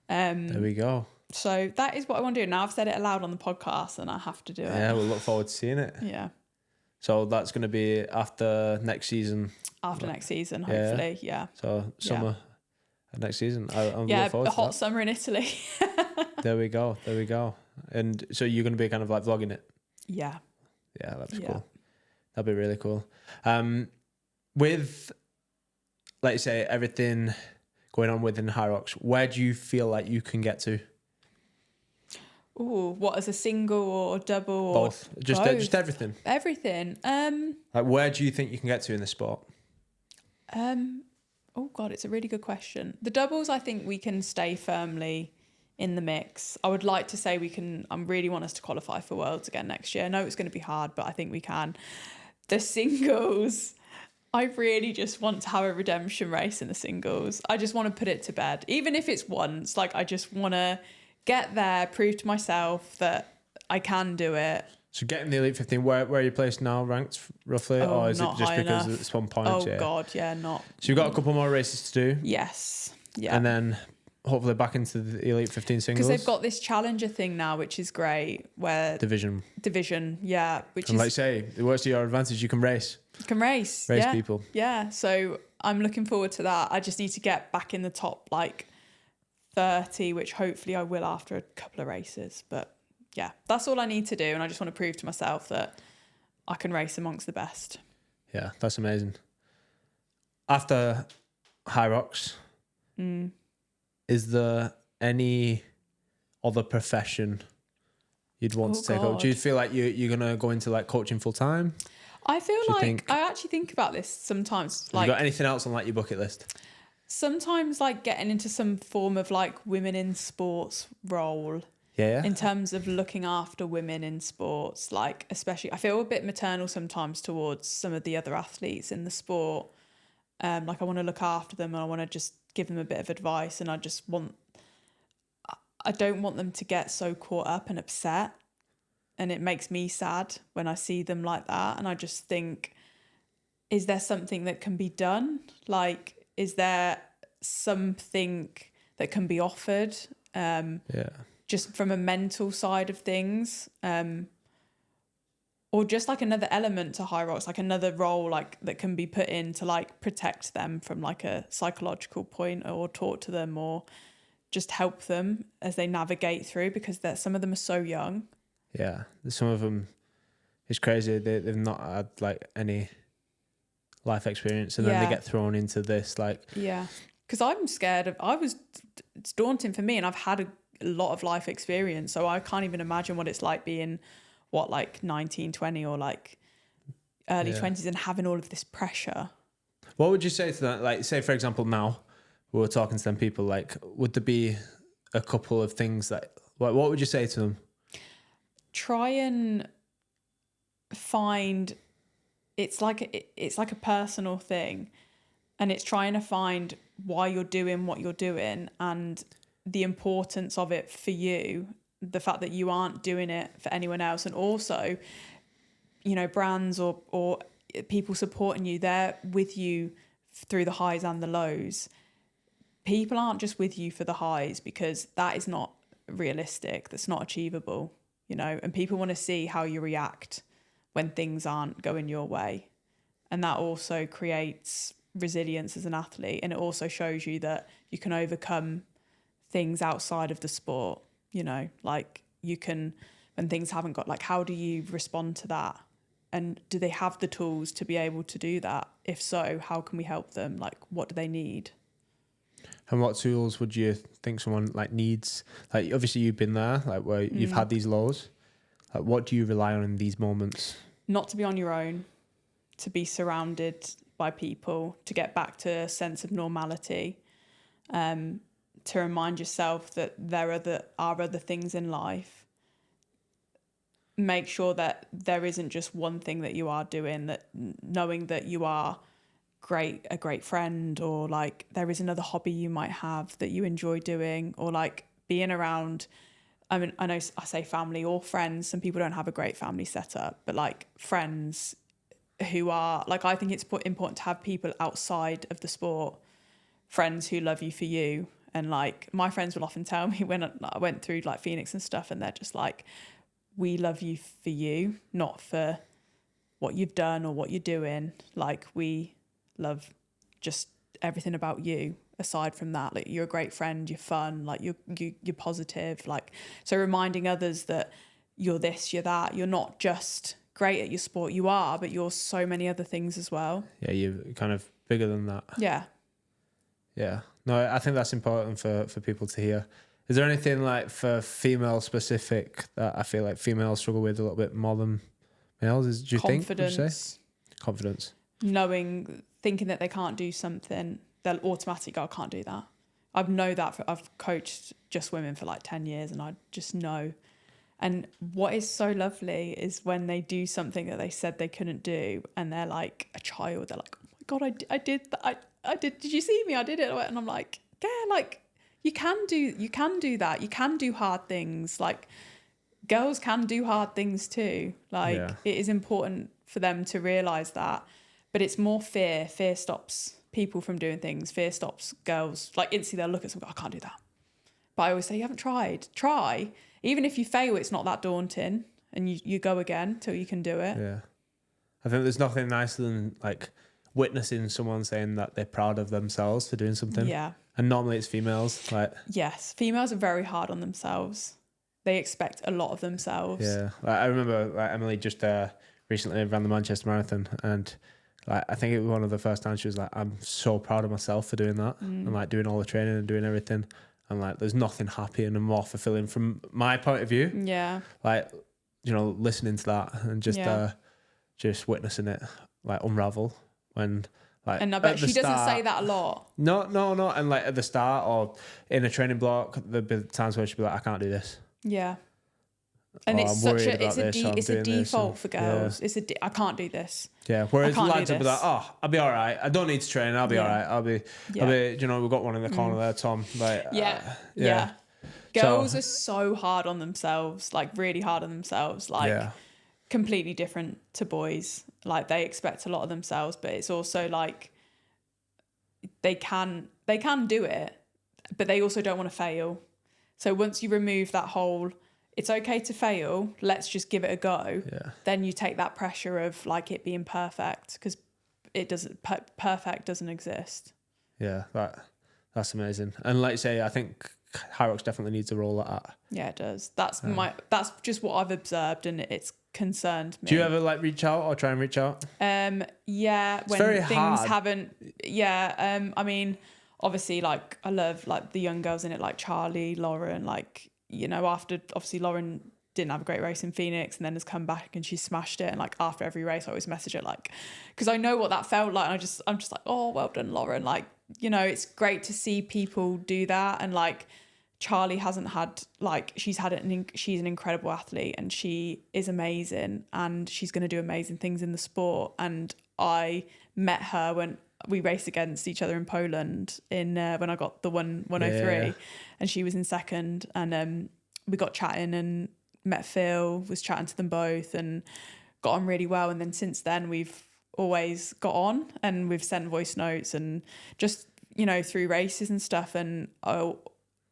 There we go. So that is what I want to do. Now I've said it aloud on the podcast and I have to do it. Yeah, we'll look forward to seeing it. Yeah. So that's going to be after next season. After next season, hopefully. Yeah. So summer next season. I'm yeah, looking forward a to hot that. summer in Italy. There we go. And so you're going to be kind of like vlogging it? Yeah. Yeah, that'd be cool. That'd be really cool. With, like you say, everything going on within HYROX, where do you feel like you can get to? Ooh, what, as a single or double? Both. Or just everything. Everything. Like, where do you think you can get to in this sport? Oh God, it's a really good question. The doubles, I think we can stay firmly in the mix. I would like to say I really want us to qualify for Worlds again next year. I know it's going to be hard, but I think we can. The singles, I really just want to have a redemption race in the singles. I just want to put it to bed. Even if it's once, like I just want to get there, prove to myself that I can do it. So getting the Elite 15, where are you placed now, ranked roughly? Or is it just because it's 1 point? Oh God, yeah, not. So you've got a couple more races to do? Yes. Yeah. And then hopefully back into the Elite 15 singles? Because they've got this challenger thing now, which is great, where... Division, yeah. And like say, it works to your advantage, you can race. You can race people. Yeah, so I'm looking forward to that. I just need to get back in the top, like, 30, which hopefully I will after a couple of races, but yeah, that's all I need to do. And I just want to prove to myself that I can race amongst the best. Yeah, that's amazing. After HYROX, is there any other profession you'd want to take up? Do you feel like you're going to go into like coaching full time? I feel like I actually think about this sometimes. Have you got anything else on like your bucket list? Sometimes like getting into some form of like women in sports role. Yeah. In terms of looking after women in sports, like especially, I feel a bit maternal sometimes towards some of the other athletes in the sport. Like I want to look after them and I want to just give them a bit of advice, and I don't want them to get so caught up and upset, and it makes me sad when I see them like that. And I just think, is there something that can be done? Like, is there something that can be offered? Just from a mental side of things, or just like another element to HYROX, like another role like that can be put in to like protect them from like a psychological point, or talk to them, or just help them as they navigate through, because some of them are so young. Yeah, some of them, it's crazy. They've not had like any life experience, and then they get thrown into this like. Yeah, because I'm scared of. It's daunting for me, and I've had a lot of life experience, so I can't even imagine what it's like being like 19, 20 or like early 20s and having all of this pressure. What would you say to that? Like, say for example, now we were talking to them people, like, would there be a couple of things that, what would you say to them? Try and find, it's like a personal thing, and it's trying to find why you're doing what you're doing and the importance of it for you, the fact that you aren't doing it for anyone else. And also, brands or people supporting you, they're with you through the highs and the lows. People aren't just with you for the highs, because that is not realistic. That's not achievable, and people want to see how you react when things aren't going your way. And that also creates resilience as an athlete. And it also shows you that you can overcome things outside of the sport, like you can, when things haven't got, like, how do you respond to that? And do they have the tools to be able to do that? If so, how can we help them? Like, what do they need? And what tools would you think someone like needs? Like, obviously you've been there, like where you've had these lows. Like, what do you rely on in these moments? Not to be on your own, to be surrounded by people, to get back to a sense of normality, to remind yourself that there are other things in life. Make sure that there isn't just one thing that you are doing, that knowing that you are a great friend, or like there is another hobby you might have that you enjoy doing, or like being around, I mean, I know I say family or friends, some people don't have a great family setup, but like friends who are like, I think it's important to have people outside of the sport, friends who love you for you. And like my friends will often tell me when I went through like Phoenix and stuff, and they're just like, we love you for you, not for what you've done or what you're doing. Like, we love just everything about you aside from that. Like, you're a great friend, you're fun, like you're positive. Like, so reminding others that you're this, you're that, you're not just great at your sport, you are, but you're so many other things as well. Yeah, you're kind of bigger than that. Yeah. Yeah. No, I think that's important for people to hear. Is there anything like for female specific that I feel like females struggle with a little bit more than males? Do you think? Confidence. Thinking that they can't do something, they'll automatically go, I can't do that. I know that. I've coached just women for like 10 years, and I just know. And what is so lovely is when they do something that they said they couldn't do, and they're like a child. They're like, oh my God, I did that. I did. Did you see me? I did it. And I'm like, yeah, like you can do that. You can do hard things. Like, girls can do hard things too. Like, It is important for them to realize that. But it's more fear. Fear stops people from doing things. Fear stops girls. Like, instantly they'll look at someone and go, I can't do that. But I always say, you haven't tried. Try. Even if you fail, it's not that daunting. And you go again till you can do it. Yeah. I think there's nothing nicer than like witnessing someone saying that they're proud of themselves for doing something. Yeah. And normally it's females. Like, yes. Females are very hard on themselves. they expect a lot of themselves. Yeah, like, I remember like Emily just recently ran the Manchester Marathon, and like I think it was one of the first times she was like, "I'm so proud of myself for doing that, and like doing all the training and doing everything." And like, there's nothing happier and more fulfilling from my point of view. Yeah. Like, you know, listening to that and just witnessing it like unravel when. Like, and I bet she doesn't say that a lot. No. And like at the start or in a training block, there'd be times where she'd be like, I can't do this. Yeah. And it's a default for girls. Yeah. I can't do this. Yeah. Whereas lads would be like, oh, I'll be all right. I don't need to train. I'll be all right. I'll be, you know, we've got one in the corner there, Tom. Like, yeah. Girls are so hard on themselves, like really hard on themselves. Like completely different to boys. Like they expect a lot of themselves, but it's also like they can do it, but they also don't want to fail. So once you remove that whole, it's okay to fail, let's just give it a go. Yeah. Then you take that pressure of like it being perfect, because perfect doesn't exist. Yeah, that's amazing. And like you say, I think HYROX definitely needs a role like that. Yeah, it does. That's just what I've observed, and it's concerned me. Do you ever like reach out or try and reach out? Yeah, it's when very things hard. haven't. Yeah, I mean, obviously, like I love like the young girls in it, like Charlie, Lauren. Like, you know, after obviously Lauren didn't have a great race in Phoenix and then has come back and she smashed it, and like after every race I always message her, like, because I know what that felt like, and I'm just like, oh, well done, Lauren. Like, you know, it's great to see people do that. And like Charlie hasn't had, like, she's an incredible athlete and she is amazing and she's going to do amazing things in the sport. And I met her when we raced against each other in Poland when I got the 103 and she was in second, and we got chatting and met Phil, was chatting to them both and got on really well. And then since then we've always got on and we've sent voice notes and just, you know, through races and stuff. And I'll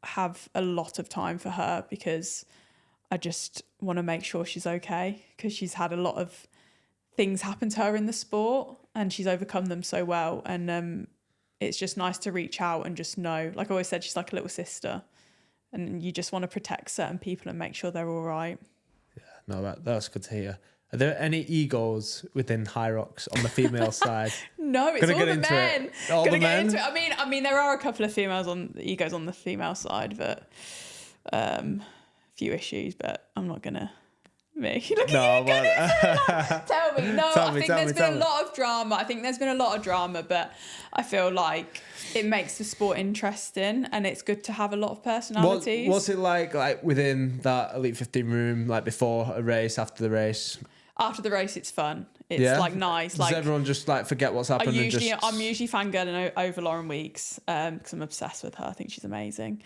have a lot of time for her because I just want to make sure she's okay, because she's had a lot of things happen to her in the sport and she's overcome them so well. And it's just nice to reach out and just know, like I always said, she's like a little sister, and you just want to protect certain people and make sure they're all right. Yeah, no, that's good to hear. Are there any egos within HYROX on the female side? No, it's all the men. All the men? Into it. I mean, there are a couple of egos on the female side, but a few issues. But I'm not gonna. Tell me. No, I think there's been a lot of drama. But I feel like it makes the sport interesting, and it's good to have a lot of personalities. What's it like within that Elite 15 room, like before a race, after the race? After the race, it's fun. It's like nice. Does everyone just like forget what's happened? I'm usually fangirling over Lauren Weeks because I'm obsessed with her. I think she's amazing.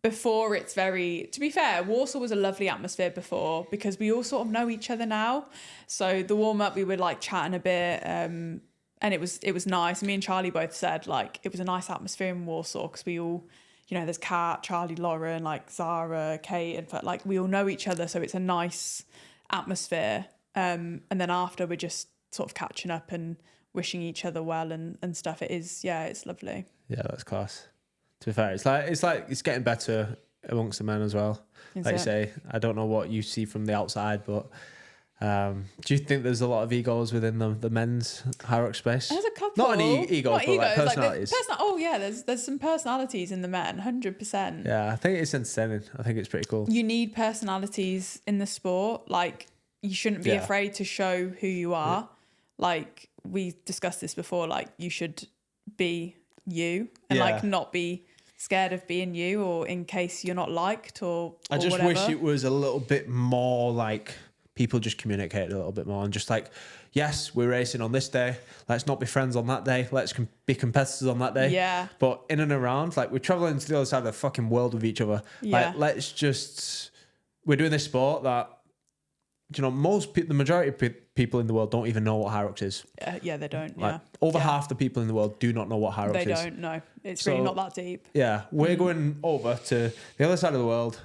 Before, it's very, to be fair, Warsaw was a lovely atmosphere before because we all sort of know each other now. So the warm up, we were like chatting a bit, and it was nice. Me and Charlie both said like it was a nice atmosphere in Warsaw because we all, you know, there's Kat, Charlie, Lauren, like Zara, Kate, and like we all know each other, so it's a nice atmosphere. And then after, we're just sort of catching up and wishing each other well and stuff. It's lovely. Yeah, that's class. To be fair, it's getting better amongst the men as well. Like you say, I don't know what you see from the outside, but do you think there's a lot of egos within the men's HYROX space? There's a couple. Not any egos, but like personalities. There's some personalities in the men, 100%. Yeah, I think it's entertaining. I think it's pretty cool. You need personalities in the sport. Like, you shouldn't be afraid to show who you are. Yeah. Like, we discussed this before, like, you should be you and like not be scared of being you, or in case you're not liked or I just whatever. wish it was a little bit more like people just communicated a little bit more and just like, yes, we're racing on this day, let's not be friends on that day, let's be competitors on that day. Yeah. But in and around, like, we're traveling to the other side of the fucking world with each other. Like, we're doing this sport that, you know, the majority of people in the world don't even know what HYROX is. Yeah, they don't. Like, over half the people in the world do not know what HYROX is. They don't know. It's really not that deep. Yeah, we're going over to the other side of the world.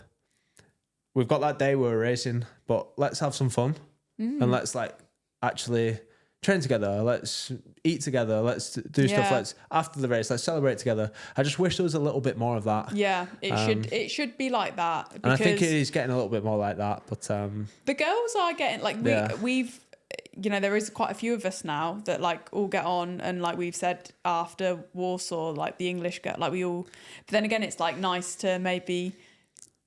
We've got that day where we're racing, but let's have some fun and let's like actually train together, let's eat together, let's do stuff, let's after the race, let's celebrate together. I just wish there was a little bit more of that. Yeah, it should be like that. And I think it is getting a little bit more like that, but the girls are getting like we've there is quite a few of us now that like all get on, and like we've said after Warsaw, like the English get like we all, but then again it's like nice to maybe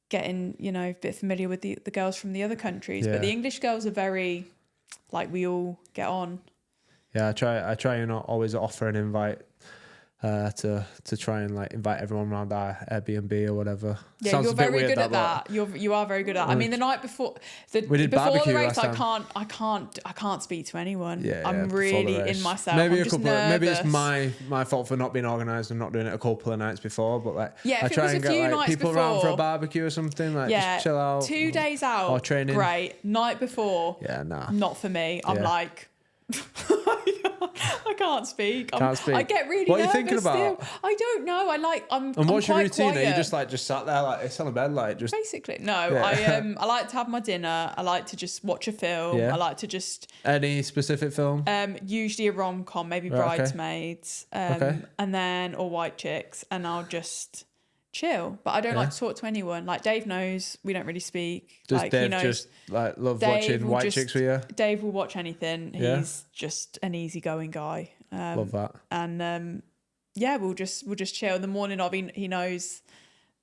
getting a bit familiar with the girls from the other countries, but the English girls are very like we all get on. I try and not always offer an invite to try and like invite everyone around our Airbnb or whatever. Yeah, Sounds you're very good at that. You are very good at that. I mean, the night before the race, I can't speak to anyone. I'm really in myself. Maybe I'm maybe it's my fault for not being organised and not doing it a couple of nights before. But like, I try and get like people around for a barbecue or something. Like, just chill out. 2 days out or training. Great. Night before. Not for me. I'm like. I can't speak. I get really nervous. What are you thinking about? Still. I don't know. And what's your routine? Quiet. Are you just sat there like it's on a bed like just basically? No, I like to have my dinner. I like to just watch a film. I like to just any specific film. Usually a rom-com, maybe Bridesmaids, and then or White Chicks, and I'll just chill. But I don't like to talk to anyone. Like Dave knows we don't really speak. Does Dave just like love watching White Chicks with you? Dave will watch anything. He's just an easygoing guy. Love that. And we'll just chill. In the morning he knows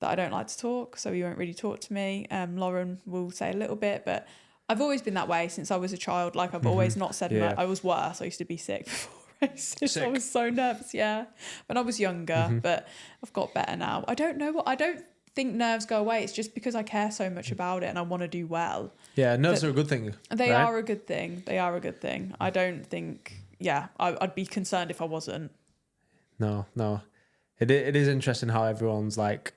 that I don't like to talk, so he won't really talk to me. Lauren will say a little bit, but I've always been that way since I was a child. Like I've always not said much. I was worse. I used to be sick before races. I was so nervous, when I was younger, but I've got better now. I don't think nerves go away. It's just because I care so much about it and I want to do well. Yeah, nerves are a good thing. They are a good thing. I don't think, I'd be concerned if I wasn't. No. It is interesting how everyone's like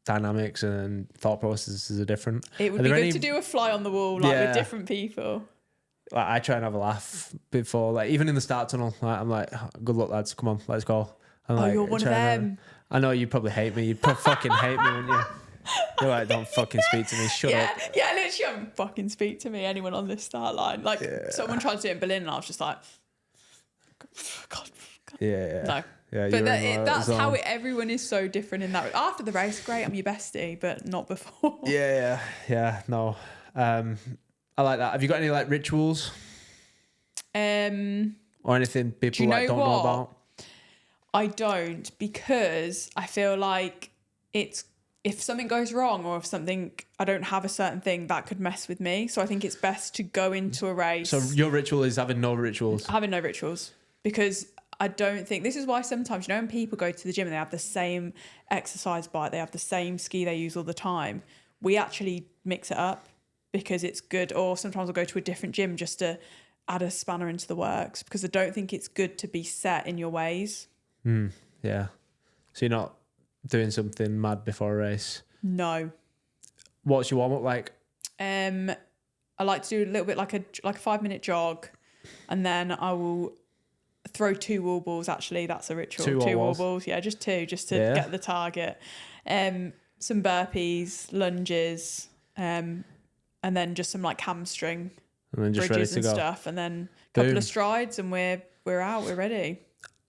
dynamics and thought processes are different. It would be good to do a fly on the wall with different people. Like I try and have a laugh before, like even in the start tunnel. Like, I'm like, good luck, lads. Come on, let's go. And you're one of them. I know you probably hate me. You'd fucking hate me, wouldn't you? You're like, don't fucking speak to me. Shut up. Yeah, literally, don't fucking speak to me. Anyone on this start line. Like someone tried to do it in Berlin, and I was just like, God. Yeah. No. Yeah, but that's how everyone is so different in that. After the race, great, I'm your bestie, but not before. Yeah. No. I like that. Have you got any like rituals? Or anything people don't know about? I don't, because I feel like if something goes wrong or if something, I don't have a certain thing that could mess with me. So I think it's best to go into a race. So your ritual is having no rituals? Having no rituals. Because I don't think, this is why sometimes, when people go to the gym and they have the same exercise bike, they have the same ski they use all the time. We actually mix it up because it's good. Or sometimes I'll go to a different gym just to add a spanner into the works, because I don't think it's good to be set in your ways. Yeah. So you're not doing something mad before a race? No. What's your warm-up like? I like to do a little bit like a 5-minute jog, and then I will throw 2 wall balls. Actually, that's a ritual. 2 wall balls. Yeah, just 2, just to get the target. Some burpees, lunges, and then just some like hamstring and then just bridges ready to and go. Stuff, and then a couple of strides, and we're out. We're ready.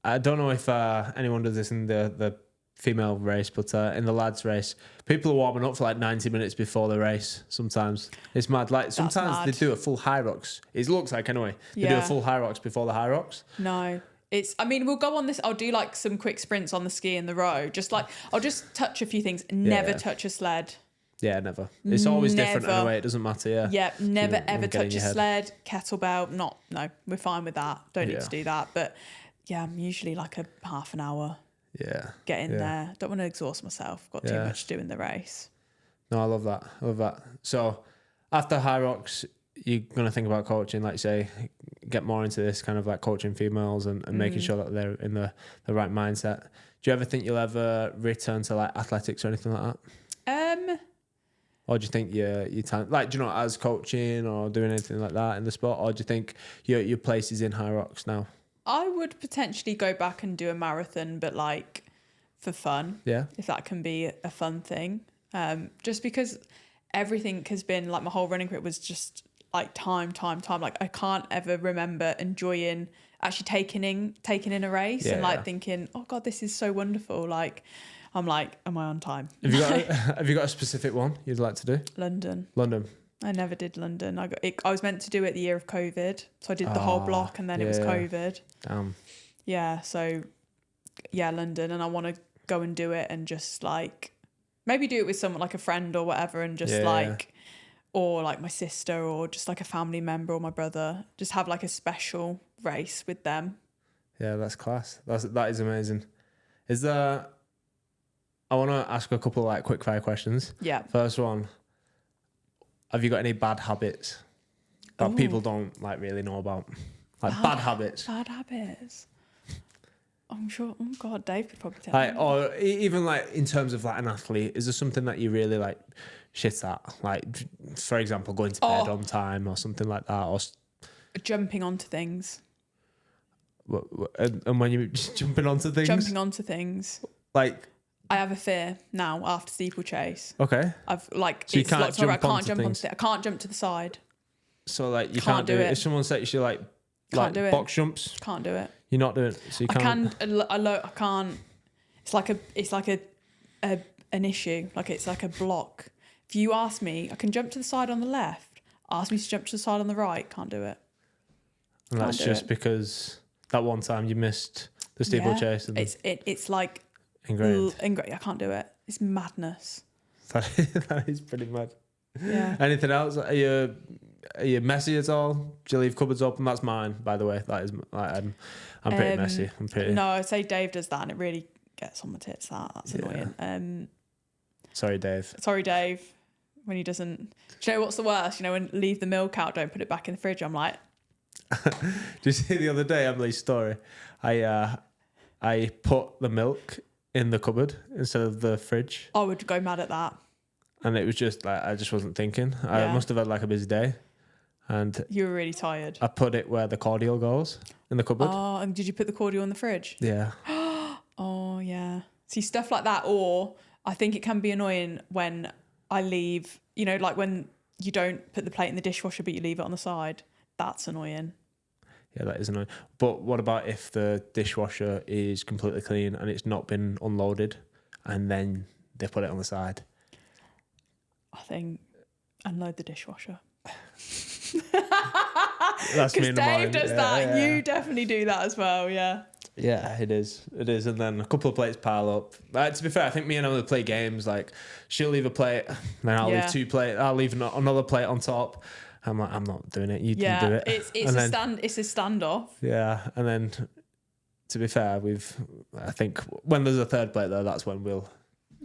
I don't know if anyone does this in the female race, but in the lads race, people are warming up for like 90 minutes before the race. Sometimes it's mad. Like sometimes they do a full HYROX. It looks like anyway. They do a full HYROX before the HYROX. No. We'll go on this. I'll do like some quick sprints on the ski in the row. Just like, I'll just touch a few things. Never touch a sled. Yeah, never. It's always different anyway. It doesn't matter. Yeah. Yeah. Never ever touch a sled, kettlebell. No, we're fine with that. Don't need to do that. But yeah, I'm usually like a half an hour. Yeah. Get in there. Don't want to exhaust myself. Got too much to do in the race. No, I love that. So after HYROX, you're going to think about coaching, like you say, get more into this kind of like coaching females and making sure that they're in the right mindset. Do you ever think you'll ever return to like athletics or anything like that? Or do you think your talent, like, do you know, as coaching or doing anything like that in the sport, or do you think your place is in HYROX now? I would potentially go back and do a marathon, but like for fun. Yeah. If that can be a fun thing. Just because everything has been like, my whole running career was just, like time. Like I can't ever remember enjoying actually taking in a race and like thinking, oh God, this is so wonderful. Like I'm like, am I on time? Have you got a specific one you'd like to do? London. I never did London. I was meant to do it the year of COVID, so I did the whole block, and then it was COVID. Damn. Yeah, so yeah, London, and I want to go and do it, and just like maybe do it with someone like a friend or whatever, and just or like my sister, or just like a family member or my brother. Just have like a special race with them. Yeah, that's class. That is amazing. Is there? I want to ask a couple like quick fire questions. Yeah. First one. Have you got any bad habits that people don't like really know about? Like bad habits. Bad habits. I'm sure. Oh God, Dave could probably tell like, me. Or even like in terms of like an athlete, is there something that you really like shit at? Like, for example, going to bed on time or something like that, or jumping onto things. And when you're jumping onto things, like. I have a fear now after steeplechase. Okay. I've like so it's lots of I can't jump things. I can't jump to the side. So like you can't do it. If someone says you like do box jumps, can't do it. You're not doing it. So you can't. I can't. It's like an issue. Like it's like a block. If you ask me, I can jump to the side on the left. Ask me to jump to the side on the right. Can't do it. And that's just because that one time you missed the steeplechase. And it's like. Ingrained. I can't do it. It's madness. That is pretty mad. Yeah. Anything else? Are you messy at all? Do you leave cupboards open? That's mine, by the way. That is, like, I'm pretty messy. No, I'd say Dave does that, and it really gets on my tits. That's annoying. Sorry, Dave. When he doesn't. Do you know what's the worst? You know, when leave the milk out, don't put it back in the fridge. I'm like. Do you see the other day Emily's story? I put the milk in the cupboard instead of the fridge. I would go mad at that. And it was just like, I just wasn't thinking. I must have had like a busy day. And you were really tired. I put it where the cordial goes in the cupboard. Oh, and did you put the cordial in the fridge? Yeah. Oh, yeah. See, stuff like that. Or I think it can be annoying when I leave, you know, like when you don't put the plate in the dishwasher, but you leave it on the side. That's annoying. Yeah, that is annoying. But what about if the dishwasher is completely clean and it's not been unloaded and then they put it on the side? I think unload the dishwasher. That's me and Dave does that. Yeah. You definitely do that as well, yeah. Yeah, it is. And then a couple of plates pile up. To be fair, I think me and Emily play games. Like, she'll leave a plate, then I'll leave 2 plates. I'll leave another plate on top. I'm like, I'm not doing it. You can do it. It's a standoff. Yeah, and then to be fair, I think when there's a third plate though, that's when we'll.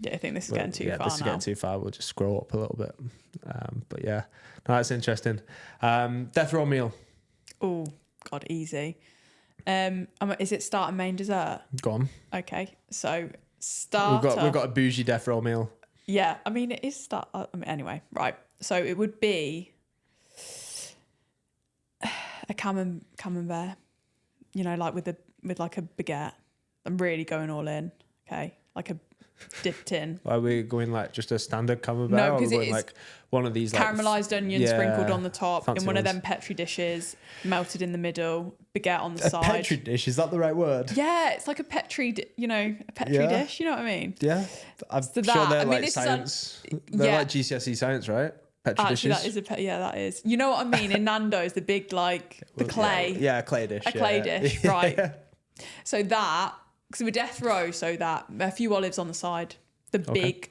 Yeah, I think this is getting too far. Yeah, this is getting too far. We'll just scroll up a little bit. But yeah, no, that's interesting. Death row meal. Oh God, easy. Is it start and main dessert? Go on. Okay, so starter. We've got a bougie death row meal. Yeah, I mean it is start. Anyway, right. So it would be a camembert, you know, like with like a baguette. I'm really going all in. Okay, like a dipped in. Are we going like just a standard camembert? No, because it's like one of these caramelized onions sprinkled on the top in one ones. of them Petri dishes, melted in the middle, baguette on the side. Petri dish, is that the right word? Yeah, it's like a Petri dish. You know what I mean? Yeah, I'm so sure they're like science. They're like GCSE science, right? Petri dishes. That is that is. You know what I mean? In Nando's, the big like the clay. Yeah, clay dish. A clay dish, right? So that. Because we're death row, so that a few olives on the side, the big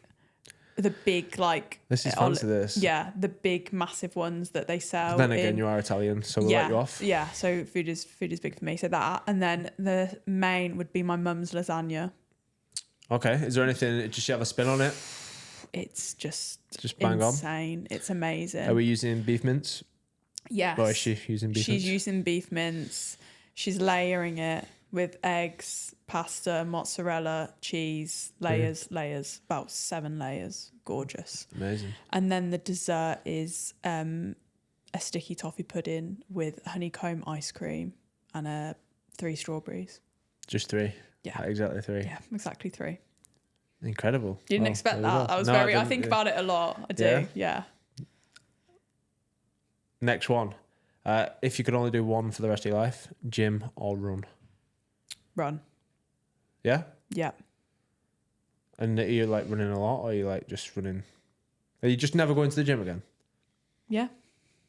like. This is fancy. This. Yeah, the big massive ones that they sell. Then again, you are Italian, so we'll let you off. Yeah, so food is big for me. So that, and then the main would be my mum's lasagna. Okay, is there anything? Does she have a spin on it? It's just bang insane. It's amazing. Are we using beef mince? Yes. Or is she using beef mince? She's using beef mince. She's layering it with eggs, pasta, mozzarella, cheese, layers, about 7 layers. Gorgeous. Amazing. And then the dessert is a sticky toffee pudding with honeycomb ice cream and 3 strawberries. Just 3? Yeah. Exactly 3? Yeah, exactly 3. Incredible. You didn't expect that. I think about it a lot. I do, yeah. Next one. If you could only do one for the rest of your life, gym or run? Run. Yeah? Yeah. And are you like running a lot, or are you like just running? Are you just never going to the gym again? Yeah.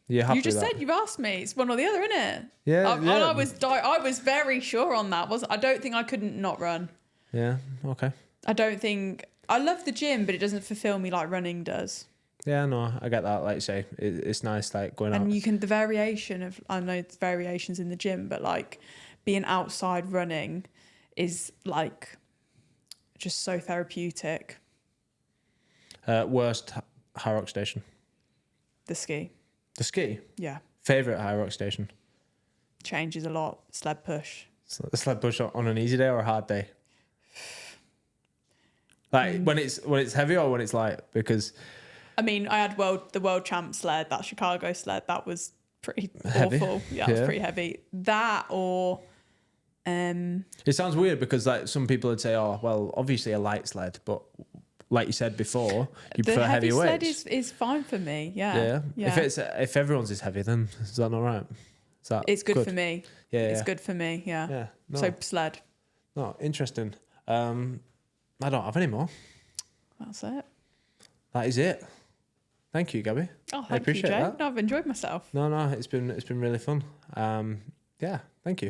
You're happy You just with that? said, you've asked me. It's one or the other, isn't it? Yeah. I was very sure on that. I don't think I couldn't not run. Yeah. Okay. I don't think... I love the gym, but it doesn't fulfill me like running does. Yeah, no, I get that. Like you say, it's nice, like going out. And you can, the variation of, I know it's variations in the gym, but like being outside running is like just so therapeutic. Worst HYROX station? The ski. The ski? Yeah. Favourite HYROX station? Changes a lot. Sled push. So the sled push on an easy day or a hard day? Like when it's heavy or when it's light? Because I mean, I had the world champ sled, that Chicago sled, that was pretty heavy. awful. Yeah, it was pretty heavy. That or it sounds weird because like some people would say, oh well, obviously a light sled, but like you said before, you prefer heavy weights. The sled is fine for me. Yeah. If everyone's is heavy, then is that not right? It's good for me. Yeah, it's good for me. Yeah. Yeah. No. So sled. No, interesting. I don't have any more. That's it. That is it. Thank you, Gabby. Oh, I appreciate you, Jay. that. No, I've enjoyed myself. No, it's been really fun. Yeah, thank you.